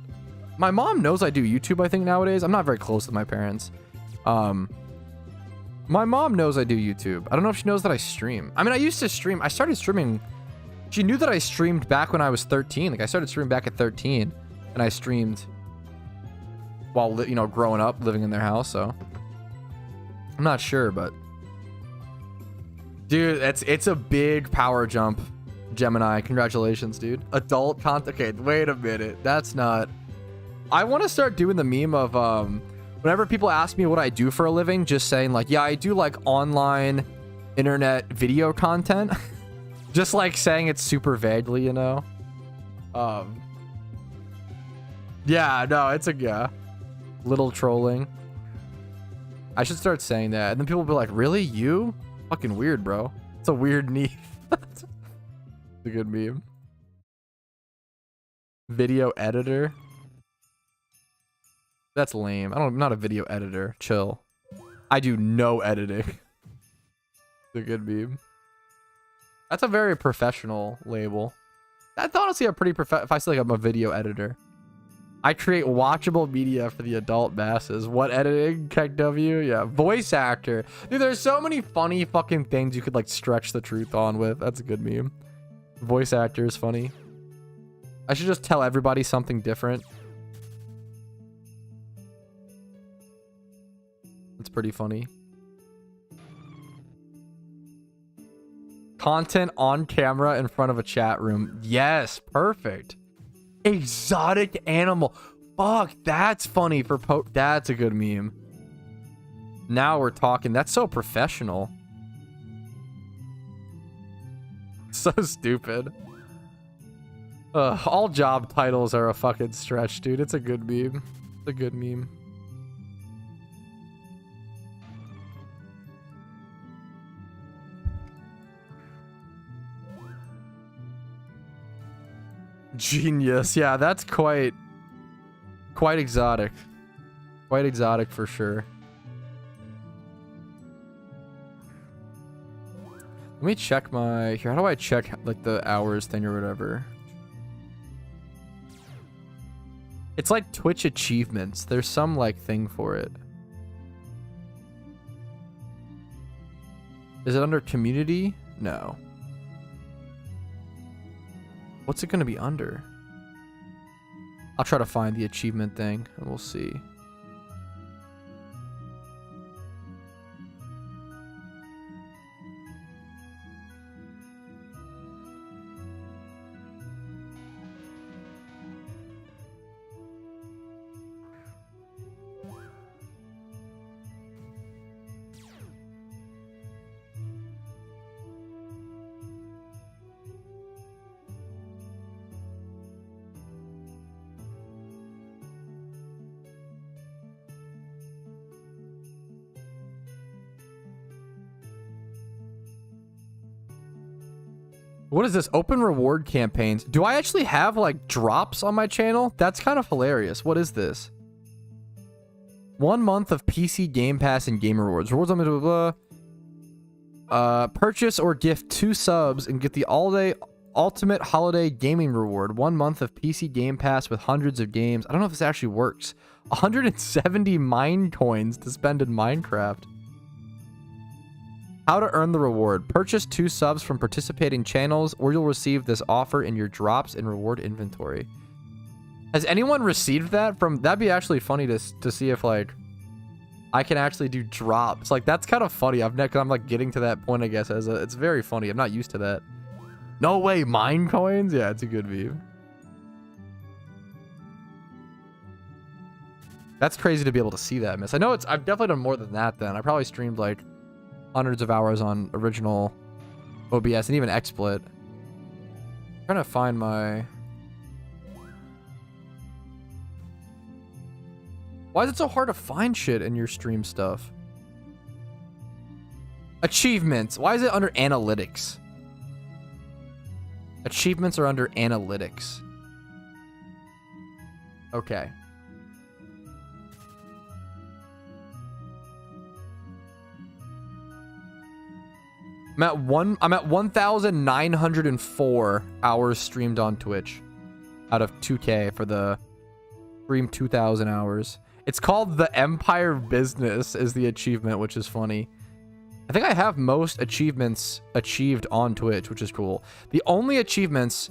[SPEAKER 1] my mom knows I do YouTube, I think, nowadays. I'm not very close with my parents. My mom knows I do YouTube. I don't know if she knows that I stream. I mean, I used to stream. I started streaming. She knew that I streamed back when I was 13. Like, I started streaming back at 13. And I streamed while, you know, growing up, living in their house, so... I'm not sure, but... dude, it's a big power jump, Gemini. Congratulations, dude. Adult content. Okay, wait a minute. That's not... I want to start doing the meme of, Whenever people ask me what I do for a living, just saying like, yeah, I do like online internet video content. Just like saying it super vaguely, you know? Yeah, no, it's a little trolling. I should start saying that. And then people will be like, really? You? Fucking weird, bro. It's a weird niche. It's a good meme. Video editor. That's lame. I'm not a video editor. Chill. I do no editing. It's a good meme. That's a very professional label. That's honestly a pretty if I say like I'm a video editor. I create watchable media for the adult masses. What editing? Keck W? Yeah. Voice actor. Dude, there's so many funny fucking things you could like stretch the truth on with. That's a good meme. Voice actor is funny. I should just tell everybody something different. It's pretty funny. Content on camera in front of a chat room. Yes, perfect. Exotic animal. Fuck, that's funny for that's a good meme. Now we're talking. That's so professional. So stupid. All job titles are a fucking stretch, dude. It's a good meme. It's a good meme. Genius. Yeah, that's quite exotic. Quite exotic for sure. Let me check my here. How do I check like the hours thing or whatever? It's like Twitch achievements. There's some like thing for it. Is it under community? No. What's it going to be under? I'll try to find the achievement thing and we'll see. What is this? Open reward campaigns. Do I actually have like drops on my channel? That's kind of hilarious. What is this? 1 month of PC Game Pass and Game Rewards. Rewards on blah, blah, blah. Purchase or gift 2 subs and get the all-day ultimate holiday gaming reward. 1 month of PC Game Pass with hundreds of games. I don't know if this actually works. 170 mine coins to spend in Minecraft. How to earn the reward. Purchase 2 subs from participating channels or you'll receive this offer in your drops and reward inventory. Has anyone received that from... That'd be actually funny to see if like I can actually do drops. Like that's kind of funny. I'm like getting to that point, I guess. It's very funny. I'm not used to that. No way, mine coins? Yeah, it's a good meme. That's crazy to be able to see that, miss. I know I've definitely done more than that then. I probably streamed like hundreds of hours on original OBS and even XSplit. I'm trying to find my... Why is it so hard to find shit in your stream stuff? Achievements. Why is it under analytics? Achievements are under analytics. Okay. I'm at 1,904 hours streamed on Twitch out of 2K for the stream 2,000 hours. It's called the Empire Business is the achievement, which is funny. I think I have most achievements achieved on Twitch, which is cool. The only achievements,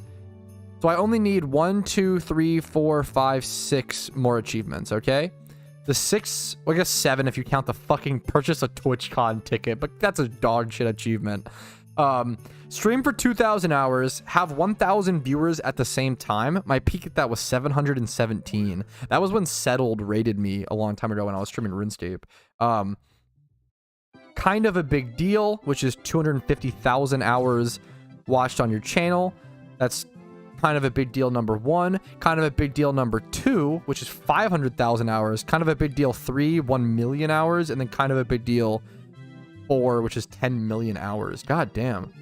[SPEAKER 1] so I only need 1, 2, 3, 4, 5, 6 more achievements, okay? The 6, well, I guess 7 if you count the fucking purchase a TwitchCon ticket, but that's a dog shit achievement. Stream for 2,000 hours, have 1,000 viewers at the same time. My peak at that was 717. That was when Settled rated me a long time ago when I was streaming RuneScape. Kind of a big deal, which is 250,000 hours watched on your channel. That's kind of a big deal, number 1. Kind of a big deal, number 2, which is 500,000 hours. Kind of a big deal, 3, 1 million hours. And then kind of a big deal, 4, which is 10 million hours. God damn.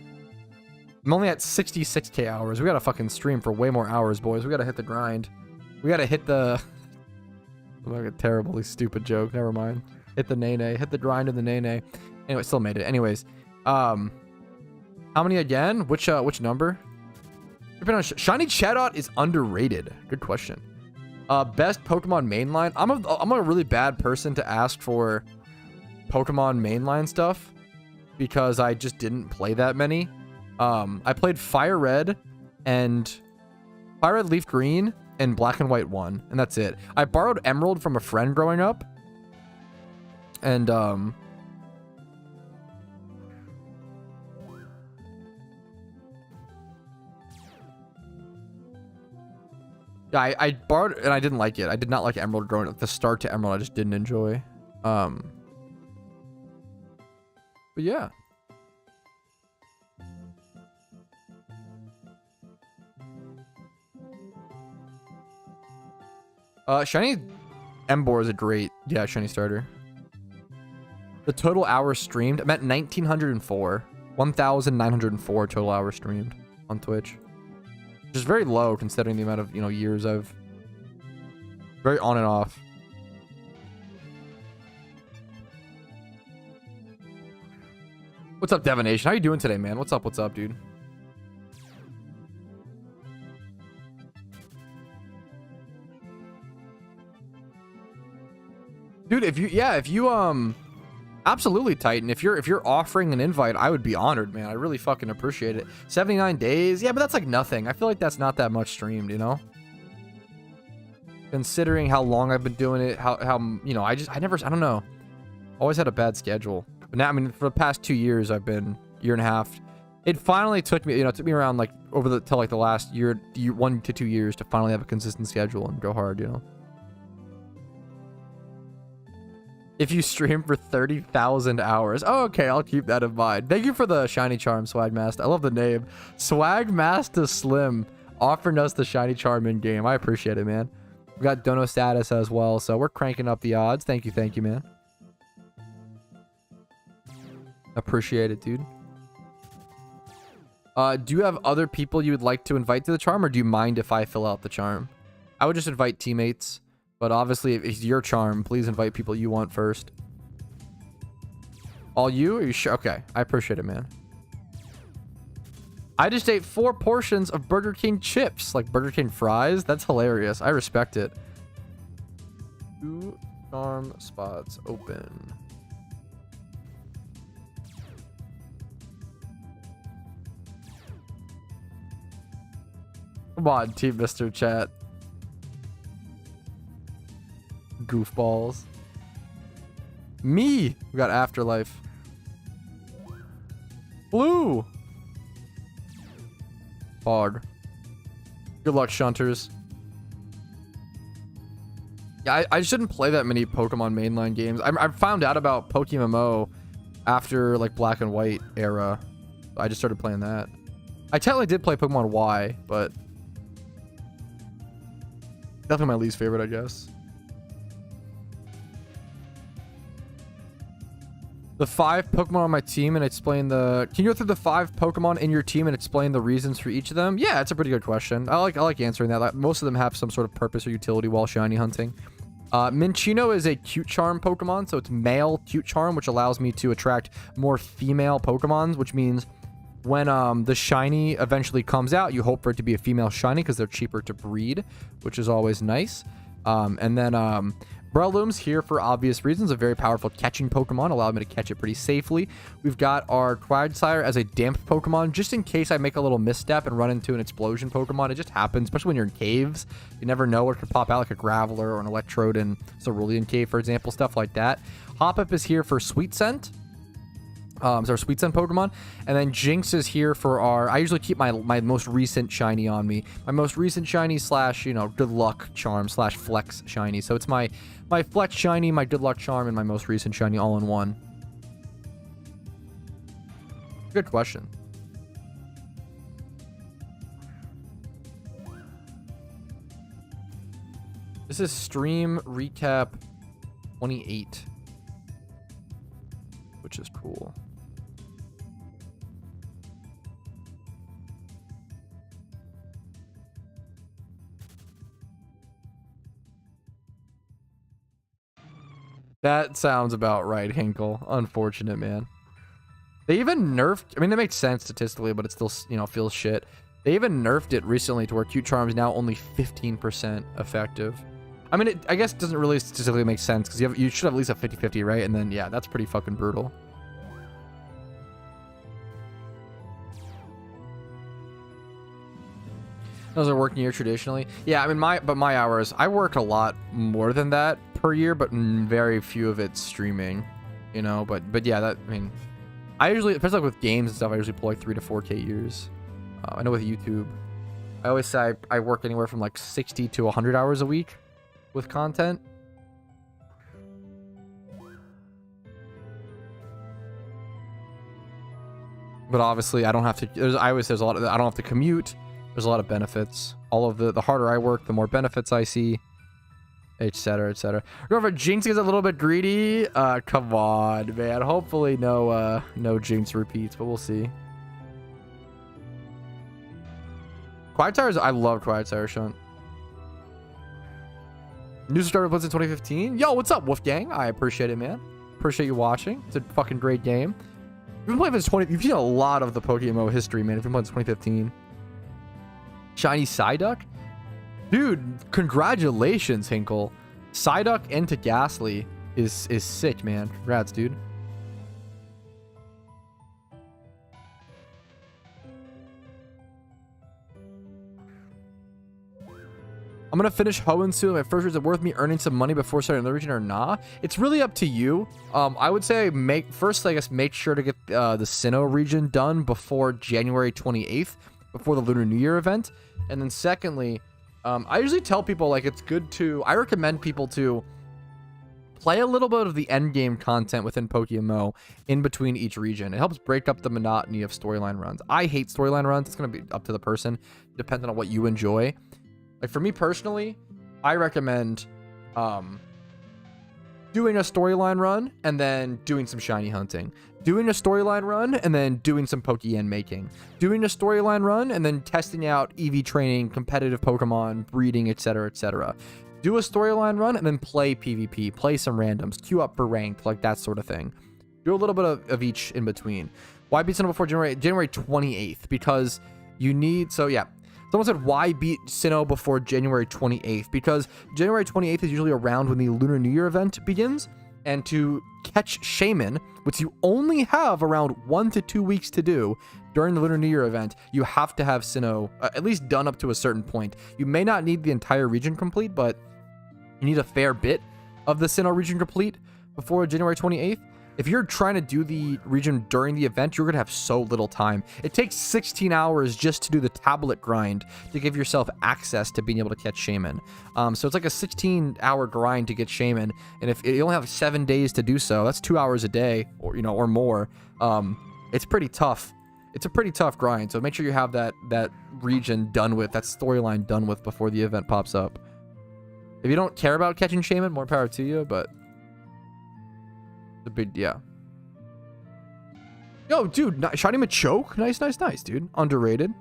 [SPEAKER 1] I'm only at 66k hours. We gotta fucking stream for way more hours, boys. We gotta hit the grind. We gotta hit the... like a terribly stupid joke. Never mind. Hit the nay-nay. Hit the grind and the nay-nay. Anyway, still made it. Anyways. How many again? Which number? Shiny Chatot is underrated. Good question. Best Pokemon mainline. I'm a really bad person to ask for Pokemon mainline stuff because I just didn't play that many. I played Fire Red, Leaf Green, and Black and White 1, and that's it. I borrowed Emerald from a friend growing up, and yeah, I borrowed and I didn't like it. I did not like Emerald growing up. The start to Emerald I just didn't enjoy. But yeah. Shiny Emboar is a great, shiny starter. The total hours streamed, I'm at 1,904. 1,904 total hours streamed on Twitch. Which is very low considering the amount of, years I've... Very on and off. What's up, Devination? How you doing today, man? What's up, dude? Dude, if you absolutely, Titan. If you're offering an invite, I would be honored, man. I really fucking appreciate it. 79 days, yeah, but that's like nothing. I feel like that's not that much streamed, considering how long I've been doing it. How I don't know. Always had a bad schedule. But now, I mean, for the past 2 years, I've been year and a half. It finally took me, it took me around like till like the last year, 1 to 2 years to finally have a consistent schedule and go hard, If you stream for 30,000 hours. Oh, okay, I'll keep that in mind. Thank you for the Shiny Charm, Swagmaster. I love the name. Swagmaster Slim offering us the Shiny Charm in-game. I appreciate it, man. We got Dono status as well, so we're cranking up the odds. Thank you, man. Appreciate it, dude. Do you have other people you would like to invite to the charm, or do you mind if I fill out the charm? I would just invite teammates. But obviously, if it's your charm, please invite people you want first. All you? Are you sure? Okay. I appreciate it, man. I just ate 4 portions of Burger King chips. Like Burger King fries? That's hilarious. I respect it. 2 charm spots open. Come on, Team Mr. Chat. Goofballs. Me. We got Afterlife. Blue. Fog. Good luck, Shunters. Yeah, I shouldn't play that many Pokemon mainline games. I found out about PokeMMO after like Black and White era. I just started playing that. I technically did play Pokemon Y, but definitely my least favorite, I guess. The 5 Pokemon on my team and explain the... Can you go through the 5 Pokemon in your team and explain the reasons for each of them? Yeah, it's a pretty good question. I like answering that. Like, most of them have some sort of purpose or utility while shiny hunting. Minccino is a cute charm Pokemon, so it's male cute charm, which allows me to attract more female Pokemons, which means when the shiny eventually comes out, you hope for it to be a female shiny because they're cheaper to breed, which is always nice. And then Breloom's here for obvious reasons, a very powerful catching Pokemon, allowed me to catch it pretty safely. We've got our Quagsire as a damp Pokemon, just in case I make a little misstep and run into an explosion Pokemon. It just happens, especially when you're in caves. You never know what could pop out, like a Graveler or an Electrode in Cerulean Cave, for example, stuff like that. Hoppip is here for Sweet Scent. So our Sweet Sun Pokemon, and then Jinx is here for our. I usually keep my most recent shiny on me. My most recent shiny slash good luck charm slash flex shiny. So it's my flex shiny, my good luck charm, and my most recent shiny all in one. Good question. This is stream recap 28, which is cool. That sounds about right, Hinkle. Unfortunate, man. They even nerfed... I mean, it makes sense statistically, but it still, feels shit. They even nerfed it recently to where Cute Charm is now only 15% effective. I mean, I guess it doesn't really statistically make sense because you should have at least a 50-50, right? And then, yeah, that's pretty fucking brutal. Those are working year traditionally. Yeah, I mean, my hours, I work a lot more than that per year, but very few of it's streaming, but yeah, that, I mean, I usually, especially like with games and stuff, I usually pull like 3 to 4K years. I know with YouTube, I always say I work anywhere from like 60 to 100 hours a week with content. But obviously I don't have to, I always say I don't have to commute. There's a lot of benefits. All of the harder I work, the more benefits I see, etc., etc. Remember, Jinx gets a little bit greedy. Come on, man. Hopefully no Jinx repeats, but we'll see. Quiet Tires, I love Quiet Tire Shunt. New starter Blitz in 2015. Yo, what's up, Wolfgang? I appreciate it, man. Appreciate you watching. It's a fucking great game. You've been playing since you've seen a lot of the PokeMMO history, man. If you've been playing since 2015. Shiny Psyduck? Dude, congratulations, Hinkle. Psyduck into Ghastly is sick, man. Congrats, dude. I'm gonna finish Hoenn soon. My first, is it worth me earning some money before starting the region or nah? It's really up to you. I would say make sure to get the Sinnoh region done before January 28th, before the Lunar New Year event. And then secondly, I usually tell people like I recommend people to play a little bit of the end game content within PokeMMO in between each region. It helps break up the monotony of storyline runs. I hate storyline runs. It's gonna be up to the person, depending on what you enjoy. Like for me personally, I recommend doing a storyline run and then doing some shiny hunting. Doing a storyline run and then doing some Pokeyen making. Doing a storyline run and then testing out EV training, competitive Pokemon, breeding, etc., etc. Do a storyline run and then play PvP, play some randoms, queue up for ranked, like that sort of thing. Do a little bit of each in between. Why beat Sinnoh before January 28th? Because you need, so yeah. Someone said, why beat Sinnoh before January 28th? Because January 28th is usually around when the Lunar New Year event begins. And to catch Shaman, which you only have around 1 to 2 weeks to do during the Lunar New Year event, you have to have Sinnoh at least done up to a certain point. You may not need the entire region complete, but you need a fair bit of the Sinnoh region complete before January 28th. If you're trying to do the region during the event, you're going to have so little time. It takes 16 hours just to do the tablet grind to give yourself access to being able to catch Shaman. So it's like a 16-hour grind to get Shaman. And if you only have 7 days to do so, that's 2 hours a day or, or more. It's pretty tough. It's a pretty tough grind. So make sure you have that region done with, that storyline done with before the event pops up. If you don't care about catching Shaman, more power to you, but the big, yeah. Yo, dude, shiny Machoke. Nice, dude. Underrated.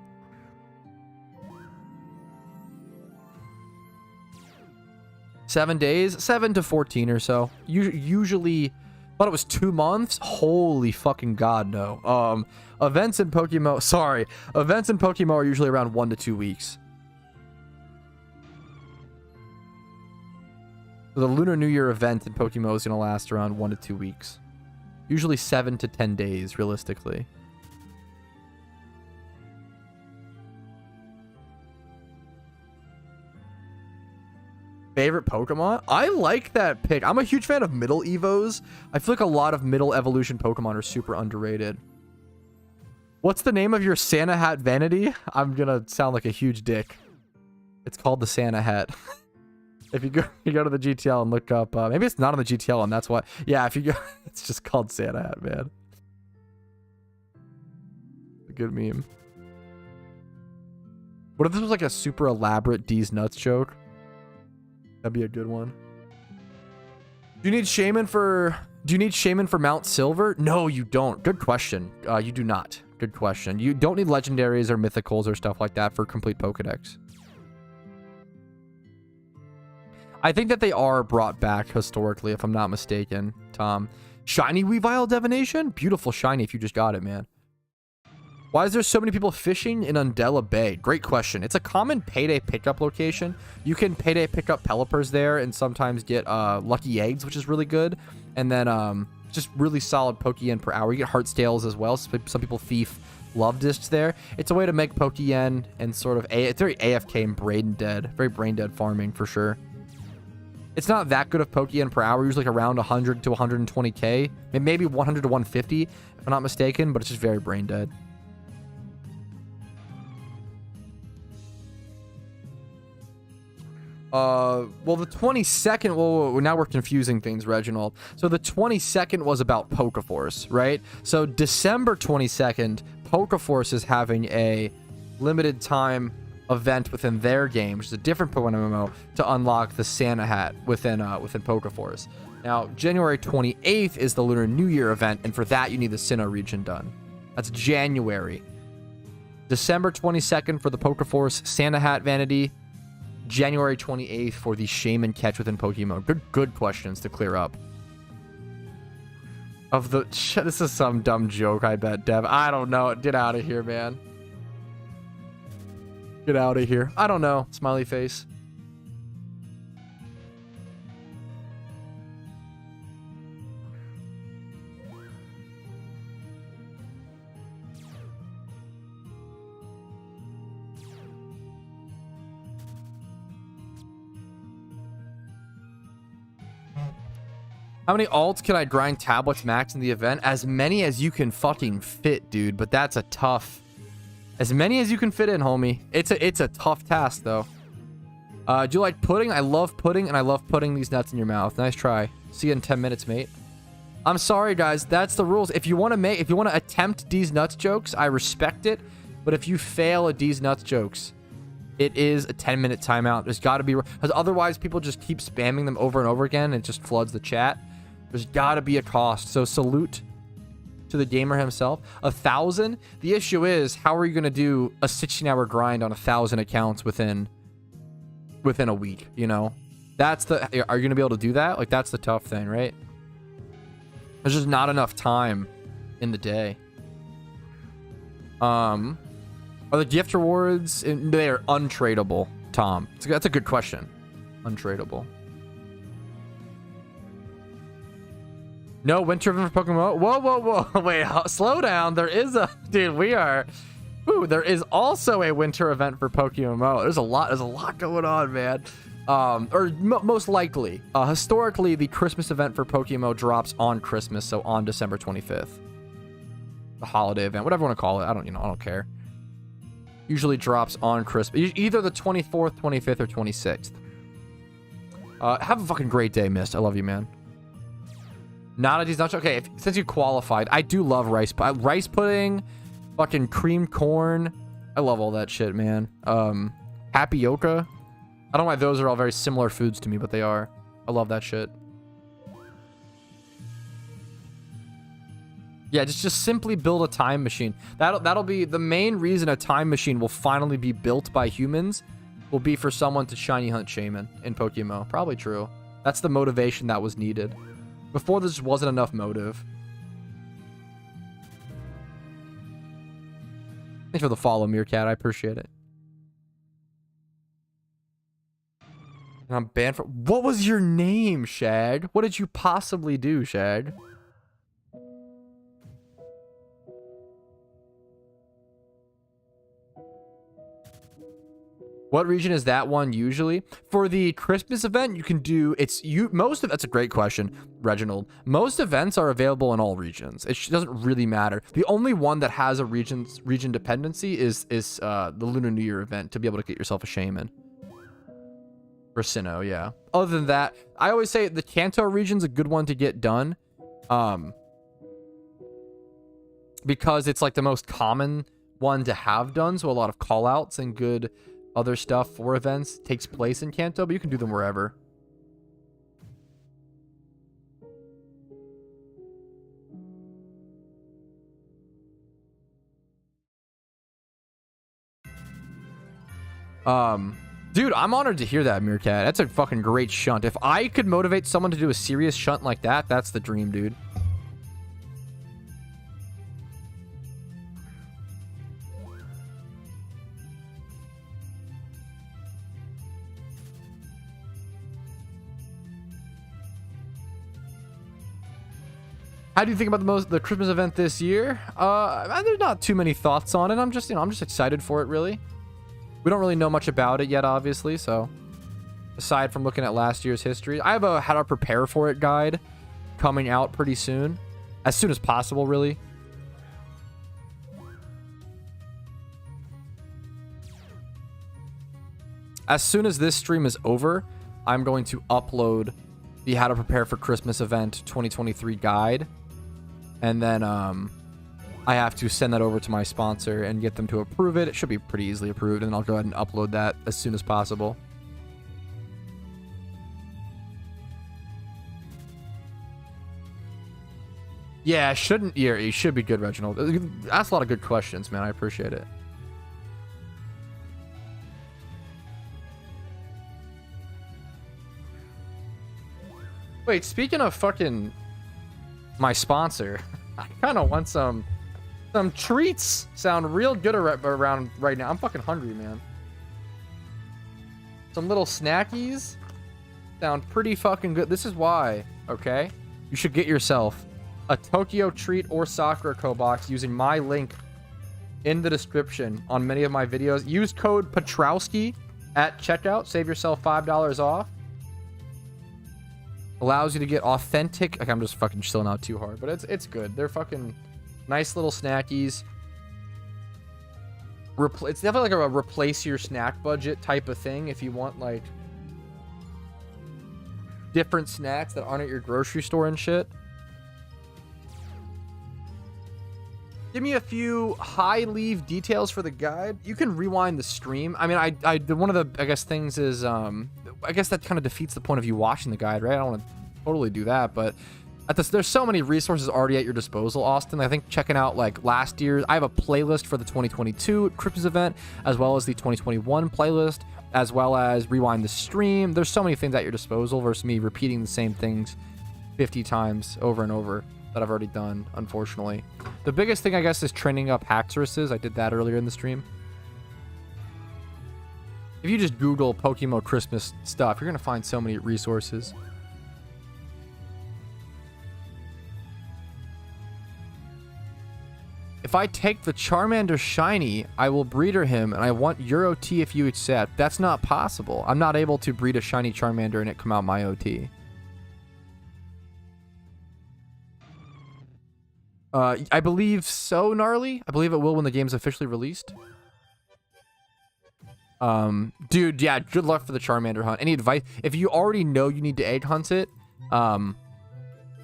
[SPEAKER 1] Seven days, 7 to 14 or so. Usually, thought it was 2 months. Holy fucking god, no. Events in PokeMMO are usually around 1 to 2 weeks. The Lunar New Year event in PokeMMO is going to last around 1 to 2 weeks. Usually 7 to 10 days, realistically. Favorite Pokemon? I like that pick. I'm a huge fan of middle Evos. I feel like a lot of middle evolution Pokemon are super underrated. What's the name of your Santa hat vanity? I'm gonna sound like a huge dick. It's called the Santa hat. If you go to the GTL and look up, maybe it's not on the GTL and that's why. Yeah, if you go, it's just called Santa hat, man. A good meme. What if this was like a super elaborate D's nuts joke? That'd be a good one. Do you need Shaman for Mount Silver? No, you don't. Good question. You do not. Good question. You don't need legendaries or mythicals or stuff like that for complete Pokedex. I think that they are brought back historically, if I'm not mistaken, Tom. Shiny Weavile Divination? Beautiful shiny if you just got it, man. Why is there so many people fishing in Undella Bay? Great question. It's a common payday pickup location. You can payday pick up Pelipers there and sometimes get lucky eggs, which is really good. And then just really solid Pokeyen per hour. You get Heartstales as well. So some people thief love discs there. It's a way to make Pokeyen and sort of... It's very AFK and brain dead. Very brain dead farming for sure. It's not that good of Pokeyen per hour. Usually like around 100 to 120k. Maybe 100 to 150 if I'm not mistaken. But it's just very brain dead. Well, the 22nd, well, now we're confusing things, Reginald. So the 22nd was about Pokeforce, right? So December 22nd, Pokeforce is having a limited time event within their game, which is a different PokeMMO, to unlock the Santa hat within Pokeforce. Now, January 28th is the Lunar New Year event, and for that, you need the Sinnoh region done. That's January. December 22nd for the Pokeforce Santa hat vanity. January 28th for the Shaman catch within Pokemon. Good questions to clear up. This is some dumb joke, I bet, Dev. I don't know. Get out of here, man. Get out of here. I don't know. Smiley face. How many alts can I grind tablets max in the event? As many as you can fucking fit, dude. But that's a tough... As many as you can fit in, homie. It's a tough task, though. Do you like pudding? I love pudding, and I love putting these nuts in your mouth. Nice try. See you in 10 minutes, mate. I'm sorry, guys. That's the rules. If you want to attempt D's nuts jokes, I respect it. But if you fail at D's nuts jokes, it is a 10-minute timeout. There's got to be... Because otherwise, people just keep spamming them over and over again, and it just floods the chat. There's got to be a cost. So salute to the gamer himself. 1,000? The issue is, how are you going to do a 16-hour grind on 1,000 accounts within a week, you know? That's the... Are you going to be able to do that? Like, that's the tough thing, right? There's just not enough time in the day. Are the gift rewards... They are untradeable, Tom. That's a good question. Untradeable. No winter event for PokeMMO. Whoa. Wait, slow down. There is a... Dude, we are... Ooh, there is also a winter event for PokeMMO. There's a lot going on, man. Most likely. Historically, the Christmas event for PokeMMO drops on Christmas, so on December 25th. The holiday event, whatever you want to call it. I don't care. Usually drops on Christmas. Either the 24th, 25th, or 26th. Have a fucking great day, Mist. I love you, man. Not a decent... Okay, since you qualified, I do love rice pudding, fucking cream corn. I love all that shit, man. Tapioca. I don't know why those are all very similar foods to me, but they are. I love that shit. Yeah, just simply build a time machine. That'll be the main reason a time machine will finally be built by humans. Will be for someone to shiny hunt Shaman in PokeMMO. Probably true. That's the motivation that was needed. Before, there just wasn't enough motive. Thanks for the follow, Meerkat. I appreciate it. And I'm banned for... What was your name, Shag? What did you possibly do, Shag? What region is that one usually? For the Christmas event, you can do that's a great question, Reginald. Most events are available in all regions. It doesn't really matter. The only one that has a region dependency is the Lunar New Year event to be able to get yourself a shaman. For Sinnoh, yeah. Other than that, I always say the Kanto region's a good one to get done. Because it's like the most common one to have done, so a lot of callouts and good other stuff for events takes place in Kanto, but you can do them wherever. Dude, I'm honored to hear that, Meerkat. That's a fucking great shunt. If I could motivate someone to do a serious shunt like that, that's the dream, dude. How do you think about the Christmas event this year? There's not too many thoughts on it. I'm just excited for it, really. We don't really know much about it yet, obviously, so aside from looking at last year's history, I have a how to prepare for it guide coming out pretty soon. As soon as possible, really. As soon as this stream is over, I'm going to upload the How to Prepare for Christmas Event 2023 guide. And then I have to send that over to my sponsor and get them to approve it. It should be pretty easily approved, and I'll go ahead and upload that as soon as possible. Yeah, you should be good, Reginald. Ask a lot of good questions, man. I appreciate it. Wait, speaking of fucking my sponsor, I kind of want some treats. Sound real good around right now. I'm fucking hungry, man. Some little snackies sound pretty fucking good. This is why, okay? You should get yourself a Tokyo Treat or Sakura Co box using my link in the description on many of my videos. Use code Patrouski at checkout. Save yourself $5 off. Allows you to get authentic. Like, I'm just fucking chilling out too hard, but it's good. They're fucking nice little snackies. It's definitely like a replace your snack budget type of thing. If you want like different snacks that aren't at your grocery store and shit. Give me a few high leave details for the guide. You can rewind the stream. I mean, one of the, I guess, things is, I guess that kind of defeats the point of you watching the guide, right? I don't want to totally do that, but there's so many resources already at your disposal, Austin. I think checking out like last year's, I have a playlist for the 2022 Christmas event, as well as the 2021 playlist, as well as rewind the stream. There's so many things at your disposal versus me repeating the same things 50 times over and over that I've already done, unfortunately. The biggest thing, I guess, is training up Haxoruses. I did that earlier in the stream. If you just Google PokeMMO Christmas stuff, you're going to find so many resources. If I take the Charmander shiny, I will breeder him, and I want your OT if you accept. That's not possible. I'm not able to breed a shiny Charmander and it come out my OT. I believe so, Gnarly. I believe it will when the game's officially released. Dude, yeah, good luck for the Charmander hunt. Any advice? If you already know you need to egg hunt it,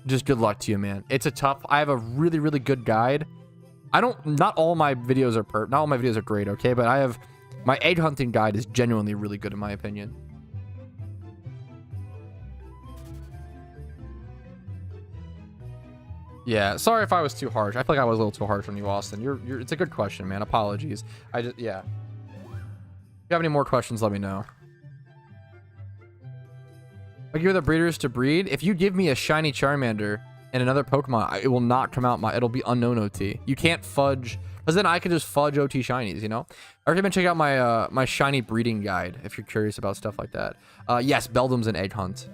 [SPEAKER 1] just good luck to you, man. It's a tough. I have a really, really good guide. Not all my videos are not all my videos are great, okay? But I have, my egg hunting guide is genuinely really good in my opinion. Yeah, sorry if I was too harsh. I feel like I was a little too harsh on you, Austin. It's a good question, man. Apologies. Yeah. If you have any more questions, let me know. I give the breeders to breed. If you give me a shiny Charmander and another Pokemon, it will not come out it'll be unknown OT. You can't fudge, because then I can just fudge OT shinies, you know? I recommend check out my my shiny breeding guide if you're curious about stuff like that. Yes, Beldum's an egg hunt.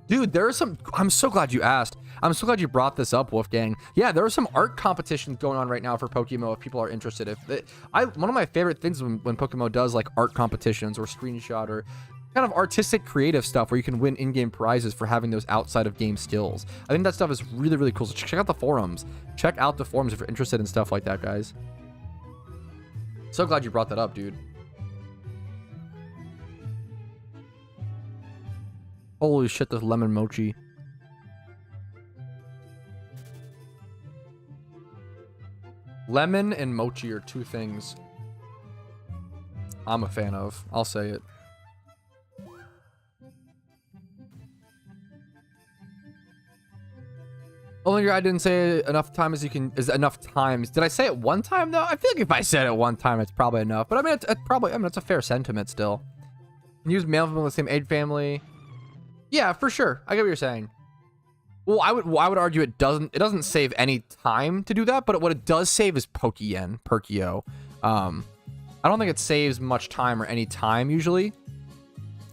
[SPEAKER 1] Dude, there are some... I'm so glad you asked. I'm so glad you brought this up, Wolfgang. Yeah, there are some art competitions going on right now for PokeMMO if people are interested. One of my favorite things when PokeMMO does like art competitions or screenshot or kind of artistic creative stuff where you can win in-game prizes for having those outside of game skills. I think that stuff is really, really cool. So check out the forums. Check out the forums if you're interested in stuff like that, guys. So glad you brought that up, dude. Holy shit, this lemon mochi. Lemon and mochi are two things I'm a fan of. I'll say it. Only guy didn't say enough time as you can is enough times. Did I say it one time though? I feel like if I said it one time, it's probably enough. But I mean, it's probably, I mean, it's a fair sentiment still. Use male from the same age family. Yeah, for sure. I get what you're saying. Well, I would argue it doesn't save any time to do that, but what it does save is Pokeyen, Perkio. I don't think it saves much time or any time usually.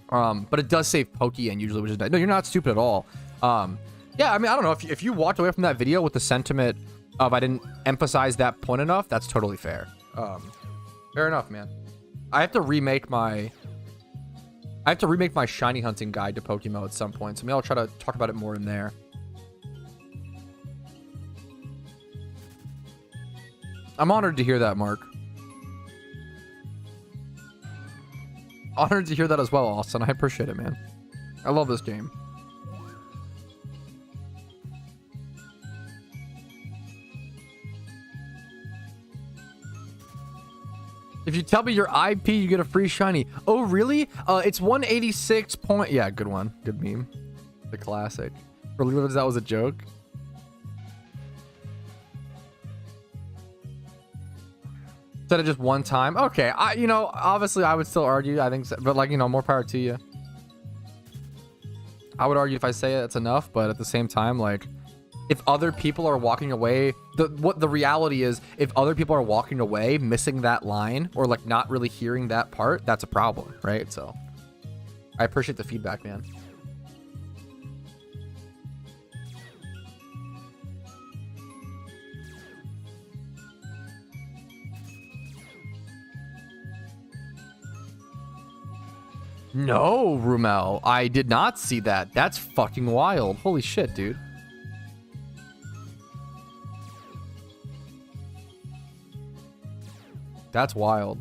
[SPEAKER 1] But it does save Pokeyen usually, which is bad. No, you're not stupid at all. Yeah, I mean, I don't know if you walked away from that video with the sentiment of I didn't emphasize that point enough, that's totally fair. Fair enough, man. I have to remake my shiny hunting guide to Pokemon at some point, so maybe I'll try to talk about it more in there. I'm honored to hear that, Mark. Honored to hear that as well, Austin. I appreciate it, man. I love this game. If you tell me your IP, you get a free shiny. Oh, really? It's 186 point... Yeah, good one. Good meme. The classic. For Leland, that was a joke. Instead of just one time. Okay, you know, obviously I would still argue. I think, so, but like, you know, more power to you. I would argue if I say it, it's enough. But at the same time, like, if other people are walking away, the reality is, if other people are walking away, missing that line or like not really hearing that part, that's a problem, right? So, I appreciate the feedback, man. No, Rumel, I did not see that. That's fucking wild. Holy shit, dude. That's wild.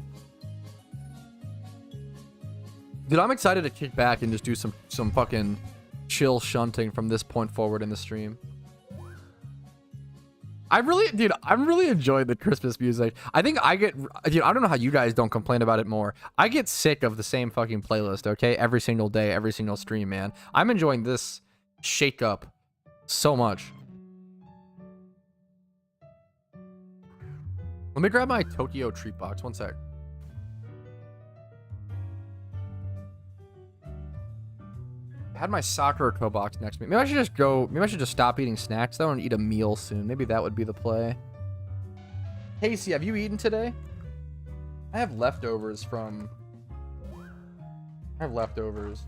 [SPEAKER 1] Dude, I'm excited to kick back and just do some fucking chill shunting from this point forward in the stream. I'm really enjoying the Christmas music. I think I get, dude, I don't know how you guys don't complain about it more. I get sick of the same fucking playlist, okay? Every single day, every single stream, man. I'm enjoying this shake up so much. Let me grab my Tokyo treat box. One sec. I had my Sakura box next to me. Maybe I should just go. Maybe I should just stop eating snacks though and eat a meal soon. Maybe that would be the play. Casey, have you eaten today? I have leftovers from. I have leftovers.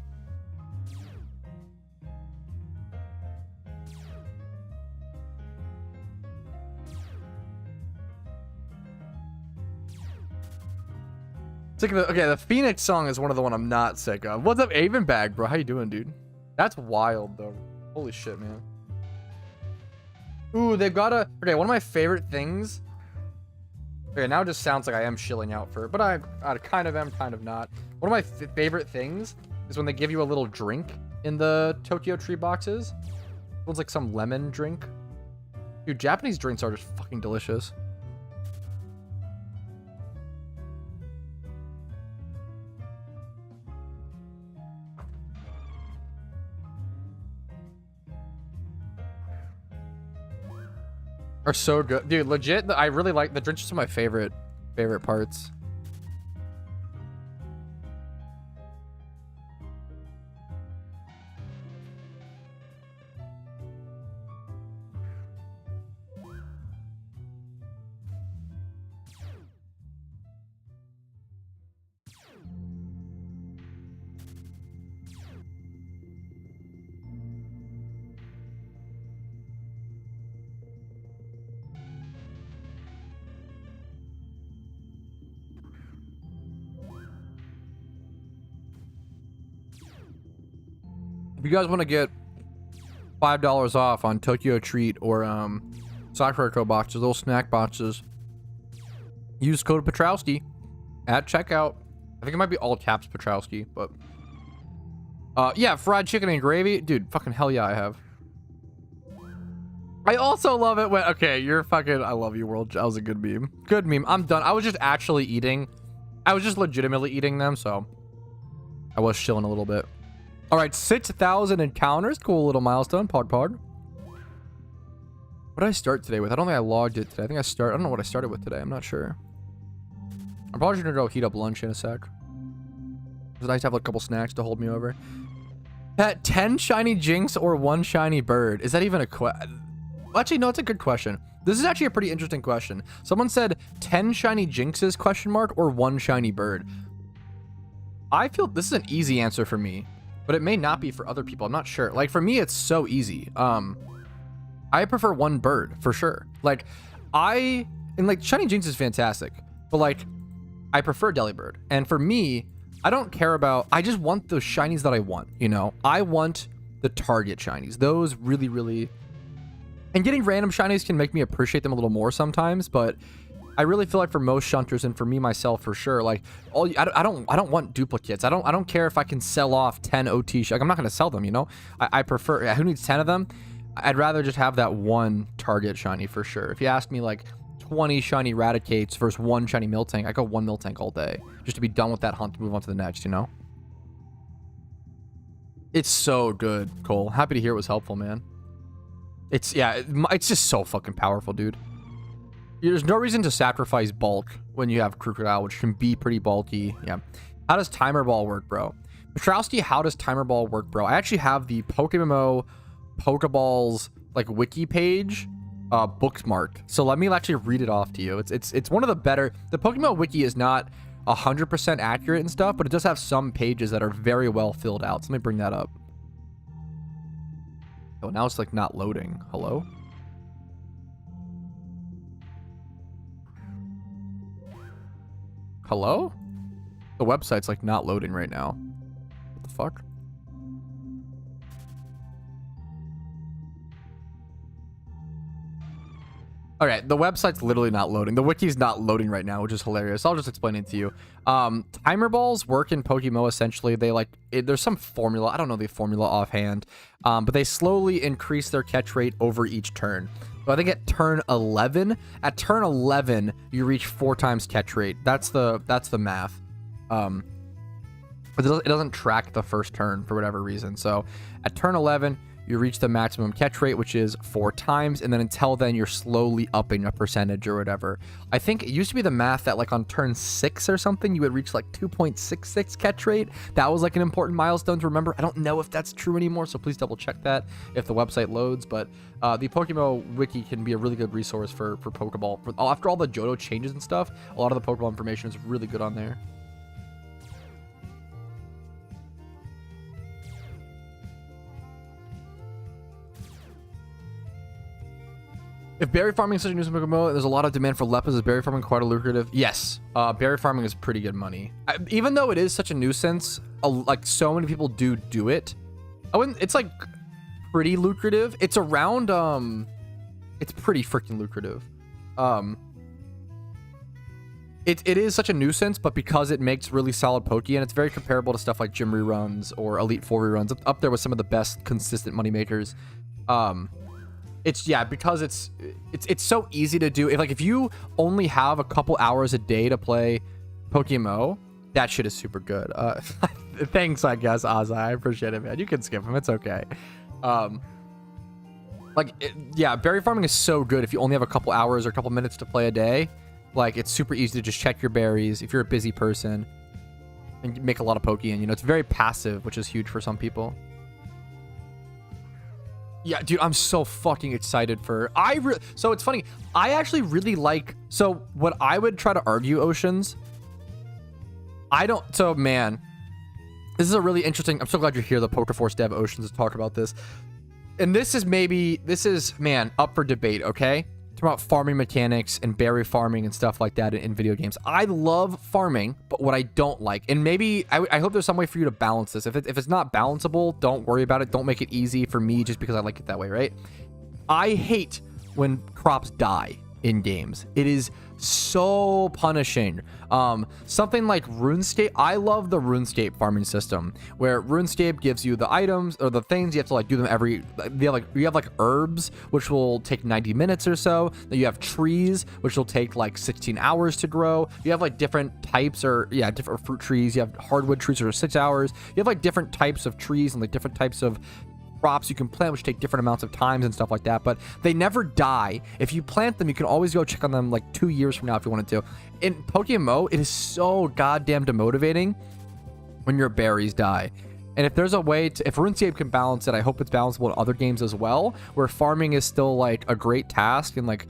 [SPEAKER 1] Sick of the, okay, the Phoenix song is one of the one I'm not sick of. What's up, Avenbag, bro? How you doing, dude? That's wild, though. Holy shit, man. Ooh, they've got a... Okay, one of my favorite things... Okay, now it just sounds like I am shilling out for it, but I kind of am, kind of not. One of my favorite things is when they give you a little drink in the Tokyo Tree boxes. It was like some lemon drink. Dude, Japanese drinks are just fucking delicious. Are so good, dude. Legit, I really like the drinks. Are some of my favorite parts. you guys want to get $5 off on Tokyo Treat or Sakura Co boxes, little snack boxes, use code Patrouski at checkout. I think it might be all caps Patrouski, but yeah, fried chicken and gravy, dude. Fucking hell yeah, I have. I also love it when, okay, you're fucking, I love you, world. That was a good meme. Good meme. I'm done. I was just actually eating. I was just legitimately eating them, so I was chilling a little bit. All right, 6,000 encounters. Cool little milestone. Pod. What did I start today with? I don't think I logged it today. I don't know what I started with today. I'm not sure. I'm probably gonna go heat up lunch in a sec. It's nice to have like a couple snacks to hold me over. At 10 shiny Jinx or 1 shiny bird. Is that even a question? Actually, no, it's a good question. This is actually a pretty interesting question. Someone said 10 shiny Jinxes question mark or 1 shiny bird. I feel this is an easy answer for me, but it may not be for other people. I'm not sure. Like for me, it's so easy. I prefer 1 bird for sure. Like like shiny Jinx is fantastic, but like I prefer Delibird. And for me, I don't care about, I just want those shinies that I want, you know? I want the target shinies. Those really, and getting random shinies can make me appreciate them a little more sometimes, but I really feel like for most shunters and for me myself for sure, like I don't want duplicates. I don't care if I can sell off 10 OT. Like I'm not gonna sell them, you know. I prefer, who needs 10 of them? I'd rather just have that 1 target shiny for sure. If you ask me like 20 shiny Raticates versus 1 shiny Miltank, I go 1 Miltank all day just to be done with that hunt to move on to the next, you know. It's so good, Cole. Happy to hear it was helpful, man. It's just so fucking powerful, dude. There's no reason to sacrifice bulk when you have Crocodile, which can be pretty bulky. Yeah. How does Timer Ball work, bro? Patrouski, how does Timer Ball work, bro? I actually have the PokeMMO Pokeballs like wiki page bookmarked. So let me actually read it off to you. It's one of the better. The PokeMMO wiki is not 100% accurate and stuff, but it does have some pages that are very well filled out. So let me bring that up. Oh, now it's like not loading. Hello? Hello? The website's like not loading right now. What the fuck? Okay, the website's literally not loading. The wiki's not loading right now, which is hilarious. I'll just explain it to you. Timer balls work in PokeMMO essentially. They there's some formula. I don't know the formula offhand, but they slowly increase their catch rate over each turn. So I think at turn 11, you reach 4 times catch rate. That's the math. But it doesn't track the first turn for whatever reason. So at turn 11, you reach the maximum catch rate, which is 4 times, and then until then, you're slowly upping a percentage or whatever. I think it used to be the math that like on turn 6 or something, you would reach like 2.66 catch rate. That was like an important milestone to remember. I don't know if that's true anymore, so please double check that if the website loads. But the PokeMMO wiki can be a really good resource for Pokeball. After all the Johto changes and stuff, a lot of the Pokeball information is really good on there. If berry farming is such a nuisance in PokeMMO, there's a lot of demand for Lepus. Is berry farming quite a lucrative? Yes. Berry farming is pretty good money. Even though it is such a nuisance, like so many people do it. It's like pretty lucrative. It's around, it's pretty freaking lucrative. It is such a nuisance, but because it makes really solid Pokeyen, it's very comparable to stuff like gym reruns or Elite Four reruns. Up there with some of the best consistent moneymakers. Because it's so easy to do. If you only have a couple hours a day to play PokeMMO, that shit is super good. Thanks, I guess, Ozai. I appreciate it, man. You can skip him. It's okay. Berry farming is so good if you only have a couple hours or a couple minutes to play a day. Like, it's super easy to just check your berries if you're a busy person and make a lot of Pokeyen. You know, it's very passive, which is huge for some people. Yeah, dude, I'm so fucking excited for... So it's funny. I actually really like... So what I would try to argue, Oceans... So, man... This is a really interesting... I'm so glad you're here, the PokeForce dev, Oceans, to talk about this. And this is, man, up for debate, okay? about farming mechanics and berry farming and stuff like that in video games. I love farming, but what I don't like, and maybe I hope there's some way for you to balance this. If it's not balanceable, don't worry about it. Don't make it easy for me just because I like it that way, right? I hate when crops die in games. It is so punishing. Something like RuneScape, I love the RuneScape farming system, where RuneScape gives you the items or the things you have to like do them every, you have like herbs, which will take 90 minutes or so. Then you have trees, which will take like 16 hours to grow. You have like different types different fruit trees. You have hardwood trees that are 6 hours. You have like different types of trees and like different types of crops you can plant, which take different amounts of times and stuff like that, but they never die. If you plant them, you can always go check on them like 2 years from now if you wanted to. In PokeMMO, it is so goddamn demotivating when your berries die. And if there's a way to, if RuneScape can balance it, I hope it's balanceable in other games as well, where farming is still like a great task. And like,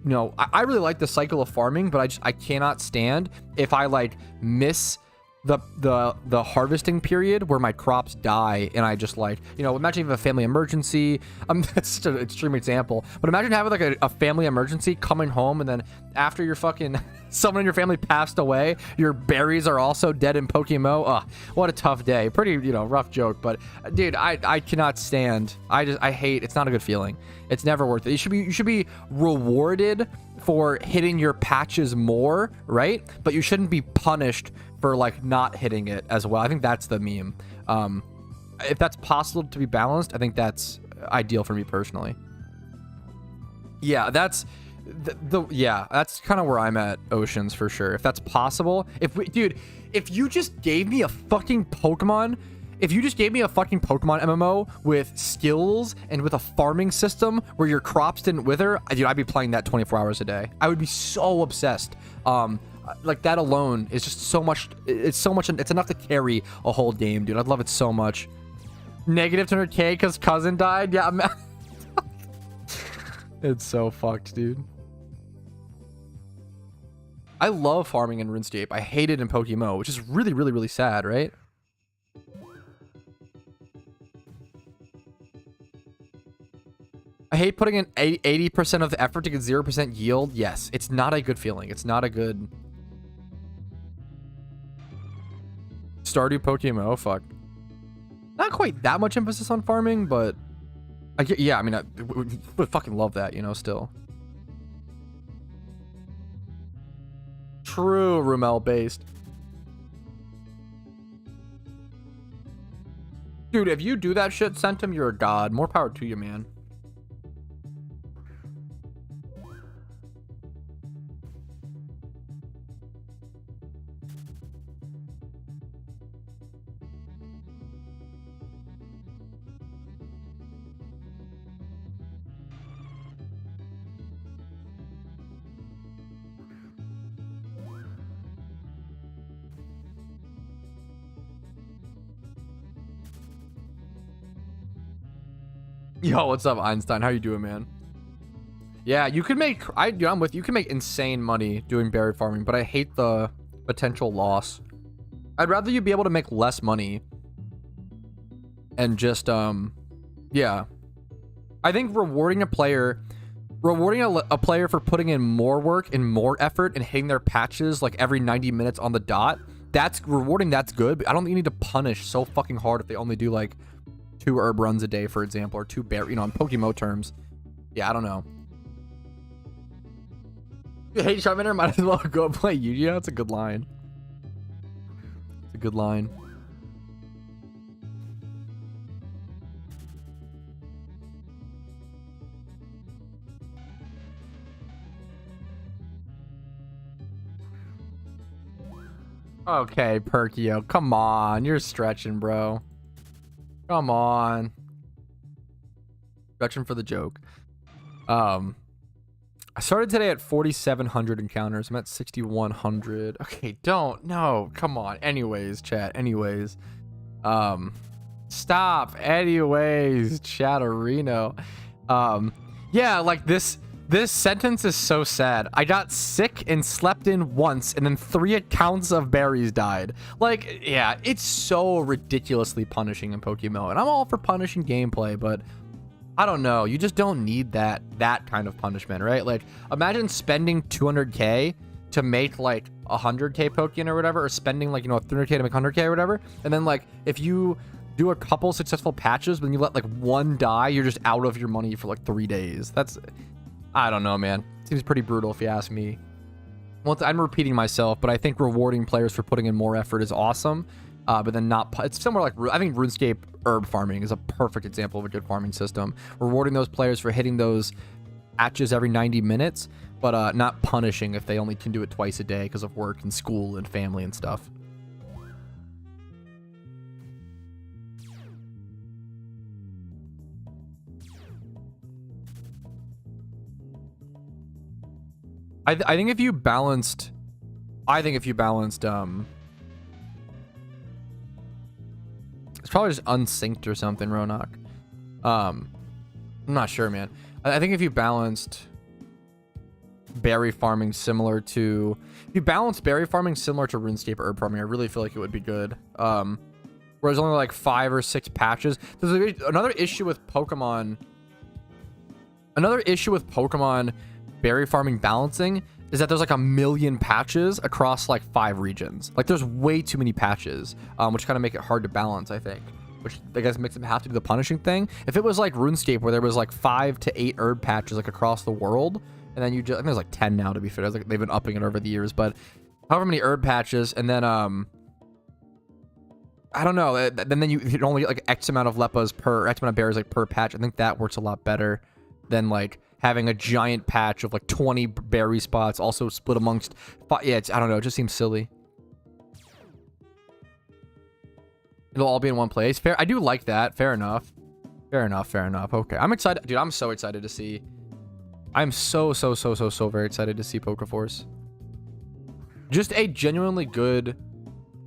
[SPEAKER 1] you know, I really like the cycle of farming, but I cannot stand if I like miss the harvesting period where my crops die and I just like, you know, imagine if you have a family emergency. That's such an extreme example, but imagine having like a family emergency, coming home, and then after your fucking someone in your family passed away, your berries are also dead in PokeMMO. Ugh, what a tough day. Pretty, you know, rough joke, but dude, I cannot stand. I hate. It's not a good feeling. It's never worth it. You should be rewarded for hitting your patches more, right? But you shouldn't be punished for like not hitting it as well. I think that's the meme. If that's possible to be balanced, I think that's ideal for me personally. Yeah, that's that's kind of where I'm at, Oceans, for sure. If that's possible, dude, if you just gave me a fucking Pokemon, if you just gave me a fucking Pokemon MMO with skills and with a farming system where your crops didn't wither, dude, I'd be playing that 24 hours a day. I would be so obsessed. Like that alone is just so much. It's so much. It's enough to carry a whole game, dude. I'd love it so much. Negative 200k because cousin died. Yeah, it's so fucked, dude. I love farming in RuneScape. I hate it in PokeMMO, which is really, really, really sad, right? I hate putting in 80% of the effort to get 0% yield. Yes, it's not a good feeling. It's not a good... Stardew PokeMMO, fuck. Not quite that much emphasis on farming, but... yeah, I mean, I would fucking love that, you know, still. True, Rumel-based. Dude, if you do that shit, Centum, you're a god. More power to you, man. Yo, what's up, Einstein? How you doing, man? Yeah, you can make... I'm with you. You can make insane money doing berry farming, but I hate the potential loss. I'd rather you be able to make less money and just, yeah. I think rewarding a player for putting in more work and more effort and hitting their patches like every 90 minutes on the dot, that's rewarding. That's good, but I don't think you need to punish so fucking hard if they only do like 2 herb runs a day, for example, or 2 berry, you know, in PokeMMO terms. Yeah, I don't know. Hey, Charmander, might as well go play Yu-Gi-Oh! That's a good line. It's a good line. Okay, Perkio, come on. You're stretching, bro. Come on. Stretching for the joke. I started today at 4,700 encounters. I'm at 6,100. Okay, no, come on. Anyways, chat. Anyways. Stop. Anyways, Chatterino. Yeah, like this sentence is so sad. I got sick and slept in once, and then 3 accounts of berries died. Like, yeah, it's so ridiculously punishing in PokeMMO, and I'm all for punishing gameplay, but I don't know. You just don't need that kind of punishment, right? Like, imagine spending 200K to make like 100K Pokeyen or whatever, or spending like, you know, 300K to make 100K or whatever. And then like, if you do a couple successful patches, but then you let like one die, you're just out of your money for like 3 days. That's, I don't know, man. Seems pretty brutal if you ask me. Well, I'm repeating myself, but I think rewarding players for putting in more effort is awesome. But then not, it's somewhere like, I think RuneScape herb farming is a perfect example of a good farming system. Rewarding those players for hitting those patches every 90 minutes, but not punishing if they only can do it twice a day because of work and school and family and stuff. I think if you balanced, it's probably just unsynced or something, Ronak. I'm not sure, man. I think if you balanced berry farming similar to, RuneScape herb farming, I really feel like it would be good. Whereas only like 5 or 6 patches. There's another issue with Pokemon. Berry farming balancing is that there's like 1 million patches across like 5 regions. Like there's way too many patches, which kind of make it hard to balance, I think. Which I guess makes them have to do the punishing thing. If it was like RuneScape where there was like 5 to 8 herb patches like across the world, and then you just, I think there's like 10 now to be fair. Like they've been upping it over the years, but however many herb patches, and then I don't know. Then you only get like X amount of Leppas per, X amount of berries like per patch. I think that works a lot better than like having a giant patch of like 20 berry spots also split amongst 5. Yeah, I don't know. It just seems silly. It'll all be in one place. Fair. I do like that. Fair enough. Okay. I'm excited. Dude, I'm so excited to see. I'm so very excited to see Pokeforce. Just a genuinely good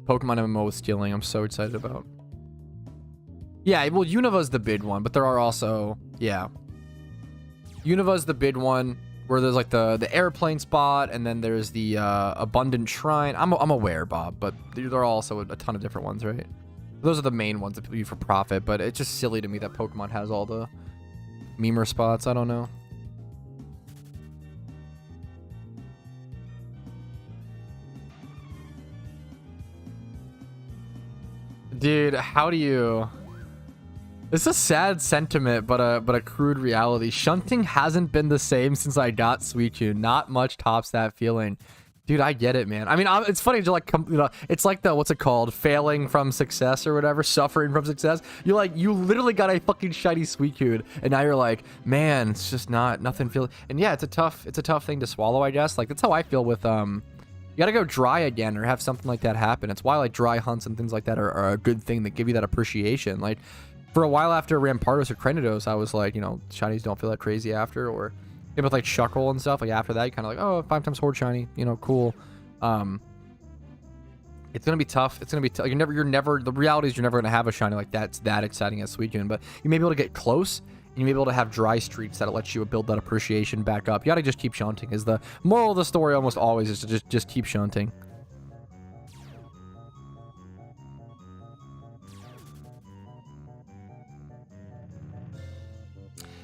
[SPEAKER 1] Pokemon MMO with stealing. I'm so excited about. Yeah, well, Univa's the big one, but there are also, yeah. Univa's the big one where there's like the airplane spot, and then there's the abundant shrine. I'm aware, Bob, but there are also a ton of different ones, right? Those are the main ones that people use for profit, but it's just silly to me that Pokemon has all the memer spots. I don't know. Dude, how do you... It's a sad sentiment, but a crude reality. Shunting hasn't been the same since I got Suicune. Not much tops that feeling. Dude, I get it, man. I mean, it's funny to like, you know, it's like the, what's it called? Failing from success or whatever, suffering from success. You're like, you literally got a fucking shiny Suicune, and now you're like, man, it's just nothing feels. And yeah, it's a tough thing to swallow, I guess. Like, that's how I feel with, you gotta go dry again or have something like that happen. It's why like dry hunts and things like that are a good thing that give you that appreciation. Like, for a while after Rampardos or Cranidos, I was like, you know, shinies don't feel that crazy after, or with like Shuckle and stuff, like after that, you kind of like, oh, 5 times Horde shiny, you know, cool. It's gonna be tough. It's gonna be tough. You're never. The reality is you're never gonna have a shiny like that's that exciting as Suicune, but you may be able to get close, and you may be able to have dry streaks that lets you build that appreciation back up. You gotta just keep shunting. Is the moral of the story almost always is to just keep shunting.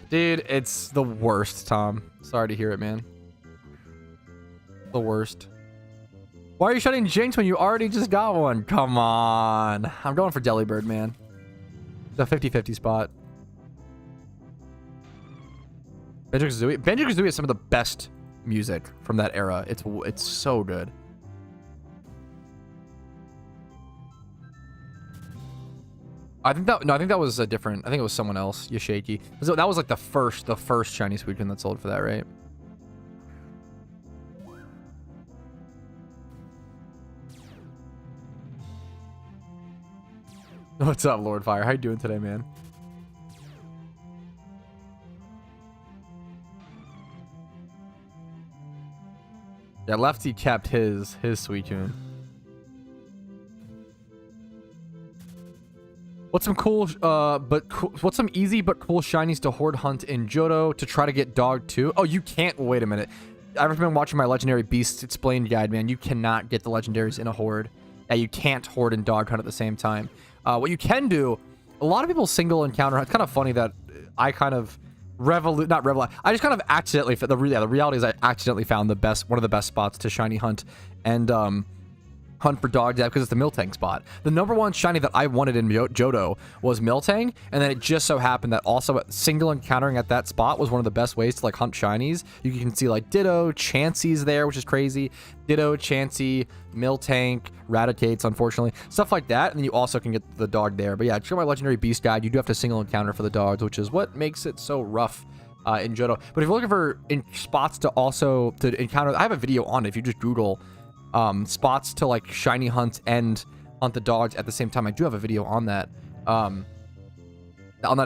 [SPEAKER 1] Dude, it's the worst, Tom. Sorry to hear it, man. The worst. Why are you shutting Jinx when you already just got one? Come on. I'm going for Delibird, man. The 50-50 spot. Banjo-Kazooie. Banjo-Kazooie is some of the best music from that era. It's so good. I think that was a different. I think it was someone else. Yashiki. That was like the first Chinese Suicune that sold for that, right? What's up, Lord Fire? How you doing today, man? Yeah, Lefty kept his Suicune. What's some cool, what's some easy but cool shinies to horde hunt in Johto to try to get dog too? Oh, you can't. Wait a minute. I've been watching my Legendary Beasts Explained guide, man. You cannot get the legendaries in a horde. Yeah, you can't horde and dog hunt at the same time. What you can do, a lot of people single encounter. It's kind of funny that I kind of I just kind of accidentally, the reality is I accidentally found one of the best spots to shiny hunt and hunt for dogs at, because it's the Miltank spot. The number one shiny that I wanted in Johto was Miltank, and then it just so happened that also single encountering at that spot was one of the best ways to like hunt shinies. You can see like Ditto, Chansey's there, which is crazy. Ditto, Chansey, Miltank, Raticates, unfortunately, stuff like that, and then you also can get the dog there. But yeah, check my legendary beast guide. You do have to single encounter for the dogs, which is what makes it so rough in Johto. But if you're looking for spots to encounter, I have a video on it. If you just Google spots to like shiny hunt and hunt the dogs at the same time, I do have a video on that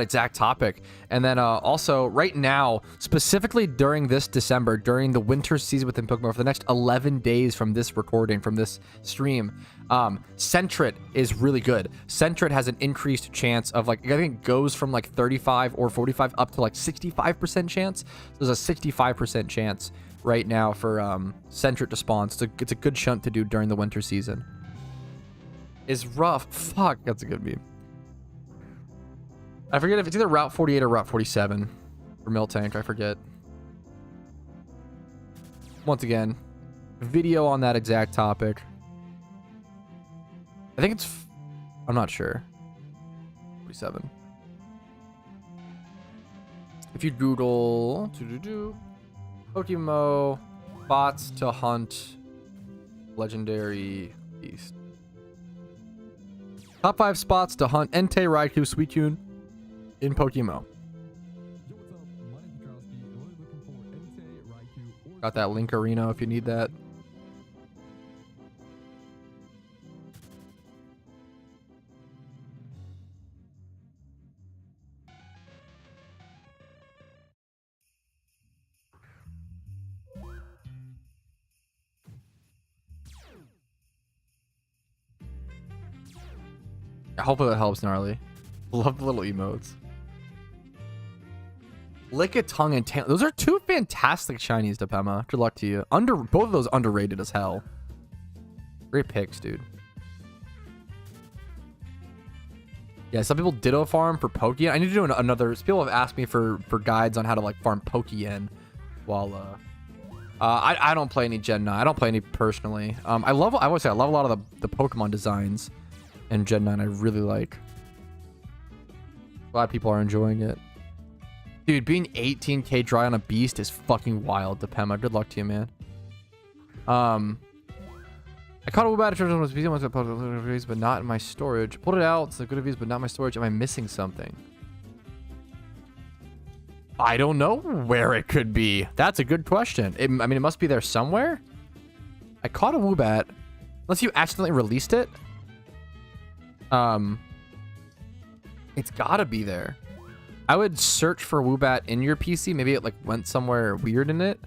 [SPEAKER 1] exact topic. And then also right now, specifically during this December, during the winter season within Pokemon, for the next 11 days from this recording, from this stream, Sentret is really good. Sentret has an increased chance of like, I think it goes from like 35 or 45 up to like 65% chance. So there's a 65% chance right now for Sentret to spawn. So it's a good shunt to do during the winter season. Is rough. Fuck, that's a good meme. I forget if it's either Route 48 or Route 47 for Miltank. I forget. Once again, video on that exact topic. I think I'm not sure. 47. If you Google PokeMMO bots to hunt legendary beast. Top 5 spots to hunt Entei, Raikou, Suicune in PokeMMO. Got that link arena if you need that. Hopefully that helps, Gnarly. Love the little emotes. Lick a tongue and tail. Those are two fantastic shinies, Depema. Good luck to you. Both of those underrated as hell. Great picks, dude. Yeah, some people Ditto farm for Pokeyen. I need to do another. People have asked me for guides on how to like farm Pokeyen while I don't play any Gen 9. I don't play any personally. I would say I love a lot of the Pokemon designs in Gen 9. I really like. Glad people are enjoying it. Dude, being 18k dry on a beast is fucking wild, Depema. Good luck to you, man. I caught a Woobat at church, but not in my storage. Pulled it out. It's a good reviews, but not my storage. Am I missing something? I don't know where it could be. That's a good question. I mean, it must be there somewhere. I caught a Woobat. Unless you accidentally released it. It's gotta be there. I would search for Woobat in your PC. Maybe it like went somewhere weird in it.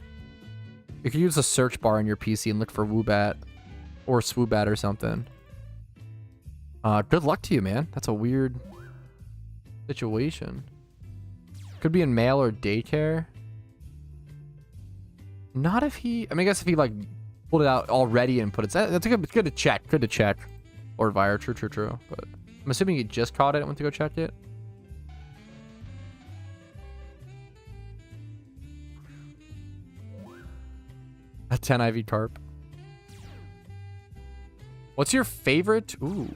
[SPEAKER 1] You could use the search bar in your PC and look for Woobat or Swoobat or something. Good luck to you, man. That's a weird situation. Could be in mail or daycare. Not if he... I mean, I guess if he like pulled it out already and put it... That's a good to check. Good to check. Or Vire. True. But I'm assuming he just caught it and went to go check it. A 10 IV carp. What's your favorite? Ooh.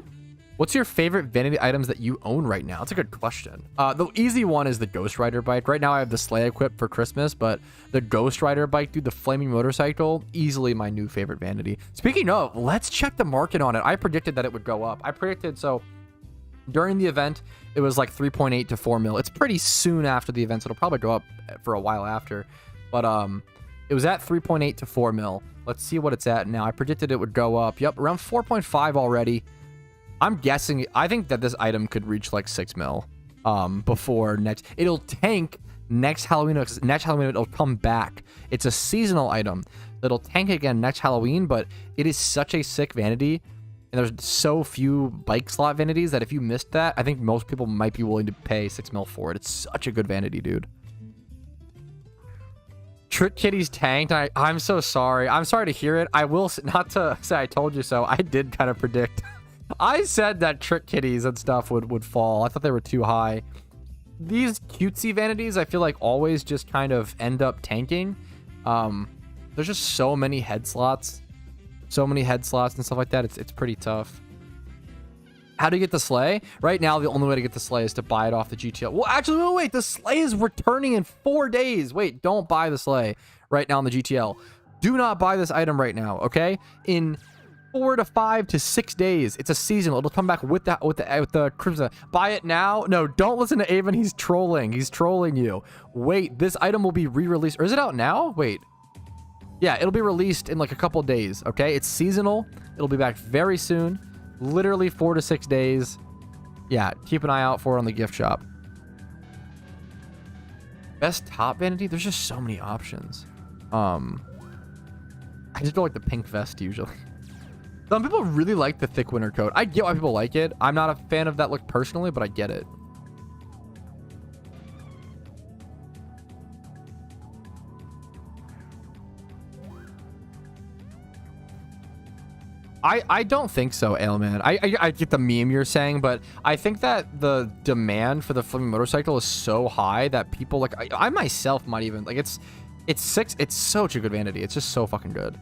[SPEAKER 1] What's your favorite vanity items that you own right now? That's a good question. The easy one is the Ghost Rider bike. Right now I have the sleigh equipped for Christmas, but the Ghost Rider bike, dude, the flaming motorcycle, easily my new favorite vanity. Speaking of, let's check the market on it. I predicted that it would go up. I predicted, so during the event, it was like 3.8 to 4 mil. It's pretty soon after the event, so it'll probably go up for a while after. But it was at 3.8 to 4 mil. Let's see what it's at now. I predicted it would go up. Yep, around 4.5 already. I'm guessing, I think that this item could reach like 6 mil before next. It'll tank next Halloween. Next Halloween, it'll come back. It's a seasonal item. It'll tank again next Halloween, but it is such a sick vanity. And there's so few bike slot vanities that if you missed that, I think most people might be willing to pay 6 mil for it. It's such a good vanity, dude. Trick Kitty's tanked. I'm so sorry. I'm sorry to hear it. I will not to say I told you so. I did kind of predict. I said that Trick Kitties and stuff would fall. I thought they were too high. these cutesy vanities, I feel like always just kind of end up tanking. There's just so many head slots. So many head slots and stuff like that. It's pretty tough. How do you get the sleigh? Right now, the only way to get the sleigh is to buy it off the GTL. Well, actually, wait. The sleigh is returning in 4 days. Wait, don't buy the sleigh right now on the GTL. Do not buy this item right now, okay? In 4 to 5 to 6 days, it's a seasonal. It'll come back with the crimson. Buy it now. No, don't listen to Avon. He's trolling. He's trolling you. Wait, this item will be re-released. Or is it out now? Wait. Yeah, it'll be released in like a couple days, okay? It's seasonal. It'll be back very soon. Literally 4 to 6 days. Yeah, keep an eye out for it on the gift shop. Best top vanity? There's just so many options. I just don't like the pink vest usually. Some people really like the thick winter coat. I get why people like it. I'm not a fan of that look personally, but I get it. I don't think so, Ailman. I get the meme you're saying, but I think that the demand for the flipping motorcycle is so high that people like I myself might even like it's such a good vanity. It's just so fucking good.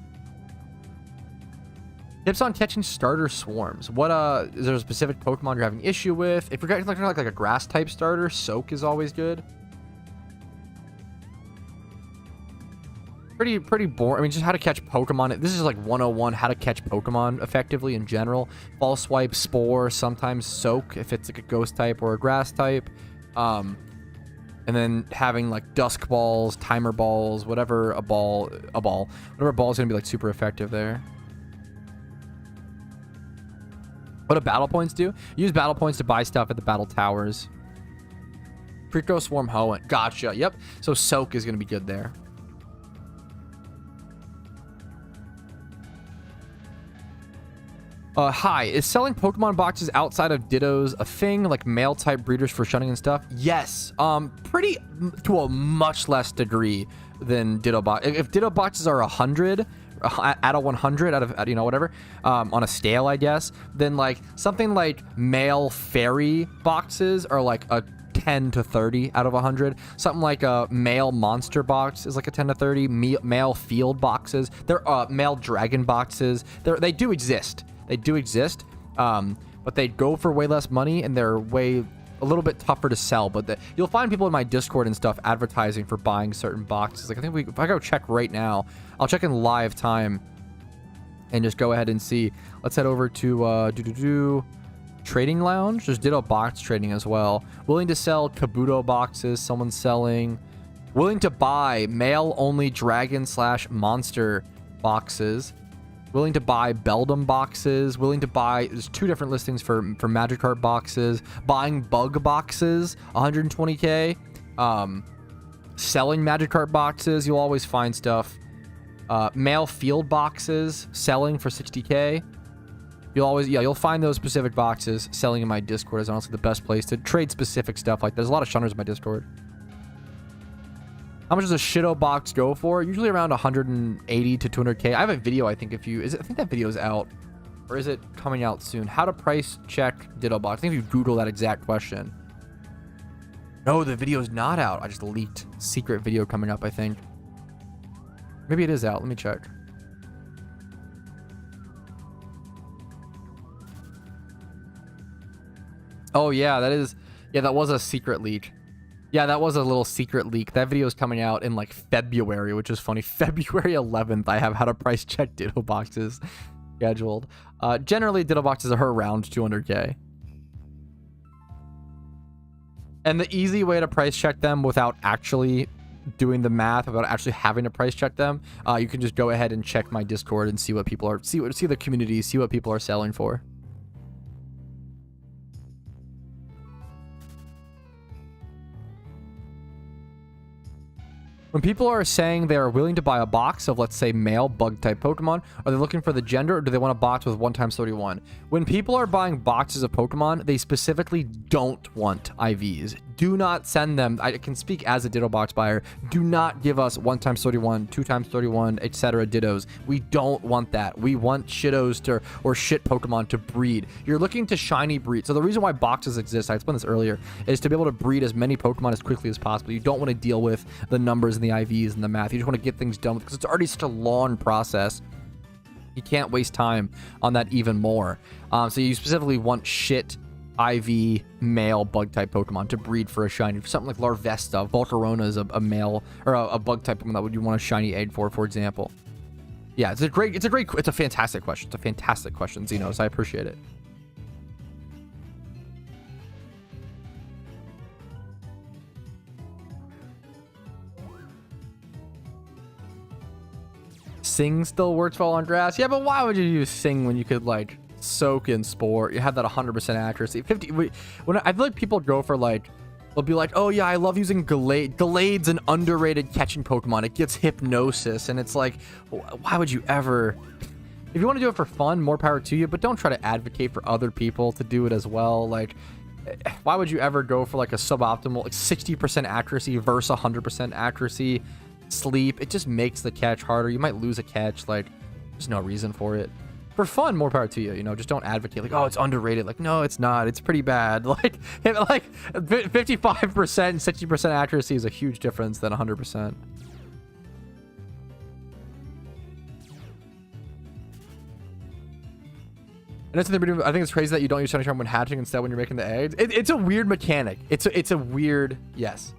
[SPEAKER 1] Tips on catching starter swarms. What is there a specific Pokemon you're having issue with? If you're getting like a grass type starter, Soak is always good. Pretty boring. I mean, just how to catch Pokemon. This is like 101 how to catch Pokemon effectively in general. False Swipe, Spore, sometimes Soak if it's like a ghost type or a grass type. And then having like Dusk Balls, Timer Balls, whatever whatever ball is gonna be like super effective there. What do battle points do? Use battle points to buy stuff at the battle towers. Preco Swarm Hoenn. Gotcha. Yep. So Soak is gonna be good there. Hi, is selling Pokemon boxes outside of Dittos a thing, like male type breeders for shunning and stuff? Yes. Pretty to a much less degree than Ditto box. If Ditto boxes are 100 out of 100 out of, you know, whatever, on a scale, I guess, then like something like male fairy boxes are like a 10 to 30 out of 100. Something like a male monster box is like a 10 to 30. Male field boxes, they're male dragon boxes. They do exist. They do exist, but they go for way less money and they're a little bit tougher to sell. But you'll find people in my Discord and stuff advertising for buying certain boxes. Like I think if I go check right now, I'll check in live time and just go ahead and see. Let's head over to Trading Lounge. There's Ditto box trading as well. Willing to sell Kabuto boxes. Someone's selling. Willing to buy male only dragon / monster boxes. Willing to buy Beldum boxes. Willing to buy, there's 2 different listings for Magikarp boxes. Buying bug boxes, 120k. Selling Magikarp boxes, you'll always find stuff. Male field boxes, selling for 60k. You'll find those specific boxes selling in my Discord is honestly the best place to trade specific stuff like that. There's a lot of shunners in my Discord. How much does a Shido box go for? Usually around 180 to 200k. I have a video, I think, I think that video is out. Or is it coming out soon? How to price check Ditto box. I think if you Google that exact question. No, the video is not out. I just leaked. Secret video coming up, I think. Maybe it is out. Let me check. Oh, yeah, that was a secret leak. Yeah, that was a little secret leak. That video is coming out in like February, which is funny. February 11th, I have how to price check Ditto boxes scheduled. Generally, Ditto boxes are around 200k. And the easy way to price check them without actually doing the math, without actually having to price check them, you can just go ahead and check my Discord and see what people are, see the community, see what people are selling for. When people are saying they are willing to buy a box of, let's say, male bug-type Pokemon, are they looking for the gender, or do they want a box with 1x31? When people are buying boxes of Pokemon, they specifically don't want IVs. Do not send them. I can speak as a Ditto box buyer. Do not give us 1x31, 2x31, etc. Dittos. We don't want that. We want shittos to, or shit Pokemon to breed. You're looking to shiny breed. So the reason why boxes exist, I explained this earlier, is to be able to breed as many Pokemon as quickly as possible. You don't want to deal with the numbers and the IVs and the math. You just want to get things done because it's already such a long process. You can't waste time on that even more. So you specifically want shit IV male bug type Pokemon to breed for a shiny. For something like Larvesta, Volcarona is a male or a bug type Pokemon that would you want a shiny egg for example. Yeah, it's a fantastic question. It's a fantastic question, Xenos. I appreciate it. Sing still works well on grass. Yeah, but why would you use Sing when you could like soak in Spore? You have that 100% accuracy. 50. When I feel like people go for like, they'll be like, oh yeah, I love using Gallade. Gallade's an underrated catching Pokemon. It gets Hypnosis, and it's like, why would you ever? If you want to do it for fun, more power to you. But don't try to advocate for other people to do it as well. Like, why would you ever go for like a suboptimal, like 60% accuracy versus 100% accuracy? Sleep, it just makes the catch harder. You might lose a catch. Like, there's no reason for it. For fun, more power to you. You know, just don't advocate like, oh, it's underrated. Like, no, it's not. It's pretty bad. Like 55% and 60% accuracy is a huge difference than 100%. And that's what I think it's crazy that you don't use Shiny Charm when hatching instead when you're making the eggs. It's a weird mechanic. It's a weird, yes.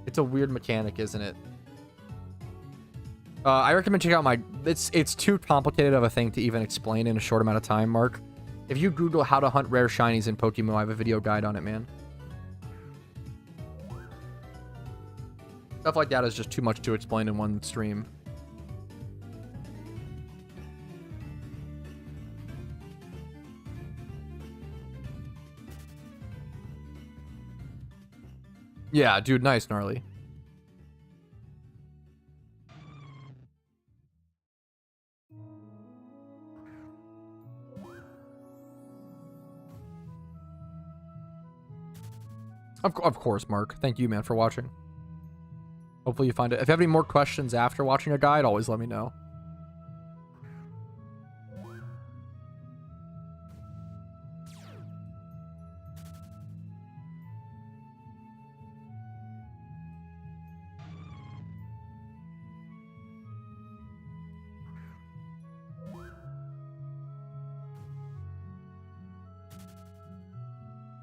[SPEAKER 1] It's a weird mechanic, isn't it? I recommend check out my, it's too complicated of a thing to even explain in a short amount of time, Mark. If you Google how to hunt rare shinies in PokeMMO, I have a video guide on it, man. Stuff like that is just too much to explain in one stream. Yeah, dude, nice, Gnarly. Of course, Mark. Thank you, man, for watching. Hopefully you find it. If you have any more questions after watching a guide, always let me know.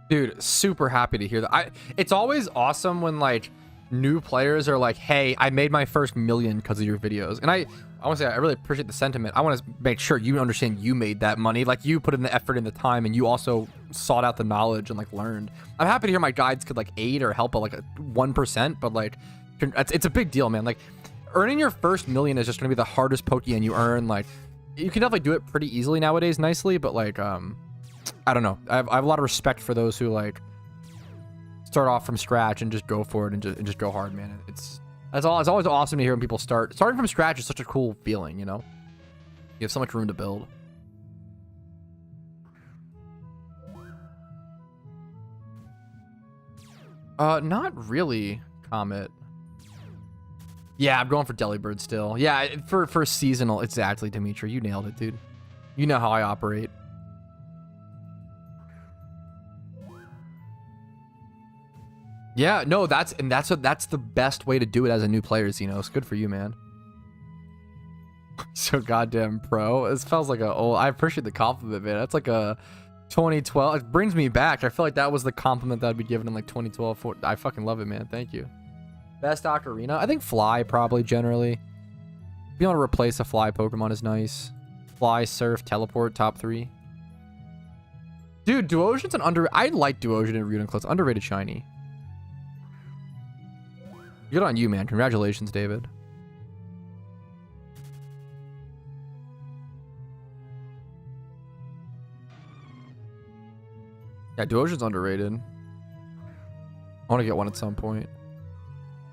[SPEAKER 1] Dude, super happy to hear that. It's always awesome when like new players are like, hey, I made my first million because of your videos. And I want to say I really appreciate the sentiment. I want to make sure you understand you made that money. Like, you put in the effort and the time, and you also sought out the knowledge and like learned. I'm happy to hear my guides could like aid or help at like 1%, but like it's a big deal, man. Like, earning your first million is just going to be the hardest Pokeyen you earn. Like, you can definitely do it pretty easily nowadays, nicely, but like I don't know. I have a lot of respect for those who like start off from scratch and just go for it and just go hard, man. It's always awesome to hear when people starting from scratch is such a cool feeling, you know. You have so much room to build. Not really, Comet. Yeah, I'm going for Delibird still. Yeah, for seasonal, exactly, Dimitri. You nailed it, dude. You know how I operate. Yeah, no, that's the best way to do it as a new player, Xenos. Good for you, man. So goddamn pro. This feels like I appreciate the compliment, man. That's like a 2012. It brings me back. I feel like that was the compliment that I'd be given in like 2012. I fucking love it, man. Thank you. Best Ocarina? I think Fly, probably, generally. Being able to replace a Fly Pokemon is nice. Fly, Surf, Teleport, top 3. Dude, Duosion's an I like Duosion and Reuniclus. Underrated shiny. Good on you, man. Congratulations, David. Yeah, Duosion's underrated. I want to get one at some point.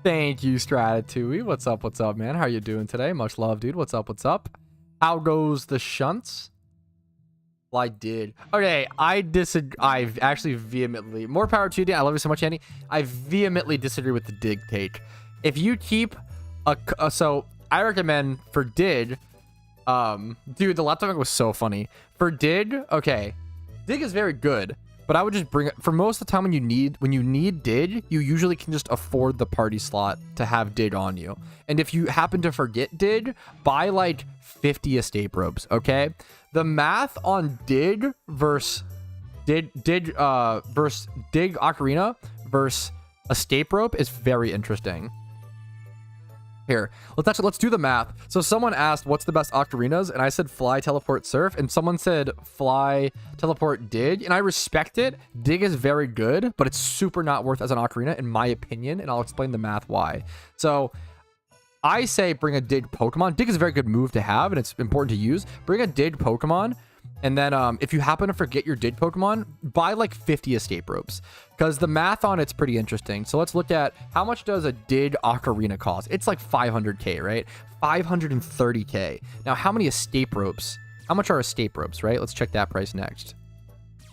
[SPEAKER 1] Thank you, Stratatui. What's up, man? How you doing today? Much love, dude. What's up? How goes the shunts? Well, I did. Okay, I disagree. I've actually vehemently... More power to you, Dan. I love you so much, Andy. I vehemently disagree with the dig take. If you keep so I recommend for dig... dude, the laptop was so funny. For dig, okay. Dig is very good. But I would just bring it... For most of the time when you need dig, you usually can just afford the party slot to have dig on you. And if you happen to forget dig, buy like 50 escape ropes, okay? The math on dig versus dig ocarina versus escape rope is very interesting. Here, let's do the math. So someone asked what's the best ocarinas, and I said fly, teleport, surf, and someone said fly, teleport, dig, and I respect it. Dig is very good, but it's super not worth as an ocarina in my opinion, and I'll explain the math why. So I say bring a dig Pokemon. Dig is a very good move to have, and it's important to use. Bring a dig Pokemon, and then if you happen to forget your dig Pokemon, buy like 50 escape ropes, because the math on it's pretty interesting. So let's look at how much does a dig ocarina cost. It's like 500k, right? 530k. Now, how many escape ropes? How much are escape ropes, right? Let's check that price next.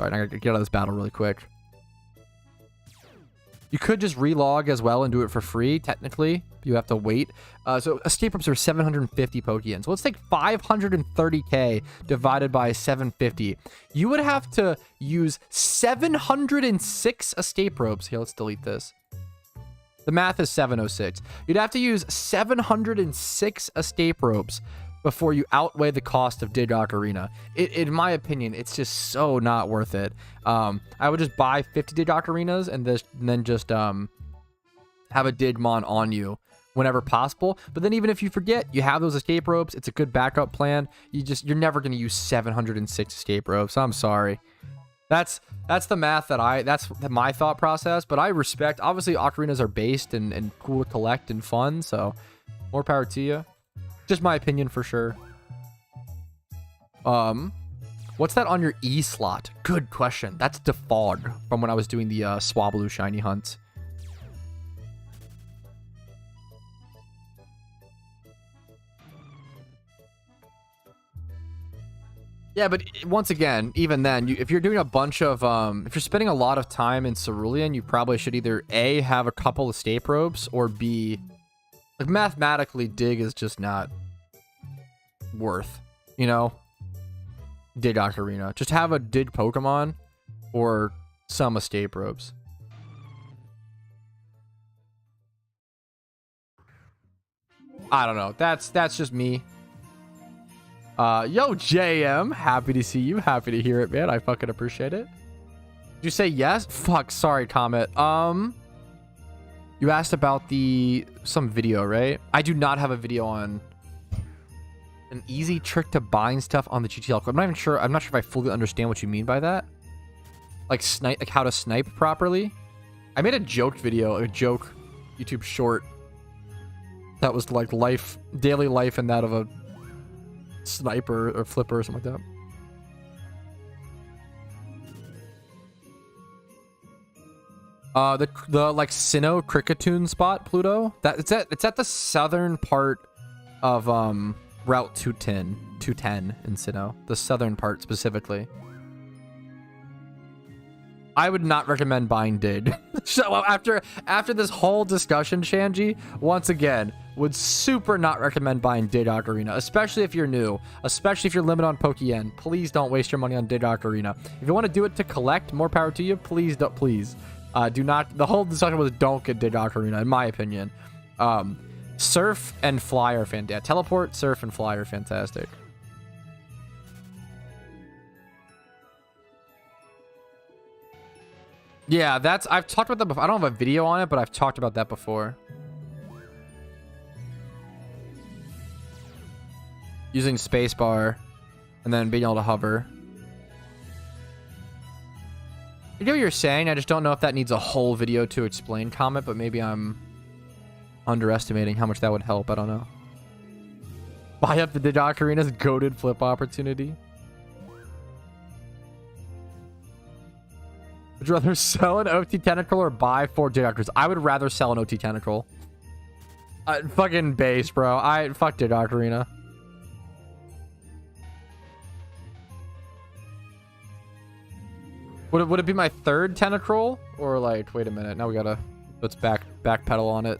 [SPEAKER 1] All right, I'm gonna get out of this battle really quick. You could just relog as well and do it for free. Technically, you have to wait. So escape ropes are 750 Pokeyen. So let's take 530k divided by 750. You would have to use 706 escape ropes. Here, let's delete this. The math is 706. You'd have to use 706 escape ropes before you outweigh the cost of dig ocarina. In my opinion, it's just so not worth it. I would just buy 50 dig ocarinas and then just have a digmon on you whenever possible. But then even if you forget, you have those escape ropes. It's a good backup plan. You're never going to use 706 escape ropes. I'm sorry. That's the math that's my thought process. But I respect, obviously ocarinas are based and cool to collect and fun. So more power to you. Just my opinion for sure. What's that on your E slot? Good question. That's defog from when I was doing the Swablu shiny hunt. Yeah, but once again, even then, if you're doing a bunch of, if you're spending a lot of time in Cerulean, you probably should either A, have a couple escape ropes, or B, like mathematically, dig is just not worth, you know, dig ocarina. Just have a dig Pokemon or some escape ropes. I don't know. That's just me. Yo, JM, happy to see you. Happy to hear it, man. I fucking appreciate it. Did you say yes? Fuck, sorry, Comet. You asked about some video, right? I do not have a video on an easy trick to buying stuff on the GTL. I'm not even sure. I'm not sure if I fully understand what you mean by that. Like how to snipe properly. I made a joke video, a joke YouTube short that was like daily life and that of a sniper or flipper or something like that. The like Sinnoh Cricketune spot, Pluto. It's at the southern part of Route 210 in Sinnoh. The southern part specifically. I would not recommend buying dig. So after this whole discussion, Shanji, once again, would super not recommend buying dig ocarina, especially if you're new, especially if you're limited on Pokeyen. Please don't waste your money on dig ocarina. If you want to do it to collect, more power to you. Please don't. Please. Do not. The whole discussion was don't get dig ocarina, in my opinion. Surf and fly are fantastic. Yeah, teleport, surf, and fly are fantastic. Yeah, I've talked about that before. I don't have a video on it, but I've talked about that before. Using spacebar and then being able to hover. I get what you're saying. I just don't know if that needs a whole video to explain, Comment, but maybe I'm underestimating how much that would help. I don't know. Buy up the dig ocarina's goated flip opportunity. Would you rather sell an OT Tentacle or buy 4 dig ocarinas? I would rather sell an OT Tentacle. Fucking base, bro. I fucked it, Ocarina. Would it be my third Tentacruel? Or like, wait a minute. Now we gotta, let's backpedal on it.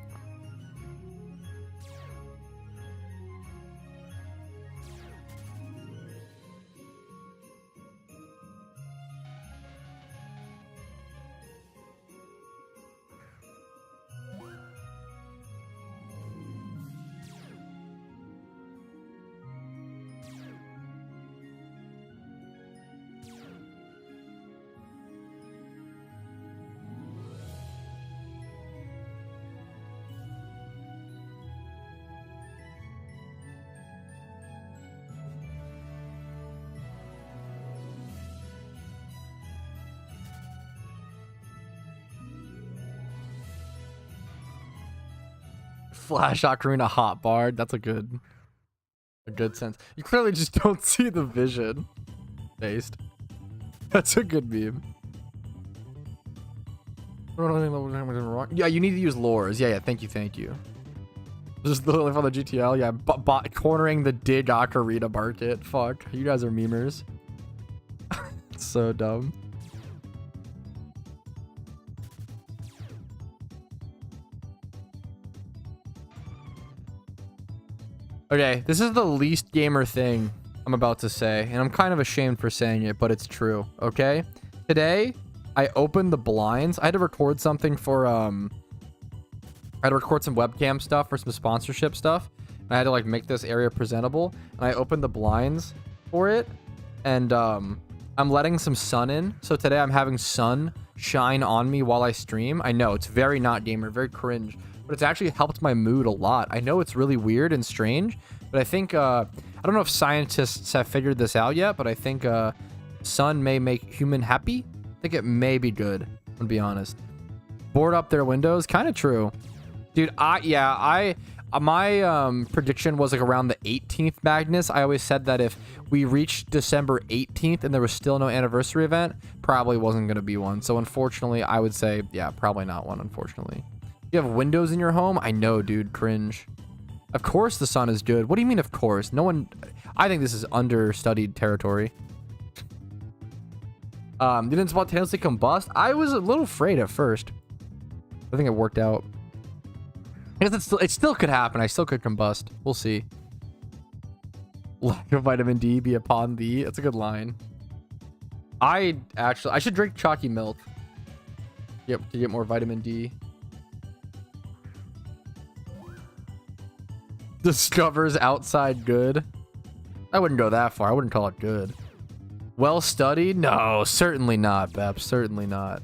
[SPEAKER 1] Flash Ocarina hot bard. That's a good sense. You clearly just don't see the vision. Based. That's a good meme. Yeah, you need to use lures. Yeah, thank you. Just literally from the GTL. Yeah, cornering the dig Ocarina market. Fuck. You guys are memers. It's so dumb. Okay, this is the least gamer thing I'm about to say, and I'm kind of ashamed for saying it, but it's true, okay? Today, I opened the blinds. I had to record something for, I had to record some webcam stuff for some sponsorship stuff, and I had to, like, make this area presentable, and I opened the blinds for it, and, I'm letting some sun in, so today I'm having sun shine on me while I stream. I know, it's very not gamer, very cringe, but it's actually helped my mood a lot. I know it's really weird and strange, but I think, I don't know if scientists have figured this out yet, but I think sun may make human happy. I think it may be good, I'm gonna be honest. Board up their windows, kind of true. Dude, my prediction was like around the 18th Magnus. I always said that if we reached December 18th and there was still no anniversary event, probably wasn't gonna be one. So unfortunately, I would say, yeah, probably not one, unfortunately. You have windows in your home? I know, dude. Cringe. Of course the sun is good. What do you mean, of course? No one... I think this is understudied territory. Didn't spontaneously combust? I was a little afraid at first. I think it worked out. I guess it still could happen. I still could combust. We'll see. Lack of vitamin D be upon thee. That's a good line. I should drink chalky milk. Yep, to get more vitamin D. Discovers outside good. I wouldn't go that far. I wouldn't call it good. Well studied? No, certainly not, Bep. Certainly not.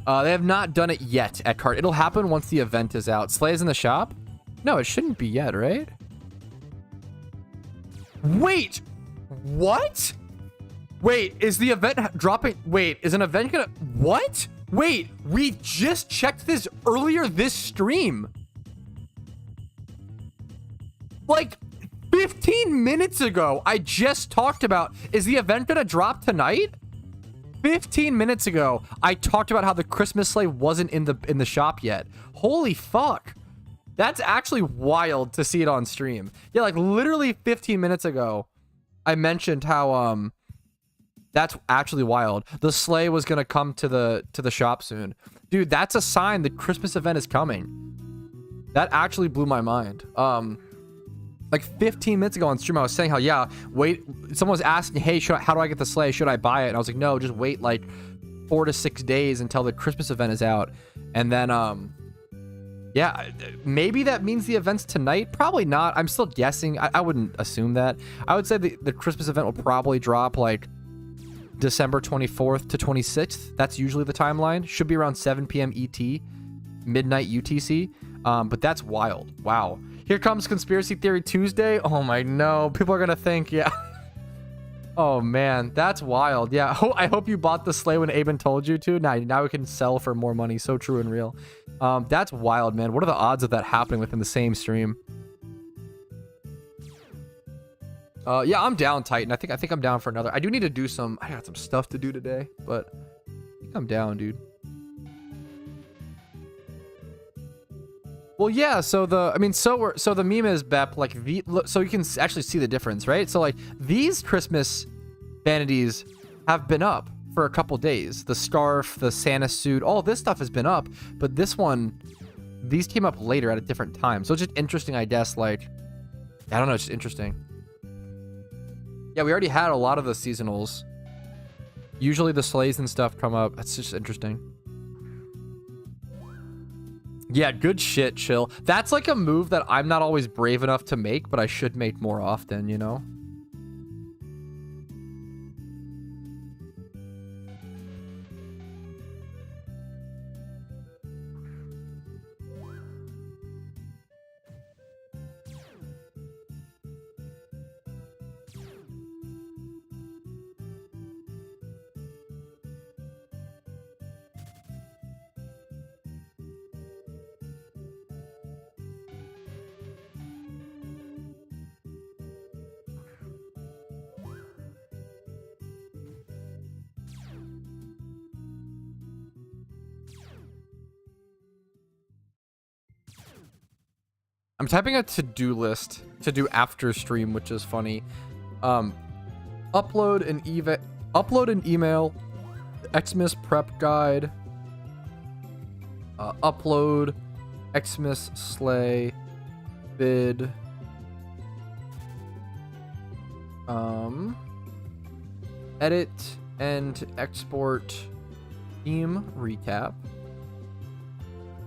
[SPEAKER 1] They have not done it yet at Cart. It'll happen once the event is out. Slay's in the shop? No, it shouldn't be yet, right? Wait! What? Wait, is the event dropping? Wait, is an event gonna... What? Wait, we just checked this earlier this stream. Like 15 minutes ago, I just talked about, is the event gonna drop tonight? 15 minutes ago, I talked about how the Christmas sleigh wasn't in the shop yet. Holy fuck. That's actually wild to see it on stream. Yeah, like literally 15 minutes ago, I mentioned how that's actually wild. The sleigh was gonna come to the shop soon. Dude, that's a sign the Christmas event is coming. That actually blew my mind. Like 15 minutes ago on stream, I was saying how, yeah, wait, someone was asking, hey, how do I get the sleigh? Should I buy it? And I was like, no, just wait like 4 to 6 days until the Christmas event is out. And then, yeah, maybe that means the event's tonight. Probably not. I'm still guessing. I wouldn't assume that. I would say the Christmas event will probably drop like December 24th to 26th. That's usually the timeline. Should be around 7 p.m. ET, midnight UTC. But that's wild. Wow. Here comes Conspiracy Theory Tuesday. Oh my, no. People are gonna think, yeah. Oh man, that's wild. Yeah, I hope you bought the sleigh when Aben told you to. Now we can sell for more money. So true and real. That's wild, man. What are the odds of that happening within the same stream? Yeah, I'm down, Titan. I think I'm down for another. I do need to do some... I got some stuff to do today, but I'm down, dude. Well, yeah. So the meme is Bep, like so you can actually see the difference, right? So like these Christmas vanities have been up for a couple days. The scarf, the Santa suit, all this stuff has been up, but this one, these came up later at a different time. So it's just interesting, I guess. Like, I don't know, it's just interesting. Yeah, we already had a lot of the seasonals. Usually the sleighs and stuff come up. That's just interesting. Yeah, good shit, Chill. That's like a move that I'm not always brave enough to make, but I should make more often, you know? I'm typing a to-do list to do after stream, which is funny. Upload an email, Xmas prep guide, upload Xmas sleigh bid, edit and export theme recap.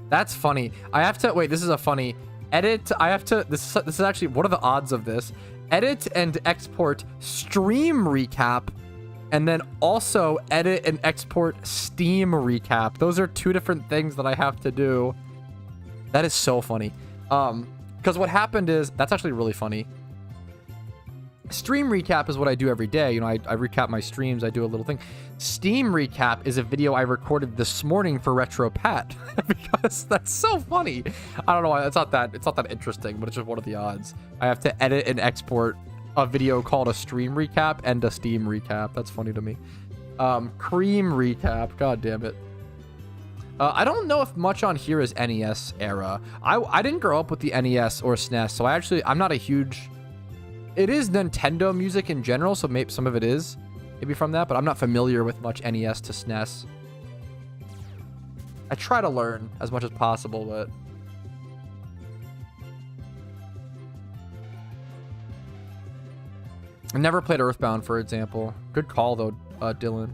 [SPEAKER 1] That's funny. I have to wait. This is a funny edit. I have to. This is actually. What are the odds of this? Edit and export stream recap, and then also edit and export Steam recap. Those are two different things that I have to do. That is so funny. Because what happened is that's actually really funny. Stream recap is what I do every day. You know, I recap my streams. I do a little thing. Steam recap is a video I recorded this morning for Retro Pat because that's so funny. I don't know why. It's not that interesting, but it's just one of the odds. I have to edit and export a video called a stream recap and a Steam recap. That's funny to me. Cream recap. God damn it. I don't know if much on here is NES era. I didn't grow up with the NES or SNES, so I'm not a huge. It is Nintendo music in general, so maybe some of it is maybe from that, but I'm not familiar with much NES to SNES. I try to learn as much as possible, but I never played Earthbound, for example. Good call though, Dylan.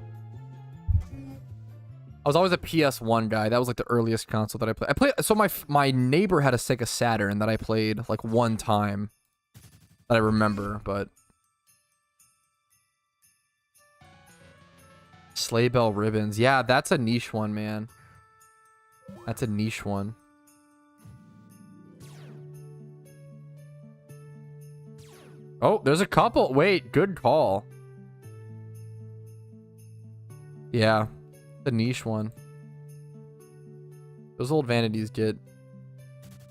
[SPEAKER 1] I was always a PS1 guy. That was like the earliest console that I played. So my neighbor had a Sega Saturn that I played like one time. That I remember, but Sleigh Bell Ribbons. Yeah, that's a niche one, man. That's a niche one. Oh, there's a couple. Wait, good call. Yeah, the niche one. Those old vanities get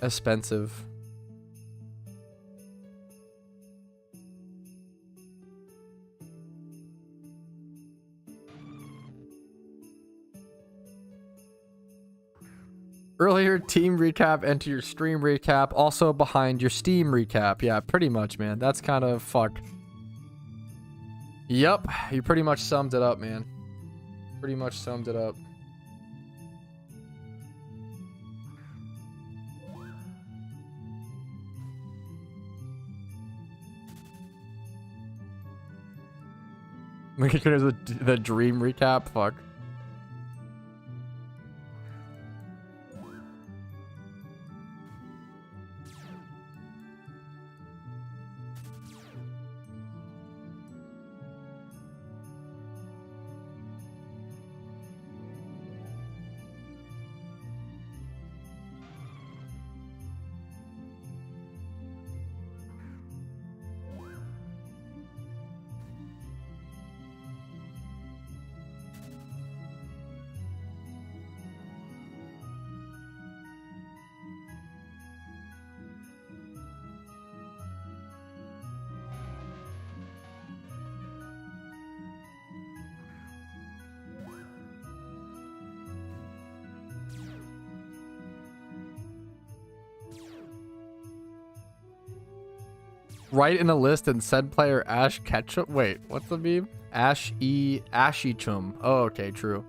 [SPEAKER 1] expensive. Earlier team recap, enter your stream recap, also behind your Steam recap. Yeah, pretty much, man. That's kind of fuck. Yep, you pretty much summed it up, man. Pretty much summed it up. The dream recap, fuck. Write in a list and said player Ash Ketchum. Wait, what's the meme? Ashy Chum. Oh, okay, true.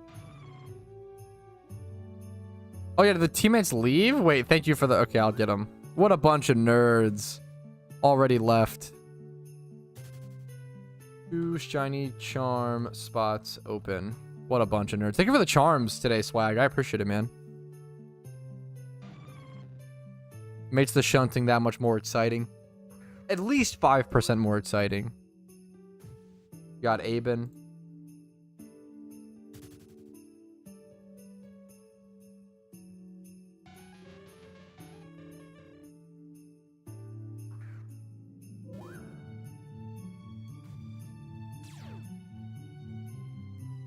[SPEAKER 1] Oh yeah, did the teammates leave? Wait, thank you for the... Okay, I'll get them. What a bunch of nerds. Already left. 2 shiny charm spots open. What a bunch of nerds. Thank you for the charms today, Swag. I appreciate it, man. Makes the shunting that much more exciting. At least 5% more exciting. Got Aben.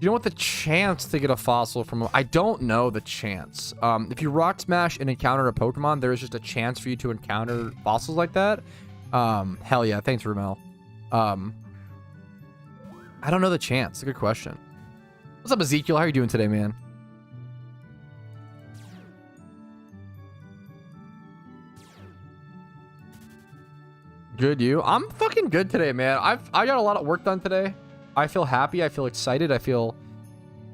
[SPEAKER 1] You know what the chance to get a fossil from him? I don't know the chance. If you rock smash and encounter a Pokemon, there is just a chance for you to encounter fossils like that. Hell yeah, thanks, Ramel. I don't know the chance. It's a good question. What's up, Ezekiel? How are you doing today, man? Good, you? I'm fucking good today, man. I got a lot of work done today. I feel happy. I feel excited. I feel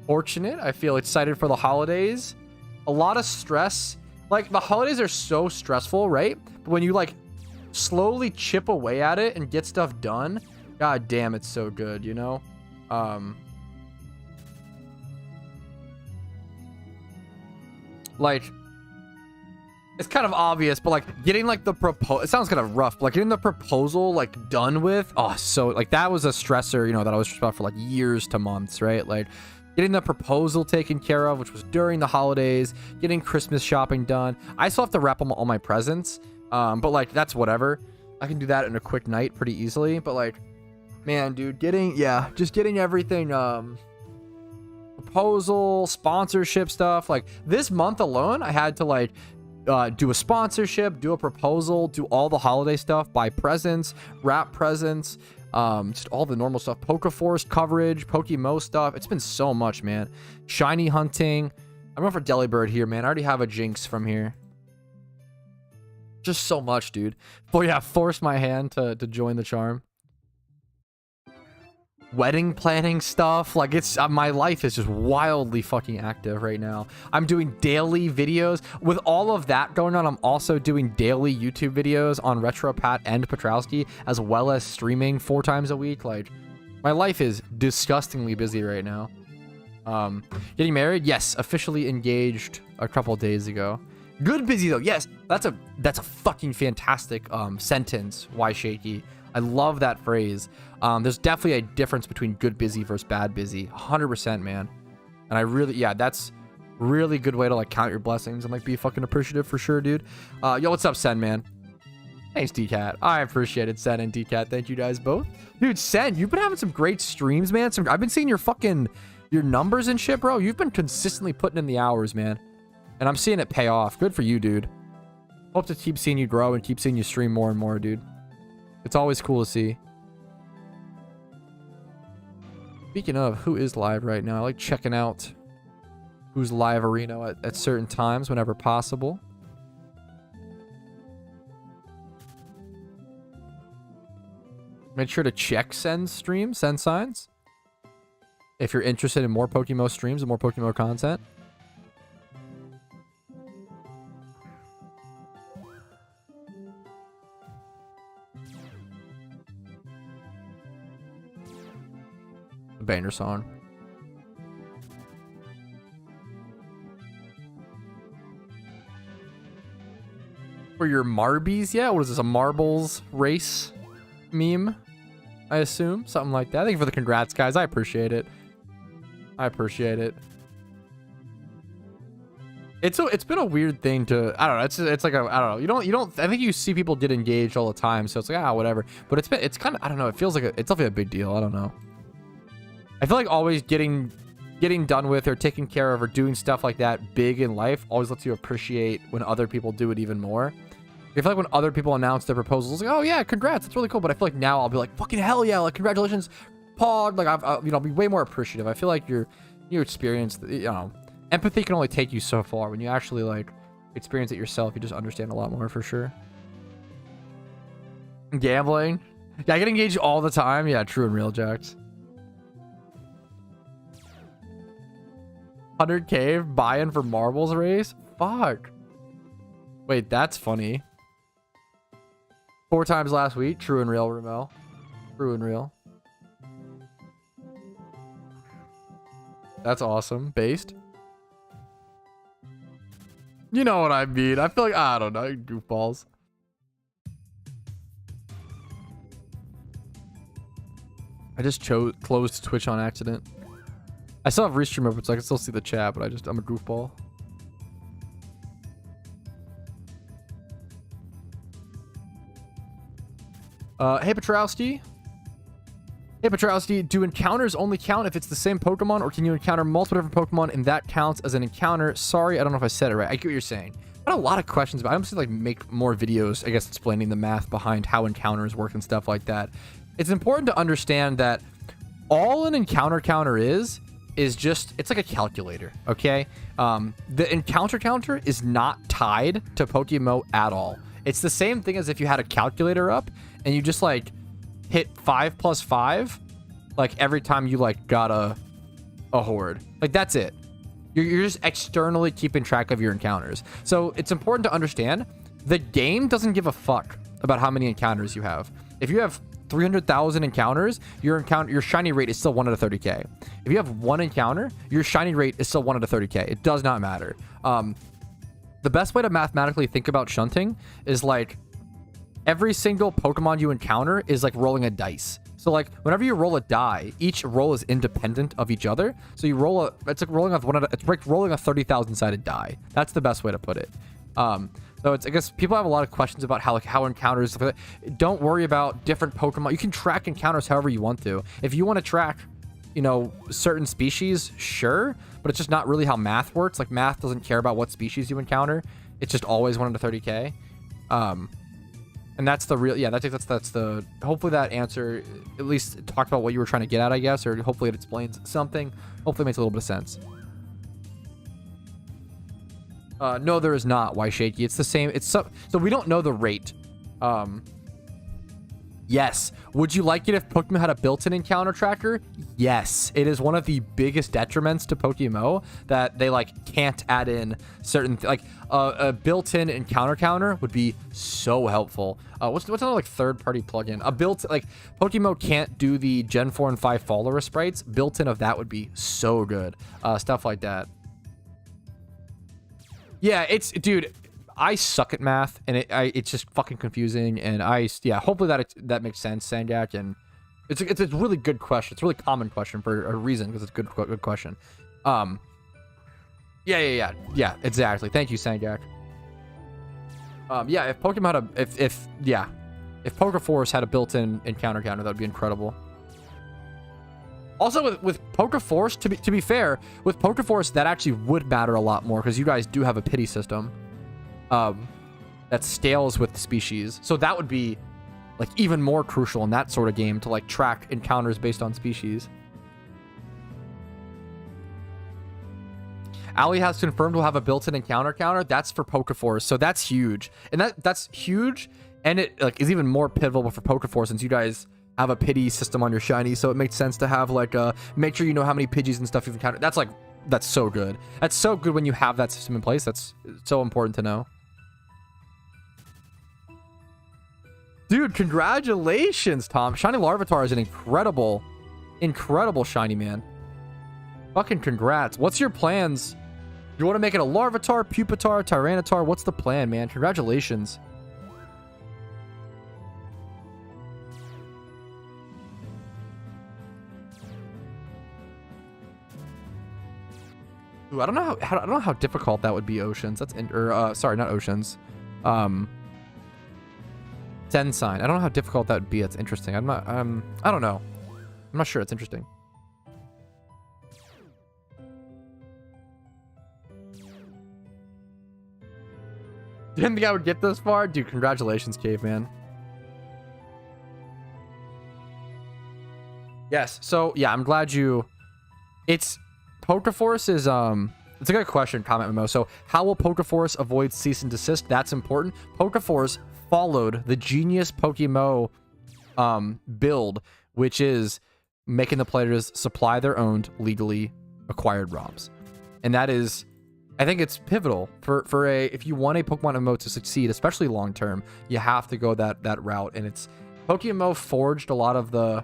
[SPEAKER 1] fortunate. I feel excited for the holidays. A lot of stress. Like, the holidays are so stressful, right? But when you, like, slowly chip away at it and get stuff done, god damn, it's so good, you know? Like, it's kind of obvious, but like getting like the proposal, it sounds kind of rough, but like getting the proposal like done with, oh, so like that was a stressor, you know, that I was stressed about for like years to months, right? Like getting the proposal taken care of, which was during the holidays, getting Christmas shopping done. I still have to wrap all my presents, but like that's whatever. I can do that in a quick night pretty easily, but like, man, dude, just getting everything, proposal, sponsorship stuff. Like this month alone, I had to like do a sponsorship, do a proposal, do all the holiday stuff, buy presents, wrap presents, just all the normal stuff, Pokeforce coverage, PokeMMO stuff. It's been so much, man. Shiny hunting. I'm going for Delibird here, man. I already have a Jinx from here. Just so much, dude. But yeah, force my hand to join the charm. Wedding planning stuff, like it's my life is just wildly fucking active right now. I'm doing daily videos. With all of that going on, I'm also doing daily YouTube videos on RetroPat and Patrouski, as well as streaming 4 times a week. Like, my life is disgustingly busy right now. Getting married, yes, officially engaged a couple days ago. Good busy though, yes. That's a fucking fantastic sentence. Why Shaky? I love that phrase. There's definitely a difference between good busy versus bad busy. 100%, man. And I really, yeah, that's really good way to like count your blessings and like be fucking appreciative for sure, dude. Yo, what's up, Sen, man? Thanks, DCat. I appreciate it, Sen and DCat. Thank you guys both. Dude, Sen, you've been having some great streams, man. I've been seeing your numbers and shit, bro. You've been consistently putting in the hours, man. And I'm seeing it pay off. Good for you, dude. Hope to keep seeing you grow and keep seeing you stream more and more, dude. It's always cool to see. Speaking of, who is live right now? I like checking out who's live arena at certain times whenever possible. Make sure to check Sen's stream, Sen Signs, if you're interested in more PokeMMO streams and more PokeMMO content. Banner song. For your Marbies, yeah? What is this, a marbles race meme? I assume something like that. Thank you for the congrats, guys. I appreciate it. I appreciate it. It's been a weird thing to, I don't know. It's like a, I don't know. You don't. I think you see people get engaged all the time, so it's like whatever. But it's kind of, I don't know. It feels like it's definitely a big deal. I don't know. I feel like always getting done with or taken care of or doing stuff like that big in life always lets you appreciate when other people do it even more. I feel like when other people announce their proposals, like, oh yeah, congrats, that's really cool. But I feel like now I'll be like, fucking hell yeah, like congratulations, Pog. Like I'll be way more appreciative. I feel like your experience, you know, empathy can only take you so far. When you actually like experience it yourself, you just understand a lot more for sure. Gambling. Yeah, I get engaged all the time. Yeah, true and real, Jax. 100K buy-in for marbles race? Fuck. Wait, that's funny. 4 times last week. True and real, Ramel. True and real. That's awesome. Based. You know what I mean. I feel like, I don't know, goofballs. I just closed Twitch on accident. I still have Restream open, so I can still see the chat, but I'm a goofball. Hey, Patrouski. Hey, Patrouski, do encounters only count if it's the same Pokemon, or can you encounter multiple different Pokemon and that counts as an encounter? Sorry, I don't know if I said it right. I get what you're saying. I had a lot of questions, but I'm just like make more videos, I guess, explaining the math behind how encounters work and stuff like that. It's important to understand that all an encounter counter is just, it's like a calculator, okay? The encounter counter is not tied to PokeMMO at all. It's the same thing as if you had a calculator up and you just like hit 5 + 5 like every time you like got a horde. Like that's it. You're just externally keeping track of your encounters. So it's important to understand the game doesn't give a fuck about how many encounters you have. If you have 300,000 encounters, your shiny rate is still 1 out of 30k. If you have 1 encounter, your shiny rate is still 1 out of 30k. It does not matter. The best way to mathematically think about shunting is like every single Pokemon you encounter is like rolling a dice. So like whenever you roll a die, each roll is independent of each other. So you roll it's like rolling a 30,000 sided die. That's the best way to put it. So it's, I guess people have a lot of questions about how encounters, don't worry about different Pokemon. You can track encounters however you want to. If you want to track, you know, certain species, sure, but it's just not really how math works. Like math doesn't care about what species you encounter. It's just always 1 out of 30k. And that's the real, yeah, that's the, hopefully that answer at least talked about what you were trying to get at, I guess, or hopefully it explains something. Hopefully it makes a little bit of sense. No, there is not. Why shaky? It's the same. It's so we don't know the rate. Yes. Would you like it if Pokemon had a built-in encounter tracker? Yes. It is one of the biggest detriments to PokeMMO that they like can't add in certain like a built-in encounter counter would be so helpful. What's another like third-party plugin? A built like PokeMMO can't do the Gen 4 and 5 follower sprites. Built-in of that would be so good. Stuff like that. Yeah, it's, dude, I suck at math, and it's just fucking confusing, and yeah, hopefully that makes sense, Sangak, and it's a really good question. It's a really common question for a reason, because it's a good question. Yeah, exactly. Thank you, Sangak. Yeah, if Pokemon had if Pokeforce had a built-in encounter counter, that would be incredible. Also, with Pokeforce, to be fair, with Pokeforce, that actually would matter a lot more because you guys do have a pity system that scales with species. So that would be like even more crucial in that sort of game to like track encounters based on species. Ali has confirmed we'll have a built-in encounter counter. That's for Pokeforce, so that's huge, and that's huge, and it like is even more pivotal for Pokeforce since you guys have a pity system on your shiny, so it makes sense to have like make sure you know how many Pidgeys and stuff you've encountered. That's so good. That's so good when you have that system in place. That's so important to know. Dude, congratulations, Tom. Shiny Larvitar is an incredible shiny, man. Fucking congrats. What's your plans? You want to make it a Larvitar, Pupitar, Tyranitar? What's the plan, man? Congratulations. Ooh, I don't know how difficult that would be, Oceans. Sorry, not Oceans. Sensign. I don't know how difficult that would be. It's interesting. I don't know. I'm not sure. It's interesting. Didn't think I would get this far? Dude, congratulations, Caveman. Yes. So, yeah, I'm glad you... Pokeforce is, it's a good question, PokeMMO. So, how will Pokeforce avoid cease and desist? That's important. Pokeforce followed the genius PokeMMO build, which is making the players supply their own legally acquired ROMs. And that is, I think it's pivotal for if you want a Pokemon MMO to succeed, especially long term, you have to go that route. And it's PokeMMO forged a lot of the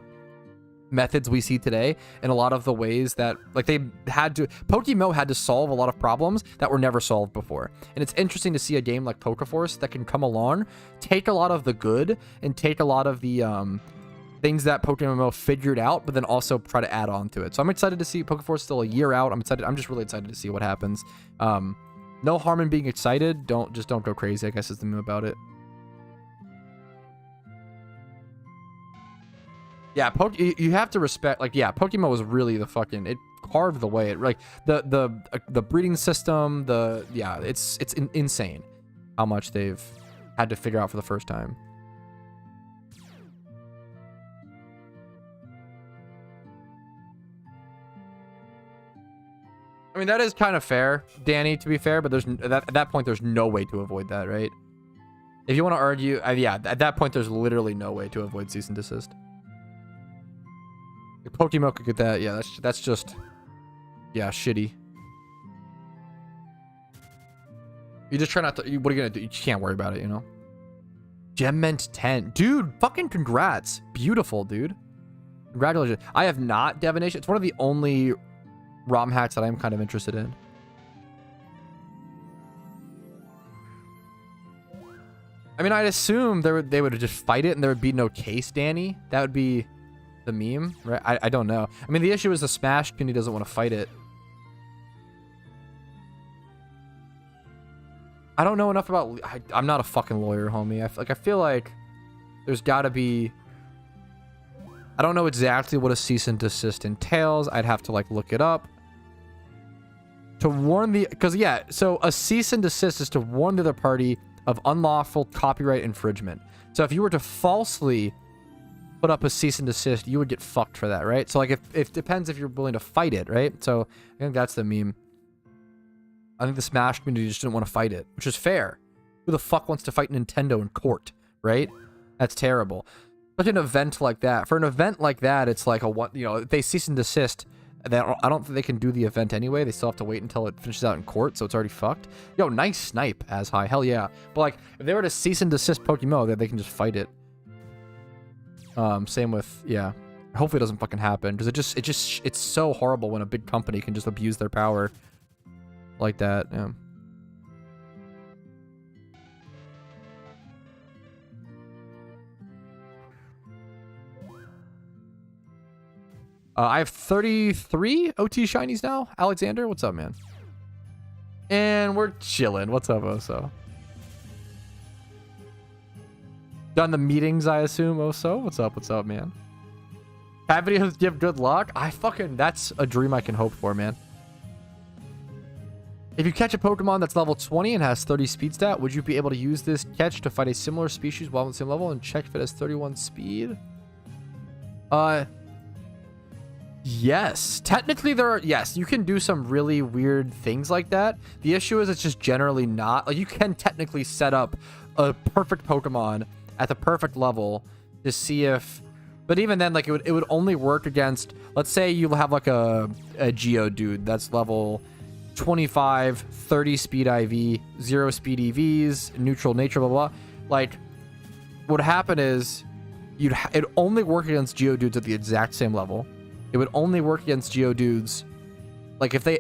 [SPEAKER 1] methods we see today, and a lot of the ways that, like, PokeMMO had to solve a lot of problems that were never solved before. And it's interesting to see a game like Pokeforce that can come along, take a lot of the good and take a lot of the things that PokeMMO figured out, but then also try to add on to it. So I'm excited to see Pokeforce still a year out. I'm just really excited to see what happens. No harm in being excited. Don't go crazy, I guess is the meme about it. Yeah, you have to respect, like, yeah, PokeMMO was really the fucking, it carved the way. Like the breeding system, it's insane how much they've had to figure out for the first time. I mean, that is kind of fair, Danny, to be fair, but at that point, there's no way to avoid that, right? If you want to argue, yeah, at that point, there's literally no way to avoid cease and desist. If PokeMMO could get that, yeah, that's just, yeah, shitty. You just try not to, what are you gonna do? You can't worry about it, you know? Gemmint 10. Dude, fucking congrats. Beautiful, dude. Congratulations. I have not Divination. It's one of the only ROM hacks that I'm kind of interested in. I mean, I'd assume they would just fight it and there would be no case, Danny. That would be the meme, right? I don't know. I mean, the issue is the Smash community doesn't want to fight it. I don't know enough about... I'm not a fucking lawyer, homie. I feel like there's got to be... I don't know exactly what a cease and desist entails. I'd have to, like, look it up. To warn the... Because, yeah, so a cease and desist is to warn the other party of unlawful copyright infringement. So if you were to falsely put up a cease and desist, you would get fucked for that, right? So, like, if it depends if you're willing to fight it, right? So I think that's the meme. I think the Smash community just didn't want to fight it, which is fair. Who the fuck wants to fight Nintendo in court, right? That's terrible. But an event like that, for an event like that, it's like if they cease and desist, I don't think they can do the event anyway. They still have to wait until it finishes out in court, so it's already fucked. Yo, nice snipe, as high. Hell yeah. But, like, if they were to cease and desist PokeMMO, they can just fight it. Same with, yeah. Hopefully it doesn't fucking happen, because it's so horrible when a big company can just abuse their power like that. Yeah. I have 33 OT shinies now. Alexander, what's up, man? And we're chilling. What's up, Oso? Done the meetings, I assume, Oso? What's up, man? Cat videos give good luck? That's a dream I can hope for, man. If you catch a Pokemon that's level 20 and has 30 speed stat, would you be able to use this catch to fight a similar species while on the same level and check if it has 31 speed? Yes. Technically, yes, you can do some really weird things like that. The issue is it's just generally not. Like, you can technically set up a perfect Pokemon at the perfect level to see if... But even then, like, it would only work against... Let's say you have, like, a Geodude that's level 25, 30 speed IV, 0 speed EVs, neutral nature, blah, blah, blah. Like, what would happen is it'd only work against Geodudes at the exact same level. It would only work against Geodudes, like, if they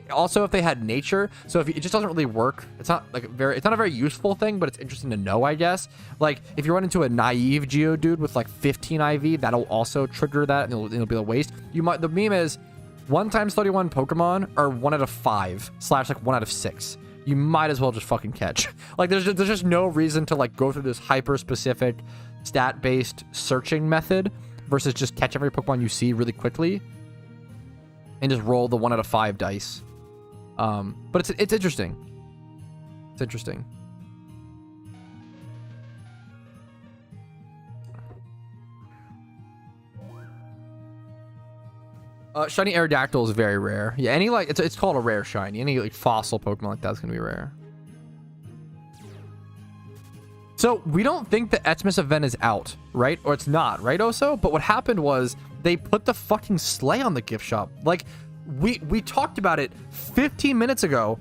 [SPEAKER 1] had nature. So it just doesn't really work. It's not like it's not a very useful thing, but it's interesting to know, I guess. Like, if you run into a naive Geodude with like 15 IV, that'll also trigger that, and it'll be a waste. The meme is 1 times 31 Pokemon are 1 out of 5 / like 1 out of 6. You might as well just fucking catch. Like, there's just no reason to, like, go through this hyper specific stat based searching method versus just catch every Pokemon you see really quickly and just roll the 1 out of 5 dice. But it's interesting. It's interesting. Shiny Aerodactyl is very rare. Yeah, any, like, it's called a rare shiny. Any, like, fossil Pokemon like that's gonna be rare. So we don't think the Xmas event is out, right? Or it's not, right, Oso? But what happened was they put the fucking sleigh on the gift shop. Like, we talked about it 15 minutes ago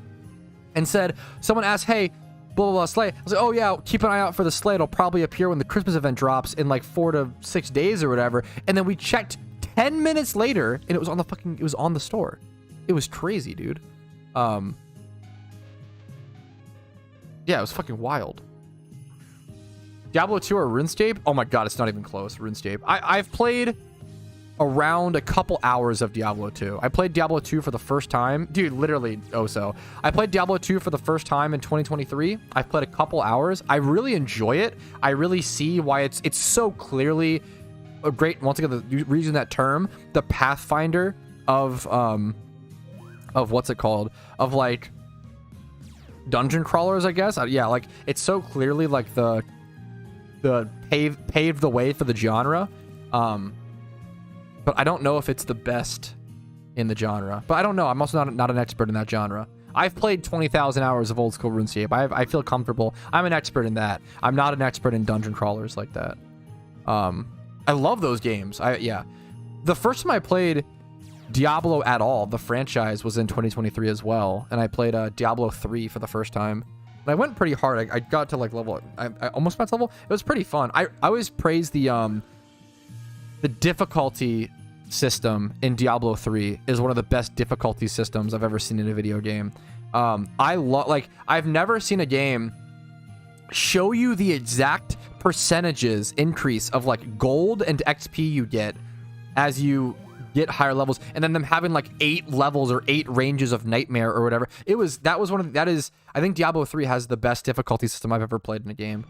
[SPEAKER 1] and said, someone asked, hey, blah, blah, blah, sleigh. I was like, oh yeah, keep an eye out for the sleigh. It'll probably appear when the Christmas event drops in like 4 to 6 days or whatever. And then we checked 10 minutes later and it was on the fucking, it was on the store. It was crazy, dude. Yeah, it was fucking wild. Diablo 2 or RuneScape? Oh my god, it's not even close. RuneScape. I've played around a couple hours of Diablo 2. I played Diablo 2 for the first time. Dude, literally, Oso. I played Diablo 2 for the first time in 2023. I played a couple hours. I really enjoy it. I really see why it's so clearly a great, once again, using that term, the Pathfinder of what's it called? Of like dungeon crawlers, I guess. Yeah, like it's so clearly like the paved the way for the genre. But I don't know if it's the best in the genre. But I don't know. I'm also not an expert in that genre. I've played 20,000 hours of old school RuneScape. I feel comfortable. I'm an expert in that. I'm not an expert in dungeon crawlers like that. I love those games. Yeah. The first time I played Diablo at all, the franchise, was in 2023 as well. And I played Diablo 3 for the first time. And I went pretty hard. I got to like level. I almost got to level. It was pretty fun. I always praise the difficulty system in Diablo 3 is one of the best difficulty systems I've ever seen in a video game. I've never seen a game show you the exact percentages increase of like gold and XP you get as you get higher levels, and then them having like 8 levels or 8 ranges of nightmare or whatever. I think Diablo 3 has the best difficulty system I've ever played in a game.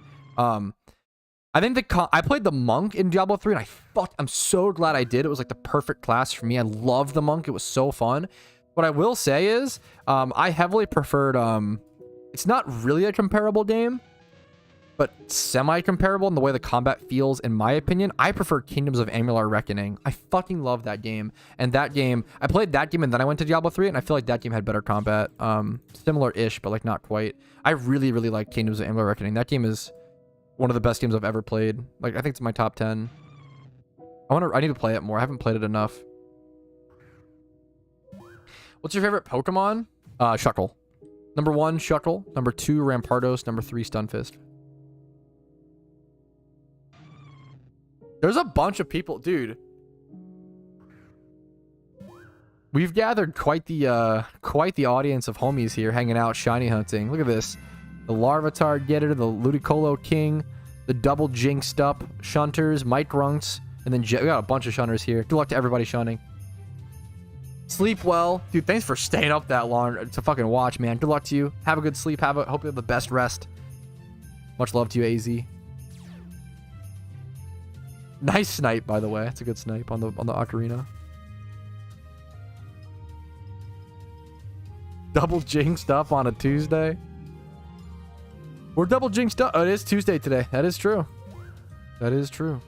[SPEAKER 1] I think I played the monk in Diablo 3 and I'm so glad I did. It was like the perfect class for me. I loved the monk. It was so fun. What I will say is I heavily preferred it's not really a comparable game, but semi-comparable in the way the combat feels, in my opinion. I prefer Kingdoms of Amalur Reckoning. I fucking love that game. And that game, I played that game and then I went to Diablo 3 and I feel like that game had better combat. Similar-ish, but like not quite. I really, really like Kingdoms of Amalur Reckoning. That game is one of the best games I've ever played. Like, I think it's my top 10. I need to play it more. I haven't played it enough. What's your favorite Pokemon? Shuckle. Number 1, Shuckle. Number 2, Rampardos. Number 3, Stunfisk. There's a bunch of people, dude. We've gathered quite the audience of homies here hanging out, shiny hunting. Look at this. The Larvitar Getter, the Ludicolo King, the Double Jinxed Up Shunters, Mike Runks, and then we got a bunch of Shunters here. Good luck to everybody shunting. Sleep well. Dude, thanks for staying up that long to fucking watch, man. Good luck to you. Have a good sleep. Hope you have the best rest. Much love to you, AZ. Nice snipe, by the way. It's a good snipe on the ocarina. Double jinxed up on a Tuesday. We're double jinxed up. Oh, it is Tuesday today. That is true. That is true.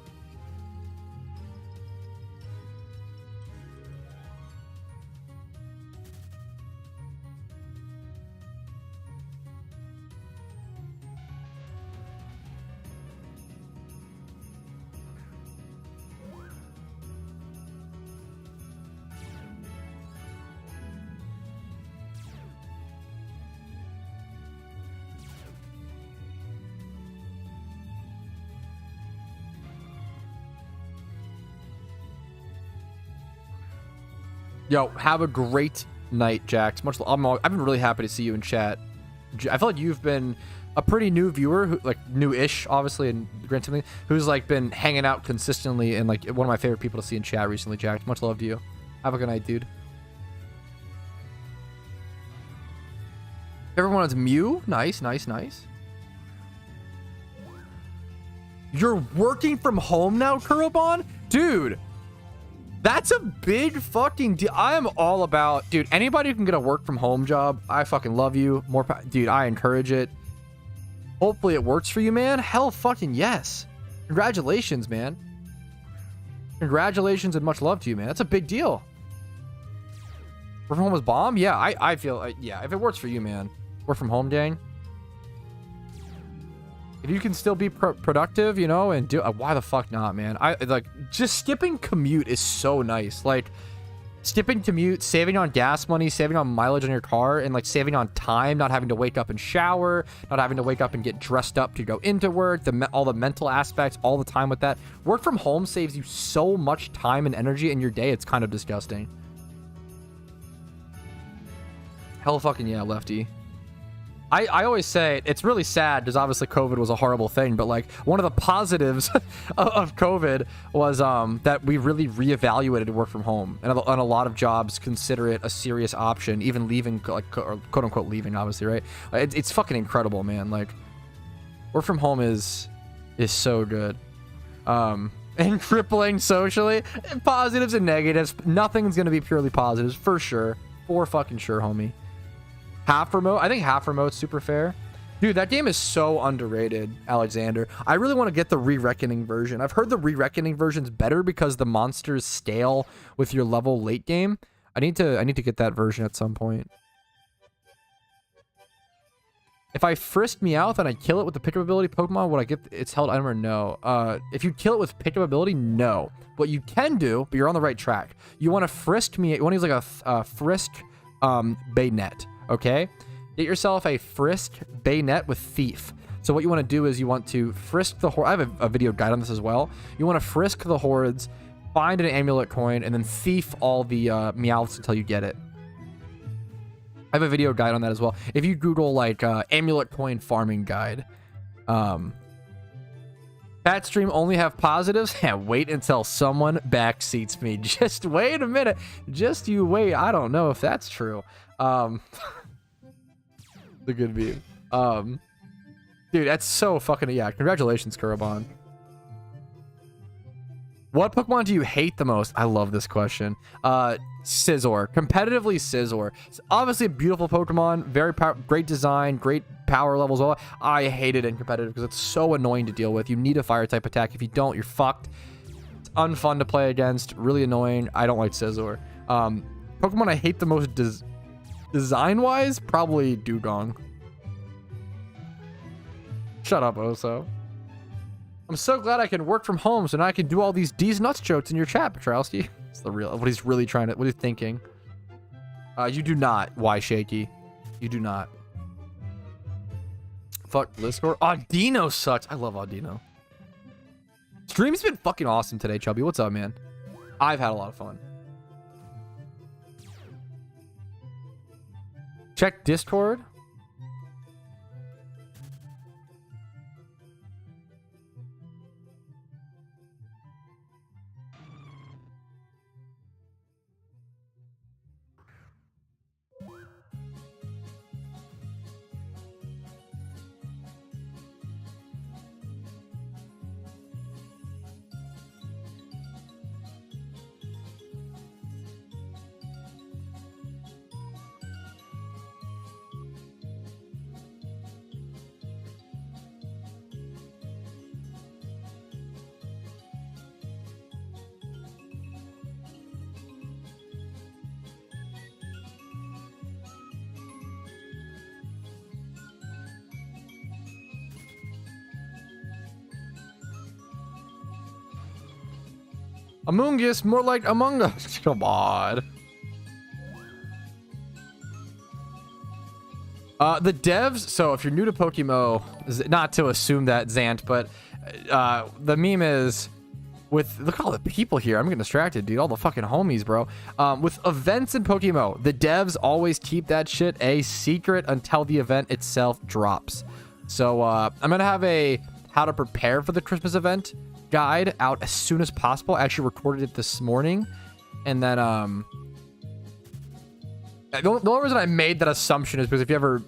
[SPEAKER 1] Yo, have a great night, Jax. I've been really happy to see you in chat. I feel like you've been a pretty new viewer, who, like new-ish, obviously, and Grand Theft, who's like been hanging out consistently and like one of my favorite people to see in chat recently, Jax. Much love to you. Have a good night, dude. Everyone is Mew. Nice, nice, nice. You're working from home now, Kurobon? Dude. That's a big fucking deal. I am all about, dude, anybody who can get a work from home job, I fucking love you. Dude, I encourage it. Hopefully it works for you, man. Hell fucking yes. Congratulations, man. Congratulations and much love to you, man. That's a big deal. Work from home is bomb? Yeah, I feel, yeah, if it works for you, man. Work from home, gang. If you can still be productive, you know, and do why the fuck not, man? I like just skipping commute is so nice. Like skipping commute, saving on gas money, saving on mileage on your car, and like saving on time, not having to wake up and shower, not having to wake up and get dressed up to go into work, all the mental aspects, all the time with that. Work from home saves you so much time and energy in your day. It's kind of disgusting. Hell fucking yeah, Lefty. I always say it's really sad because obviously COVID was a horrible thing, but like one of the positives of COVID was that we really reevaluated work from home, and a lot of jobs consider it a serious option, even leaving, like quote unquote leaving, obviously, right? It's fucking incredible, man. Like work from home is so good, and crippling socially. Positives and negatives. Nothing's gonna be purely positives for sure, for fucking sure, homie. Half remote. I think half remote's super fair. Dude, that game is so underrated, Alexander. I really want to get the Re-Reckoning version. I've heard the Re-Reckoning version's better because the monsters scale with your level late game. I need to get that version at some point. If I frisk Meowth and I kill it with the pickup ability Pokemon, would I get its held item or no? If you kill it with pickup ability, no. What you can do, but you're on the right track. You want to frisk me. You want to use like a frisk Baynet. Okay, get yourself a frisk Baynet with thief. So what you want to do is you want to frisk the horde. I have a video guide on this as well. You want to frisk the hordes, find an amulet coin, and then thief all the Meowths until you get it. I have a video guide on that as well. If you Google like amulet coin farming guide, Pat stream only have positives. Yeah, wait until someone backseats me. Just wait a minute. Just you wait. I don't know if that's true. The good view. Dude, that's so fucking, yeah. Congratulations, Kurabon. What Pokemon do you hate the most? I love this question. Scizor. Competitively Scizor. It's obviously a beautiful Pokemon. Very great design, great power levels. All. I hate it in competitive because it's so annoying to deal with. You need a fire type attack. If you don't, you're fucked. It's unfun to play against. Really annoying. I don't like Scizor. Pokemon I hate the most design-wise, probably Dugong. Shut up, Oso. I'm so glad I can work from home so now I can do all these D's nuts jokes in your chat, Patrouski. It's the real, what he's really trying to, what he's thinking. You do not, why Shaky? You do not. Fuck Liscor. Audino sucks. I love Audino. Stream's been fucking awesome today, Chubby. What's up, man? I've had a lot of fun. Check Discord. Amoongus, more like Among Us. Come on. The devs, so if you're new to PokeMMO, not to assume that, Zant, but the meme is with, look at all the people here. I'm getting distracted, dude. All the fucking homies, bro. With events in PokeMMO, the devs always keep that shit a secret until the event itself drops. So I'm going to have a how to prepare for the Christmas event guide out as soon as possible. I actually recorded it this morning, and then the only reason I made that assumption is because if you ever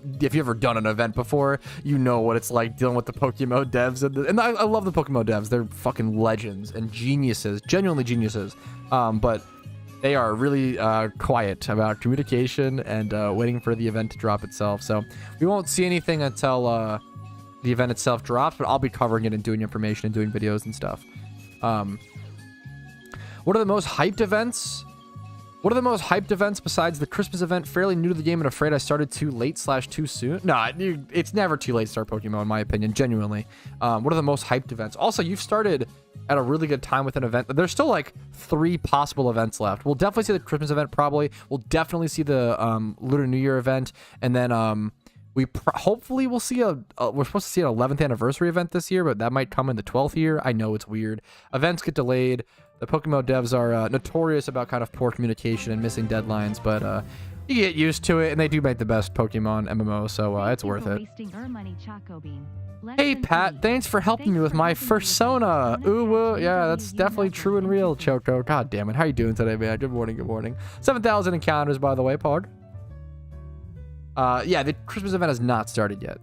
[SPEAKER 1] done an event before, you know what it's like dealing with the PokeMMO devs, and I love the PokeMMO devs. They're fucking legends and geniuses, genuinely geniuses, but they are really quiet about communication and waiting for the event to drop itself. So we won't see anything until the event itself drops, but I'll be covering it and doing information and doing videos and stuff. What are the most hyped events? What are the most hyped events besides the Christmas event? Fairly new to the game and afraid I started too late / too soon. Nah, dude, it's never too late to start Pokemon, in my opinion, genuinely. What are the most hyped events? Also, you've started at a really good time with an event. There's still like 3 possible events left. We'll definitely see the Christmas event probably. We'll definitely see the Lunar New Year event. And then we hopefully we'll see we're supposed to see an 11th anniversary event this year, but that might come in the 12th year. I know it's weird. Events get delayed. The PokeMMO devs are notorious about kind of poor communication and missing deadlines, but you get used to it, and they do make the best Pokemon MMO, so it's worth it. Hey, Pat, thanks for helping me with my fursona. Ooh, yeah, that's definitely true and real, Choco. God damn it. How you doing today, man? Good morning, good morning. 7,000 encounters, by the way, Pog. Yeah, the Christmas event has not started yet.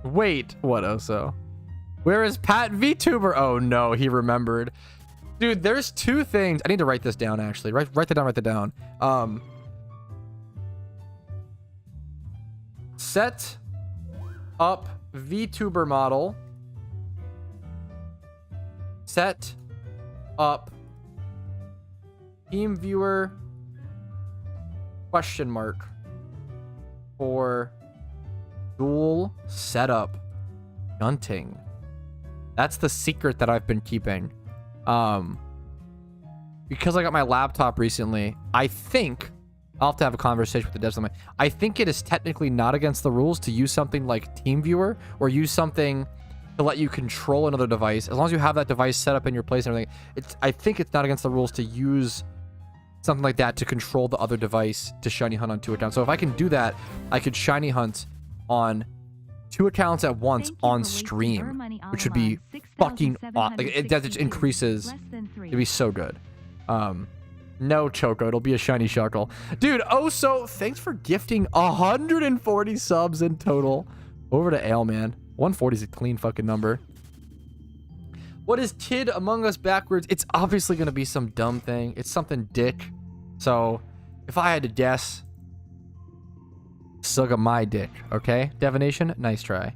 [SPEAKER 1] Wait, what, Oso? Where is Pat VTuber? Oh no, he remembered. Dude, there's 2 things. I need to write this down, actually. Write that down. Set up VTuber model. Set up team viewer question mark for dual setup gunting. That's the secret that I've been keeping. Because I got my laptop recently, I think I'll have to have a conversation with the devs. I think it is technically not against the rules to use something like TeamViewer or use something to let you control another device. As long as you have that device set up in your place and everything, I think it's not against the rules to use something like that to control the other device to shiny hunt on 2 accounts. So if I can do that, I could shiny hunt on 2 accounts at once on stream, which would be fucking awesome. Like, it just increases. It'd be so good. No, Choco, it'll be a shiny Shuckle. Dude, so thanks for gifting 140 subs in total. Over to Ailman. 140 is a clean fucking number. What is Kid Among Us backwards? It's obviously going to be some dumb thing. It's something dick. So, if I had to guess, suck my dick, okay? Divination, nice try.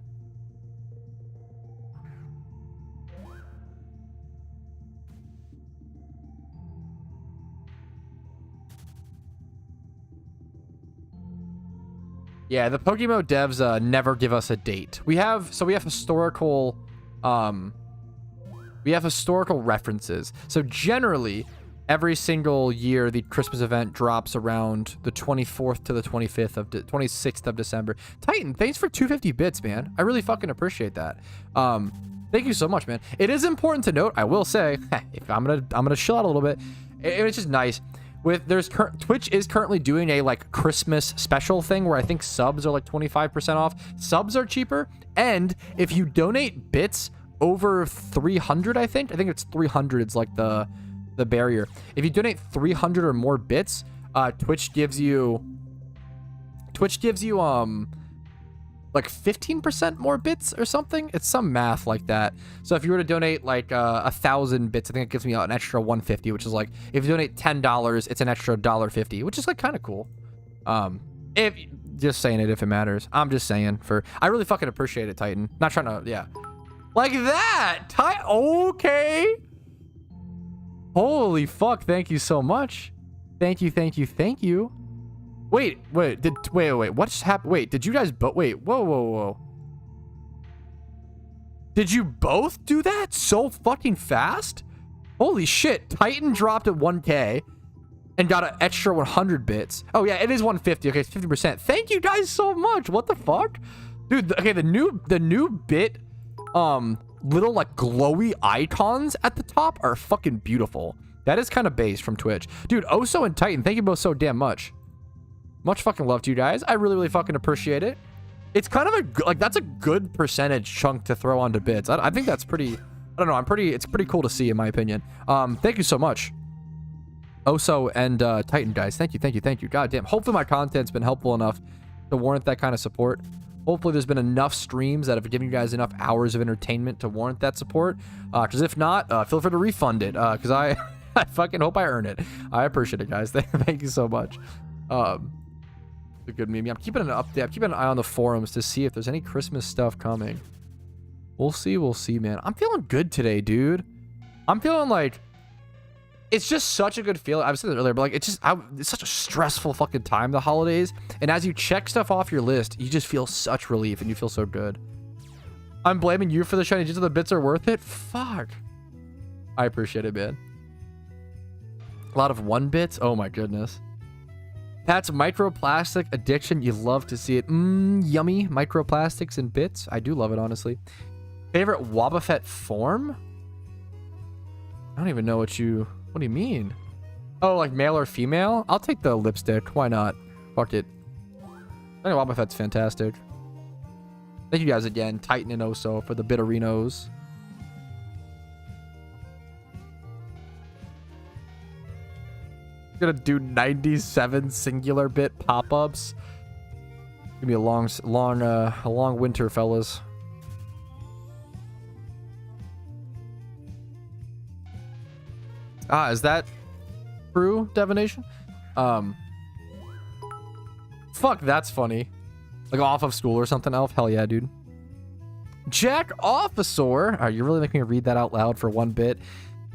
[SPEAKER 1] Yeah, the PokeMMO devs never give us a date. We have historical references. So generally, every single year the Christmas event drops around the 24th to the 26th of December. Titan, thanks for 250 bits, man. I really fucking appreciate that. Thank you so much, man. It is important to note, I will say, if I'm gonna chill out a little bit. It's just nice. Twitch is currently doing a like Christmas special thing where I think subs are like 25% off. Subs are cheaper, and if you donate bits over 300, I think it's 300. It's like the barrier. If you donate 300 or more bits, Twitch gives you like 15% more bits or something. It's some math like that. So if you were to donate like 1,000 bits, I think it gives me an extra 150, which is like, if you donate $10, it's an extra $1.50, which is like kind of cool. If just saying it, if it matters, I'm just saying I really fucking appreciate it, Titan. Not trying to, yeah. Like that, okay. Holy fuck, thank you so much. Thank you. Wait, what just happened? Wait, did you guys whoa. Did you both do that so fucking fast? Holy shit, Titan dropped at 1K and got an extra 100 bits. Oh yeah, it is 150, okay, it's 50%. Thank you guys so much, what the fuck? Dude, okay, the new bit, little like glowy icons at the top are fucking beautiful. That is kind of base from Twitch. Dude, Oso and Titan, thank you both so damn much. Much fucking love to you guys. I really fucking appreciate it. It's kind of that's a good percentage chunk to throw onto bits. I think that's pretty, I don't know, it's pretty cool to see in my opinion. Thank you so much. Oso and Titan guys, thank you. God damn. Hopefully my content's been helpful enough to warrant that kind of support. Hopefully there's been enough streams that have given you guys enough hours of entertainment to warrant that support. Because if not, feel free to refund it. Because I fucking hope I earn it. I appreciate it, guys. Thank you so much. a good meme. I'm keeping an update. I'm keeping an eye on the forums to see if there's any Christmas stuff coming. We'll see, man. I'm feeling good today, dude. I'm feeling like it's just such a good feeling. I was saying that earlier, but like it's such a stressful fucking time, the holidays. And as you check stuff off your list, you just feel such relief and you feel so good. I'm blaming you for the shiny just so the bits are worth it. Fuck. I appreciate it, man. A lot of 1 bits. Oh my goodness. Pat's microplastic addiction. You love to see it. Yummy. Microplastics and bits. I do love it, honestly. Favorite Wobbuffet form? I don't even know what do you mean? Oh, like male or female? I'll take the lipstick. Why not? Fuck it. I think Wobbuffet's fantastic. Thank you guys again, Titan and Oso, for the Bitterinos. Gonna do 97 singular bit pop-ups. Give me a long winter, fellas. Is that true, Divination? Fuck, that's funny. Like off of school or something, Elf? Hell yeah, dude. Jack Officer. You're really making me read that out loud for 1 bit.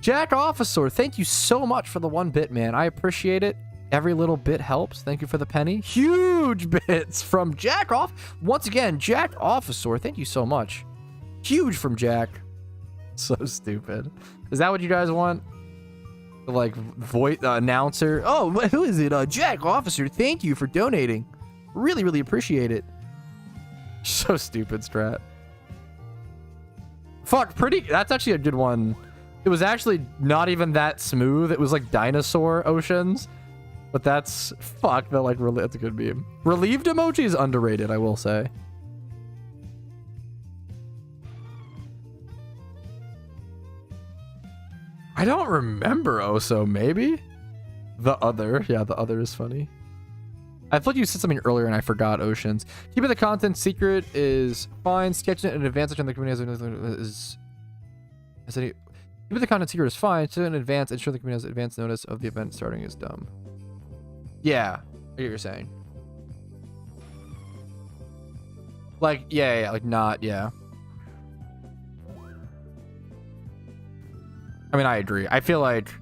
[SPEAKER 1] Jack Officer, thank you so much for the 1 bit, man. I appreciate it. Every little bit helps. Thank you for the penny. Huge bits from Jack Off. Once again, Jack Officer, thank you so much. Huge from Jack. So stupid. Is that what you guys want? Like voice announcer. Oh, who is it? Jack Officer, thank you for donating. Really, really appreciate it. So stupid, Strat. Fuck, pretty. That's actually a good one. It was actually not even that smooth. It was like dinosaur oceans. But that's... Fuck, that like really, that's a good meme. Relieved emoji is underrated, I will say. I don't remember Oso, maybe? The other. Yeah, the other is funny. I thought you said something earlier and I forgot Oceans. Keeping the content secret is fine. Sketching it in advance in the community is... Keeping the content secret is fine. So in advance, ensure the community has advance notice of the event starting is dumb. Yeah, I get what you're saying. Like, yeah, like not, yeah. I mean, I agree. I feel like...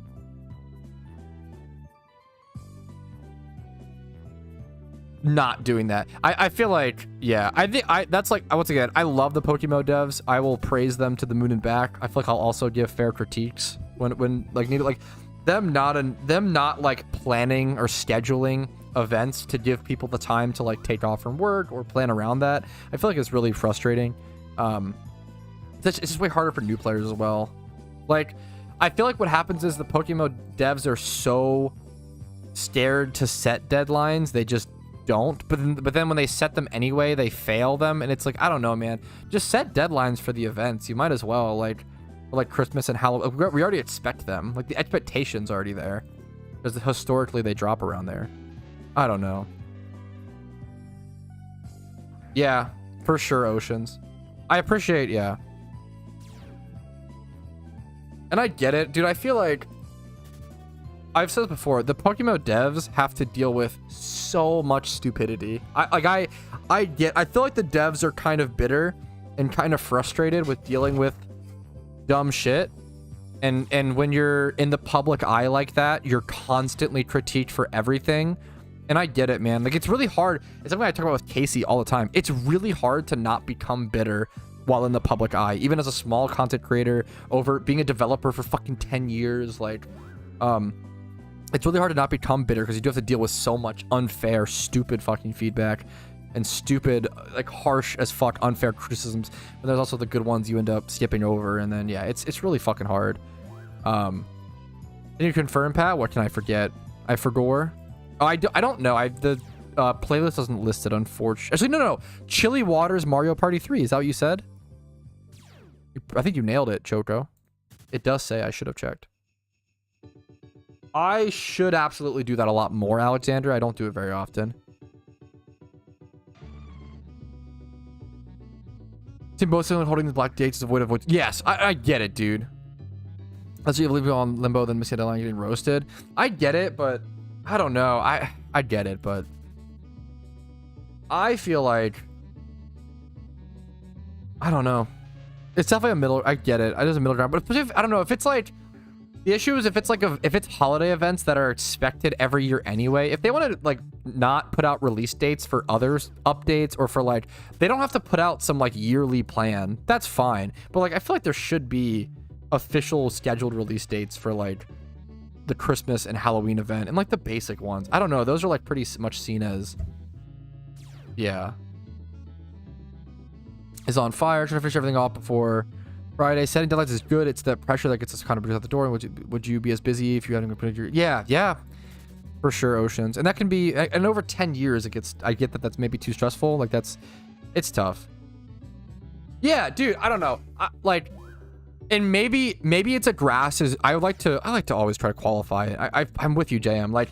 [SPEAKER 1] not doing that. I feel like, yeah, I think that's like, once again, I love the PokeMMO devs. I will praise them to the moon and back. I feel like I'll also give fair critiques when like needed, like them not like planning or scheduling events to give people the time to like take off from work or plan around that. I feel like it's really frustrating. It's just way harder for new players as well. Like, I feel like what happens is the PokeMMO devs are so scared to set deadlines, they just don't. But then when they set them anyway, they fail them, and it's like, I don't know, man. Just set deadlines for the events. You might as well, like Christmas and Halloween. We already expect them. Like, the expectation's already there, because historically they drop around there. I don't know. Yeah, for sure, Oceans. I appreciate, yeah. And I get it, dude. I feel like I've said it before, the PokeMMO devs have to deal with so much stupidity. I feel like the devs are kind of bitter and kind of frustrated with dealing with dumb shit. And when you're in the public eye like that, you're constantly critiqued for everything. And I get it, man. Like, it's really hard. It's something I talk about with Casey all the time. It's really hard to not become bitter while in the public eye, even as a small content creator, over being a developer for fucking 10 years. Like, it's really hard to not become bitter because you do have to deal with so much unfair, stupid fucking feedback and stupid, like, harsh as fuck unfair criticisms. And there's also the good ones you end up skipping over. And then, yeah, it's really fucking hard. Can you confirm, Pat? What can I forget? I forgot. Oh, I don't know. The playlist doesn't list it, unfortunately. Actually, no. Chili Waters Mario Party 3. Is that what you said? I think you nailed it, Choco. It does say. I should have checked. I should absolutely do that a lot more, Alexander. I don't do it very often. Team both holding the black dates is avoid. Yes, I get it, dude. Let's leave people on limbo, then missing a deadline getting roasted. I get it, but I don't know. I get it, but I feel like, I don't know. It's definitely a middle. I get it. There's a middle ground, but if, I don't know if it's like, the issue is if it's like if it's holiday events that are expected every year anyway. If they want to like not put out release dates for other updates, or for like, they don't have to put out some like yearly plan. That's fine. But like, I feel like there should be official scheduled release dates for like the Christmas and Halloween event and like the basic ones. I don't know. Those are like pretty much seen as, yeah. Is on fire, trying to finish everything off before Friday. Setting deadlines is good. It's the pressure that gets us kind of out the door. Would you be as busy if you hadn't put your, yeah, for sure, Oceans. And that can be, and over 10 years it gets, I get that that's maybe too stressful. Like it's tough. Yeah, dude, I don't know. And maybe it's a grass is, I like to always try to qualify it. I'm with you, JM. Like,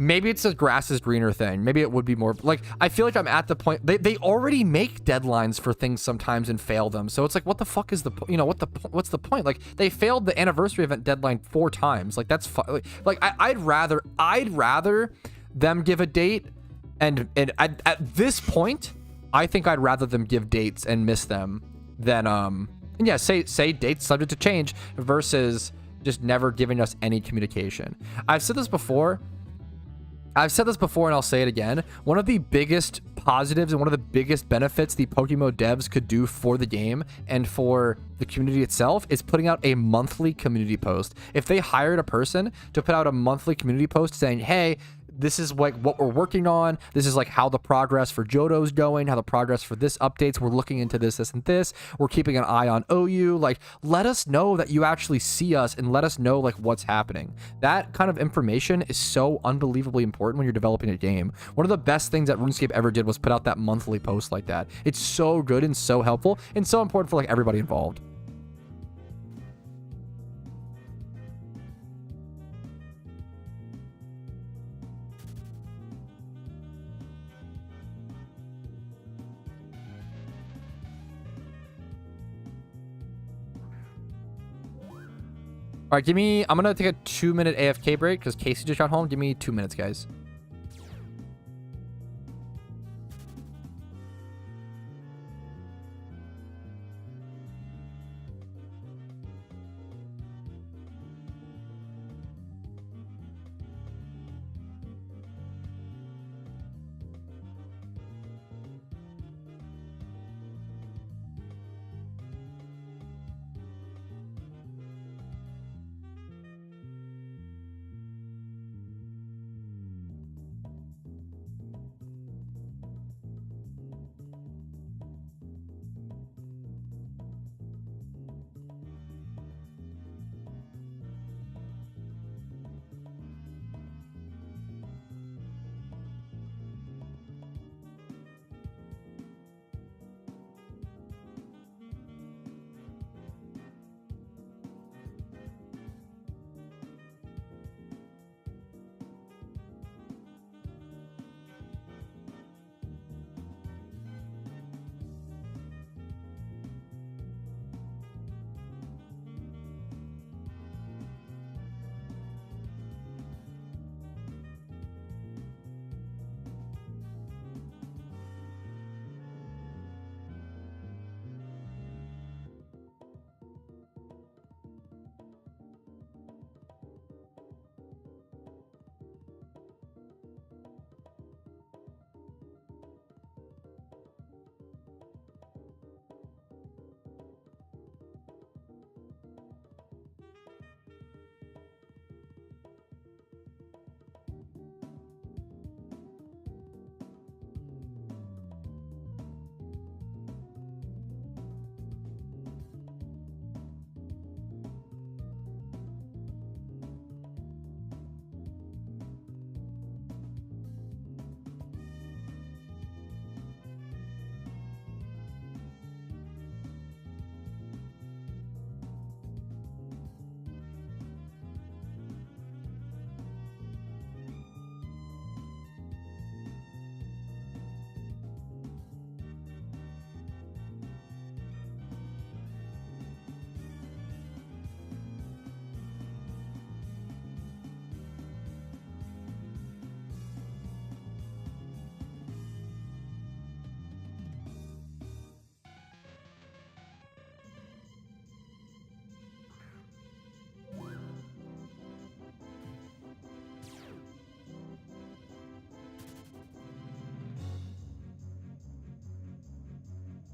[SPEAKER 1] maybe it's a grass is greener thing. Maybe it would be more like, I feel like I'm at the point, they already make deadlines for things sometimes and fail them. So it's like, what the fuck is the, what's the point? Like, they failed the anniversary event deadline 4 times. Like, that's like, I'd rather them give a date, and at this point, I think I'd rather them give dates and miss them than and yeah, say dates subject to change versus just never giving us any communication. I've said this before and I'll say it again. One of the biggest positives and one of the biggest benefits the PokeMMO devs could do for the game and for the community itself is putting out a monthly community post. If they hired a person to put out a monthly community post saying, hey, this is like what we're working on. This is like how the progress for Johto's going, how the progress for this updates. We're looking into this, and this. We're keeping an eye on OU. Like, let us know that you actually see us and let us know like what's happening. That kind of information is so unbelievably important when you're developing a game. One of the best things that RuneScape ever did was put out that monthly post like that. It's so good and so helpful and so important for like everybody involved. All right, I'm gonna take a 2-minute AFK break because Casey just got home. Give me 2 minutes, guys.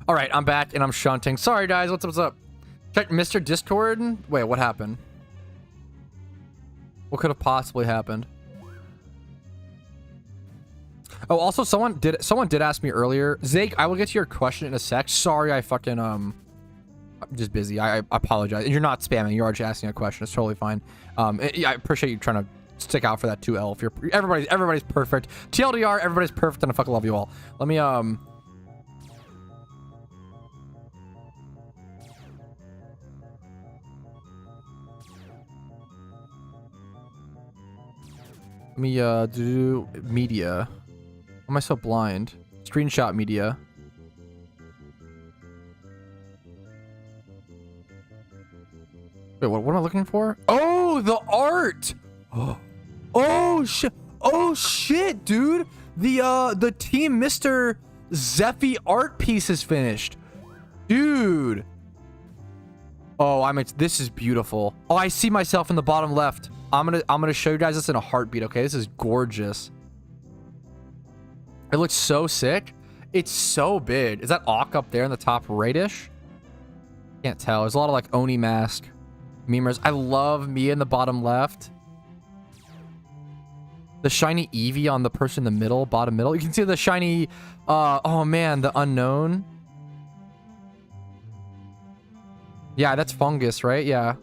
[SPEAKER 1] All right, I'm back and I'm shunting. Sorry, guys. What's up? Check Mr. Discord. Wait, what happened? What could have possibly happened? Oh, also, someone did ask me earlier. Zake, I will get to your question in a sec. Sorry, I fucking I'm just busy. I apologize. You're not spamming. You're just asking a question. It's totally fine. Yeah, I appreciate you trying to stick out for that 2L. If you're everybody's perfect. TLDR, everybody's perfect, and I fucking love you all. Let me do media. Why am I so blind? Screenshot media. Wait, what am I looking for? Oh, the art! Oh shit! Oh shit, dude! The Team Mr. Zeffy art piece is finished. Dude. Oh, this is beautiful. Oh, I see myself in the bottom left. I'm gonna show you guys this in a heartbeat, okay? This is gorgeous. It looks so sick. It's so big. Is that Auk up there in the top right-ish? Can't tell. There's a lot of like Oni mask memers. I love me in the bottom left. The shiny Eevee on the person in the middle, bottom middle. You can see the shiny, oh man, the unknown. Yeah, that's Fungus, right? Yeah.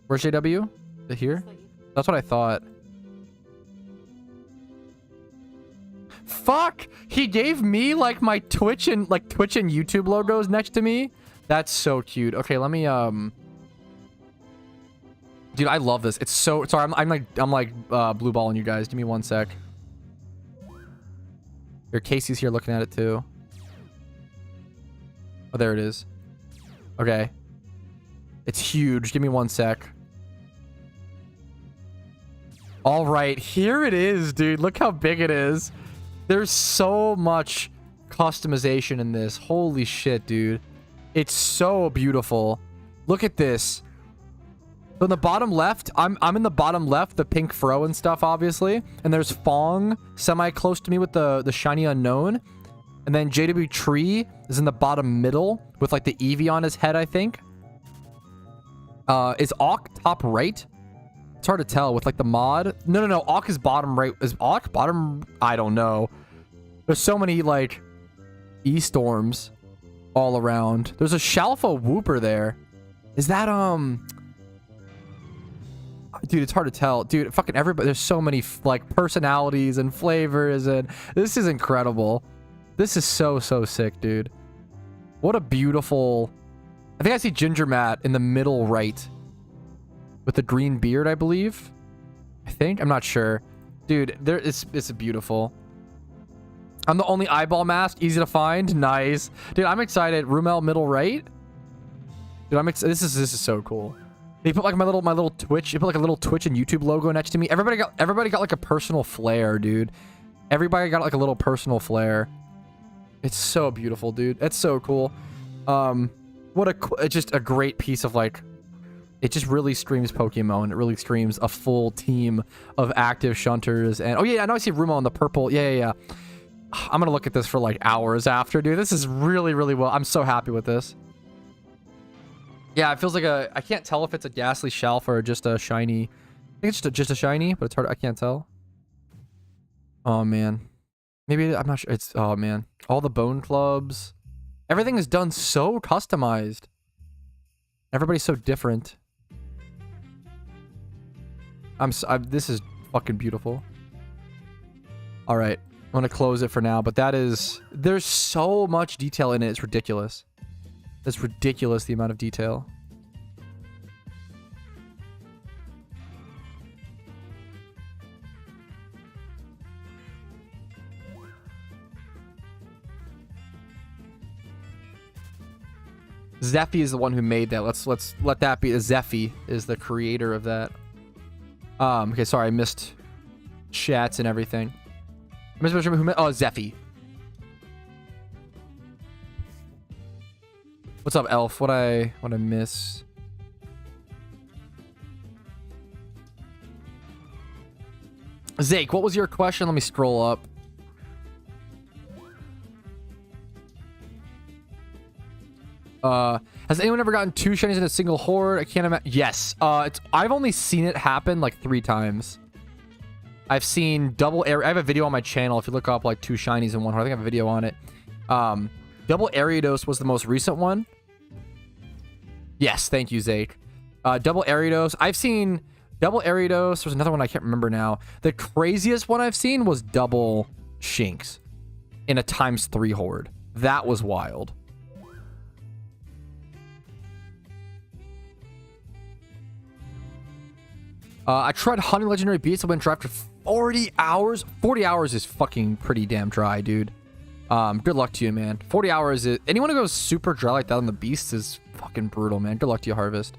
[SPEAKER 1] Where's JW? Is it here? That's what I thought. Fuck! He gave me like my Twitch and YouTube logos next to me. That's so cute. Okay, let me dude, I love this. It's so sorry. I'm like blue balling you guys. Give me 1 sec. Here, Casey's here looking at it too. Oh, there it is. Okay. It's huge. Give me 1 sec. All right, here it is, dude. Look how big it is. There's so much customization in this. Holy shit, dude. It's so beautiful. Look at this. So in the bottom left, I'm in the bottom left, the pink fro and stuff, obviously. And there's Fong semi-close to me with the shiny unknown. And then JW Tree is in the bottom middle with like the Eevee on his head, I think. Is Auk top right? It's hard to tell with like the mod. No. Auk is bottom right. Is Auk bottom? I don't know. There's so many like E-storms all around. There's a Shalfa Wooper there. Is that dude, it's hard to tell. Dude, fucking everybody. There's so many like personalities and flavors, and this is incredible. This is so sick, dude. What a beautiful. I think I see Ginger Matt in the middle right. With the green beard, I believe. I think. I'm not sure. Dude, it's beautiful. I'm the only eyeball mask. Easy to find. Nice. Dude, I'm excited. Rumel middle right. Dude, I'm excited. This is so cool. They put like my little Twitch. They put like a little Twitch and YouTube logo next to me. Everybody got like a personal flair, dude. Everybody got like a little personal flair. It's so beautiful, dude. It's so cool. Just a great piece of like. It just really streams Pokemon. It really streams a full team of active shunters. And oh yeah, I know I see Rumo in the purple. Yeah. I'm gonna look at this for like hours after, dude. This is really well. I'm so happy with this. Yeah, it feels like I can't tell if it's a Ghastly Shelf or just a shiny. I think it's just a shiny, but it's hard. I can't tell. Oh man, maybe I'm not sure. It's oh man, all the bone clubs, everything is done so customized. Everybody's so different. This is fucking beautiful. All right, I'm gonna close it for now, but there's so much detail in it. It's ridiculous. It's ridiculous, the amount of detail. Zeffy is the one who made that. Let's let that be. Zeffy is the creator of that. Okay, sorry, I missed chats and everything. I missed who made. Oh, Zeffy. What's up, Elf? What I miss? Zake, what was your question? Let me scroll up. Has anyone ever gotten 2 shinies in a single horde? I can't imagine. Yes. I've only seen it happen like 3 times. I've seen double air. I have a video on my channel. If you look up like 2 shinies in one horde, I think I have a video on it. Double Ariados was the most recent one. Yes, thank you, Zake. Double Ariados. I've seen double Ariados. There's another one I can't remember now. The craziest one I've seen was double Shinx in a ×3 horde. That was wild. I tried hunting legendary beasts. I went dry for 40 hours. 40 hours is fucking pretty damn dry, dude. Good luck to you, man. 40 hours is... Anyone who goes super dry like that on the beasts is fucking brutal, man. Good luck to you, Harvest.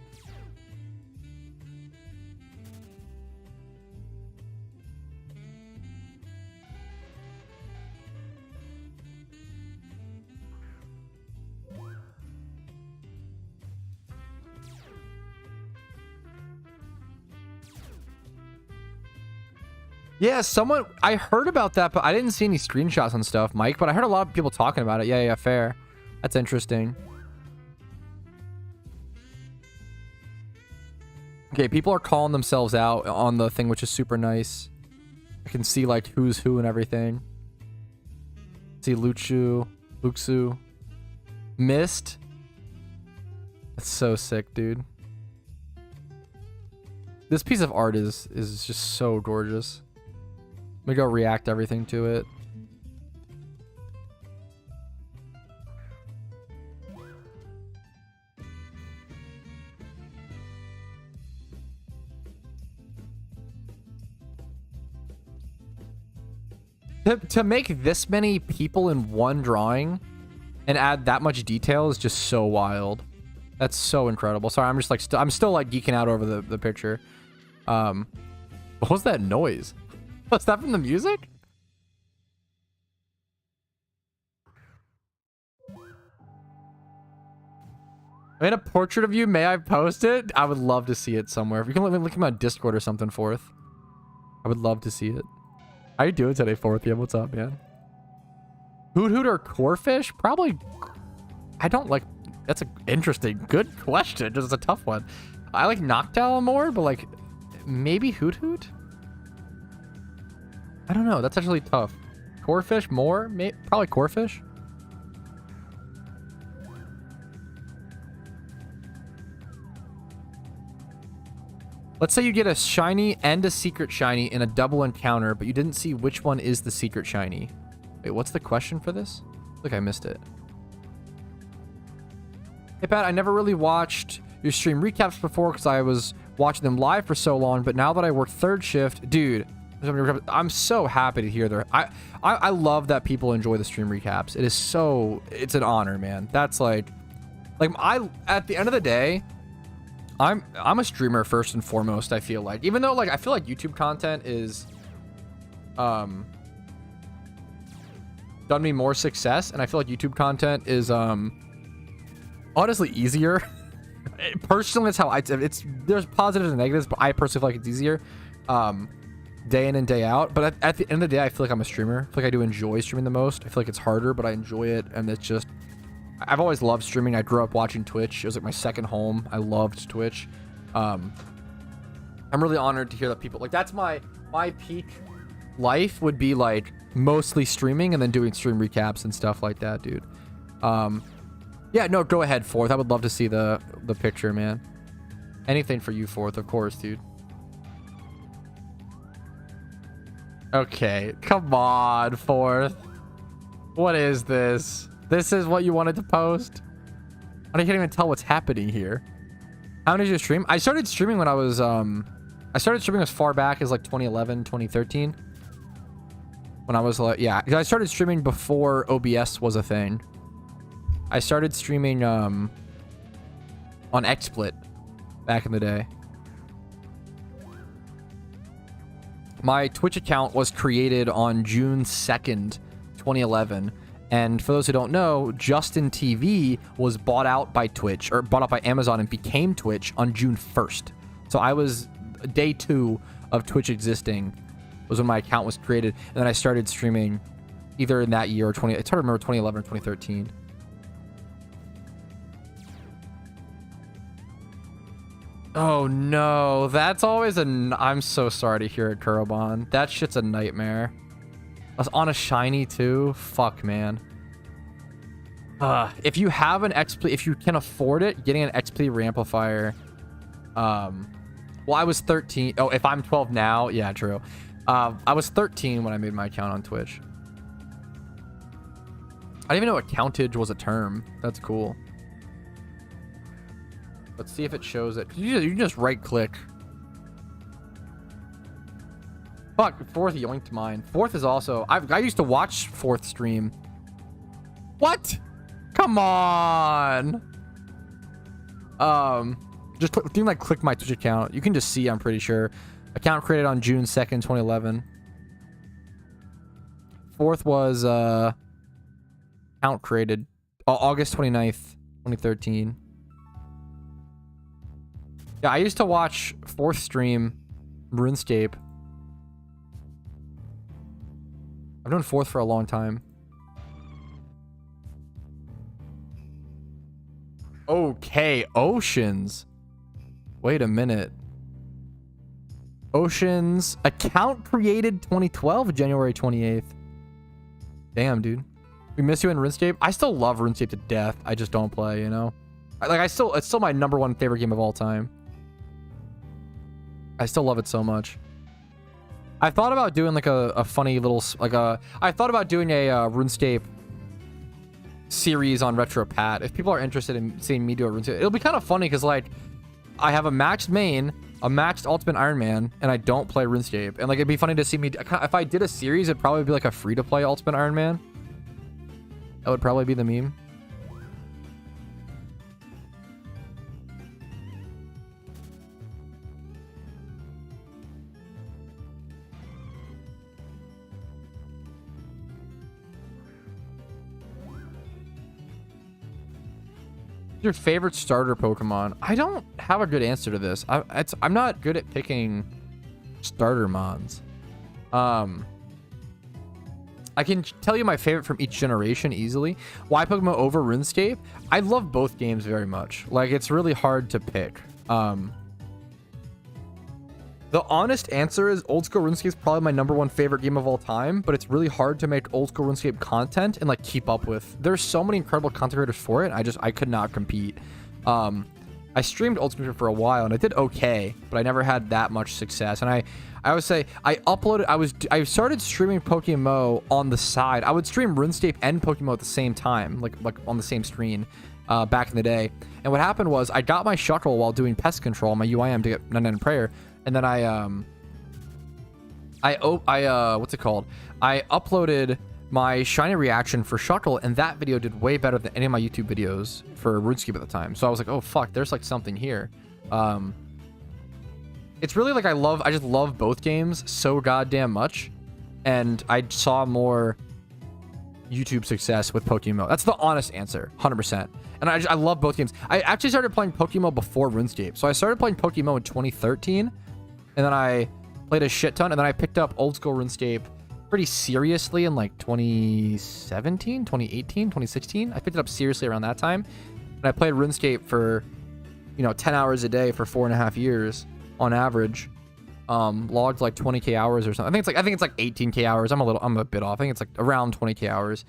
[SPEAKER 1] Yeah, someone... I heard about that, but I didn't see any screenshots and stuff, Mike. But I heard a lot of people talking about it. Yeah, fair. That's interesting. Okay, people are calling themselves out on the thing, which is super nice. I can see, like, who's who and everything. See Luxu. Mist. That's so sick, dude. This piece of art is just so gorgeous. Let me go react everything to it. To make this many people in one drawing and add that much detail is just so wild. That's so incredible. Sorry, I'm just like I'm still like geeking out over the picture. What was that noise? Was that from the music? I made a portrait of you. May I post it? I would love to see it somewhere. If you can look at my Discord or something, Fourth. I would love to see it. How you doing today, Fourth? Yeah, what's up, man? Hoot Hoot or Corefish? Probably. I don't like... That's an interesting, good question. Just a tough one. I like Noctowl more, but like... Maybe Hoot Hoot? I don't know. That's actually tough. Corefish more? Probably Corefish. Let's say you get a shiny and a secret shiny in a double encounter, but you didn't see which one is the secret shiny. Wait, what's the question for this? I think I missed it. Hey, Pat, I never really watched your stream recaps before because I was watching them live for so long, but now that I work 3rd shift, dude... I'm so happy to hear there. I love that people enjoy the stream recaps. It is so... It's an honor, man. That's like at the end of the day, I'm a streamer first and foremost, I feel like. Even though, like, I feel like YouTube content is... done me more success, and I feel like YouTube content is, honestly easier. Personally, that's how there's positives and negatives, but I personally feel like it's easier. Day in and day out, but at the end of the day, I feel like I'm a streamer. I feel like I do enjoy streaming the most. I feel like it's harder, but I enjoy it, and it's just... I've always loved streaming. I grew up watching Twitch. It was like my second home. I loved Twitch. I'm really honored to hear that people... Like, that's my peak life would be, like, mostly streaming and then doing stream recaps and stuff like that, dude. Yeah, no, go ahead, Fourth. I would love to see the picture, man. Anything for you, Fourth, of course, dude. Okay, come on, Fourth. What is this? This is what you wanted to post? I can't even tell what's happening here. How many did you stream? I started streaming when I was, I started streaming as far back as like 2011, 2013. When I was like, yeah, because I started streaming before OBS was a thing. I started streaming, on XSplit back in the day. My Twitch account was created on June 2nd, 2011. And for those who don't know, Justin TV was bought out by Twitch, or bought out by Amazon and became Twitch on June 1st. So I was day 2 of Twitch existing was when my account was created. And then I started streaming either in that year or it's hard to remember 2011 or 2013. Oh no, that's always I'm so sorry to hear it, Kurobon. That shit's a nightmare. I was on a shiny too. Fuck, man. If you have an XP, if you can afford it, getting an XP reamplifier. Well, I was 13. Oh, if I'm 12 now, yeah, true. I was 13 when I made my account on Twitch. I didn't even know accountage was a term. That's cool. Let's see if it shows it. You can just right click. Fuck, Fourth yoinked mine. Fourth is also... I used to watch Fourth stream. What? Come on. Just click my Twitch account. You can just see, I'm pretty sure. Account created on June 2nd, 2011. Fourth was account created August 29th, 2013. Yeah, I used to watch Fourth stream RuneScape. I've known Fourth for a long time. Okay, Oceans. Wait a minute. Oceans account created 2012, January 28th. Damn, dude. We miss you in RuneScape. I still love RuneScape to death. I just don't play, you know? It's still my #1 favorite game of all time. I still love it so much. I thought about doing like a funny little, I thought about doing a RuneScape series on Retro Pat. If people are interested in seeing me do a RuneScape, it'll be kind of funny because like I have a maxed main, a maxed Ultimate Iron Man, and I don't play RuneScape. And like it'd be funny to see me, if I did a series, it'd probably be like a free-to-play Ultimate Iron Man. That would probably be the meme. Your favorite starter Pokemon? I don't have a good answer to this. I'm not good at picking starter mons. I can tell you my favorite from each generation easily. Why PokeMMO over RuneScape? I love both games very much. Like, it's really hard to pick. The honest answer is old school RuneScape is probably my #1 favorite game of all time, but it's really hard to make old school RuneScape content and like keep up with. There's so many incredible content creators for it. I could not compete. I streamed old school for a while and I did okay, but I never had that much success. And I would say I started streaming PokeMMO on the side. I would stream RuneScape and PokeMMO at the same time, like on the same screen, back in the day. And what happened was I got my Shuckle while doing pest control, my UIM to get 99 Prayer. And then what's it called? I uploaded my shiny reaction for Shuckle, and that video did way better than any of my YouTube videos for RuneScape at the time. So I was like, oh fuck, there's like something here. It's really like I just love both games so goddamn much, and I saw more YouTube success with PokeMMO. That's the honest answer, 100%. And I love both games. I actually started playing PokeMMO before RuneScape. So I started playing PokeMMO in 2013. And then I played a shit ton. And then I picked up old school RuneScape pretty seriously in like 2017, 2018, 2016. I picked it up seriously around that time. And I played RuneScape for, 10 hours a day for 4.5 years on average. Logged like 20k hours or something. I think it's like 18k hours. I'm a bit off. I think it's like around 20k hours.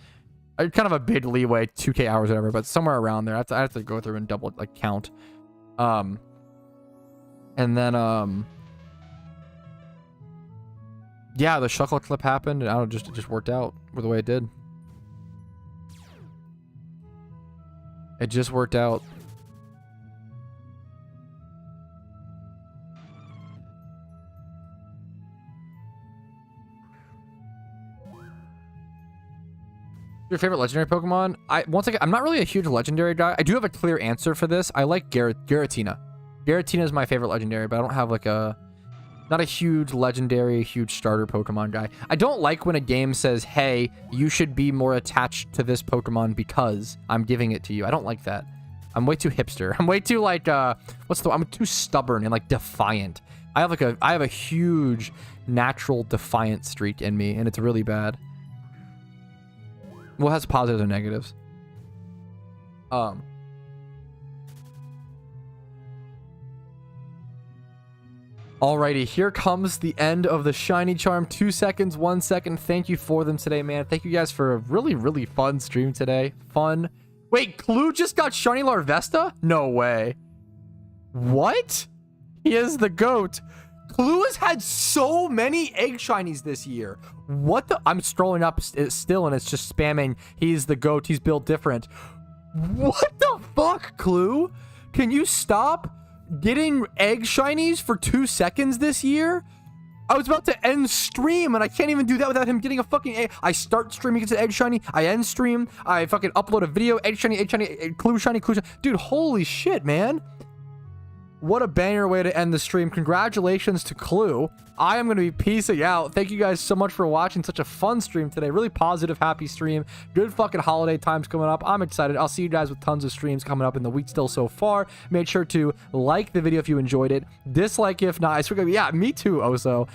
[SPEAKER 1] Kind of a big leeway, 2k hours, whatever, but somewhere around there. I have to go through and double count. And then yeah, the Shuckle clip happened, and it just worked out the way it did. It just worked out. Your favorite legendary Pokemon? Once again, I'm not really a huge legendary guy. I do have a clear answer for this. I like Giratina. Giratina is my favorite legendary, but I don't have like not a huge legendary, huge starter Pokemon guy. I don't like when a game says, hey, you should be more attached to this Pokemon because I'm giving it to you. I don't like that. I'm way too hipster. I'm way too like, I'm too stubborn and like defiant. I have a huge natural defiant streak in me, and it's really bad. Well, it has positives and negatives. Alrighty, here comes the end of the shiny charm. 2 seconds, 1 second. Thank you for them today, man. Thank you guys for a really, really fun stream today. Fun. Wait, Clue just got shiny Larvesta? No way. What? He is the GOAT. Clue has had so many egg shinies this year. What the? I'm scrolling up still and it's just spamming. He's the GOAT. He's built different. What the fuck, Clue? Can you stop getting egg shinies for 2 seconds this year? I was about to end stream and I can't even do that without him getting a fucking egg. I start streaming, it's an egg shiny. I end stream. I fucking upload a video. Egg shiny, Clue shiny, Clue shiny. Dude, holy shit, man. What a banger way to end the stream. Congratulations to Clue. I am going to be peacing out. Thank you guys so much for watching such a fun stream today. Really positive, happy stream. Good fucking holiday times coming up. I'm excited. I'll see you guys with tons of streams coming up in the week still so far. Make sure to like the video if you enjoyed it. Dislike if not. I swear, yeah, me too, Oso.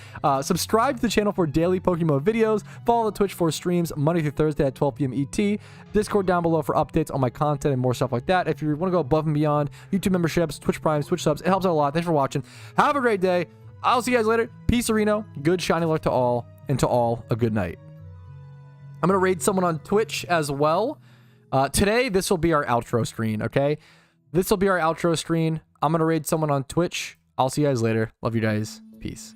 [SPEAKER 1] Subscribe to the channel for daily PokeMMO videos. Follow the Twitch for streams Monday through Thursday at 12 p.m. ET. Discord down below for updates on my content and more stuff like that. If you want to go above and beyond, YouTube memberships, Twitch Primes, Twitch subs, it helps out a lot. Thanks for watching. Have a great day. I'll see you guys later. Peace, Reno. Good shiny luck to all, and to all, a good night. I'm going to raid someone on Twitch as well. Today, this will be our outro screen, okay? This will be our outro screen. I'm going to raid someone on Twitch. I'll see you guys later. Love you guys. Peace.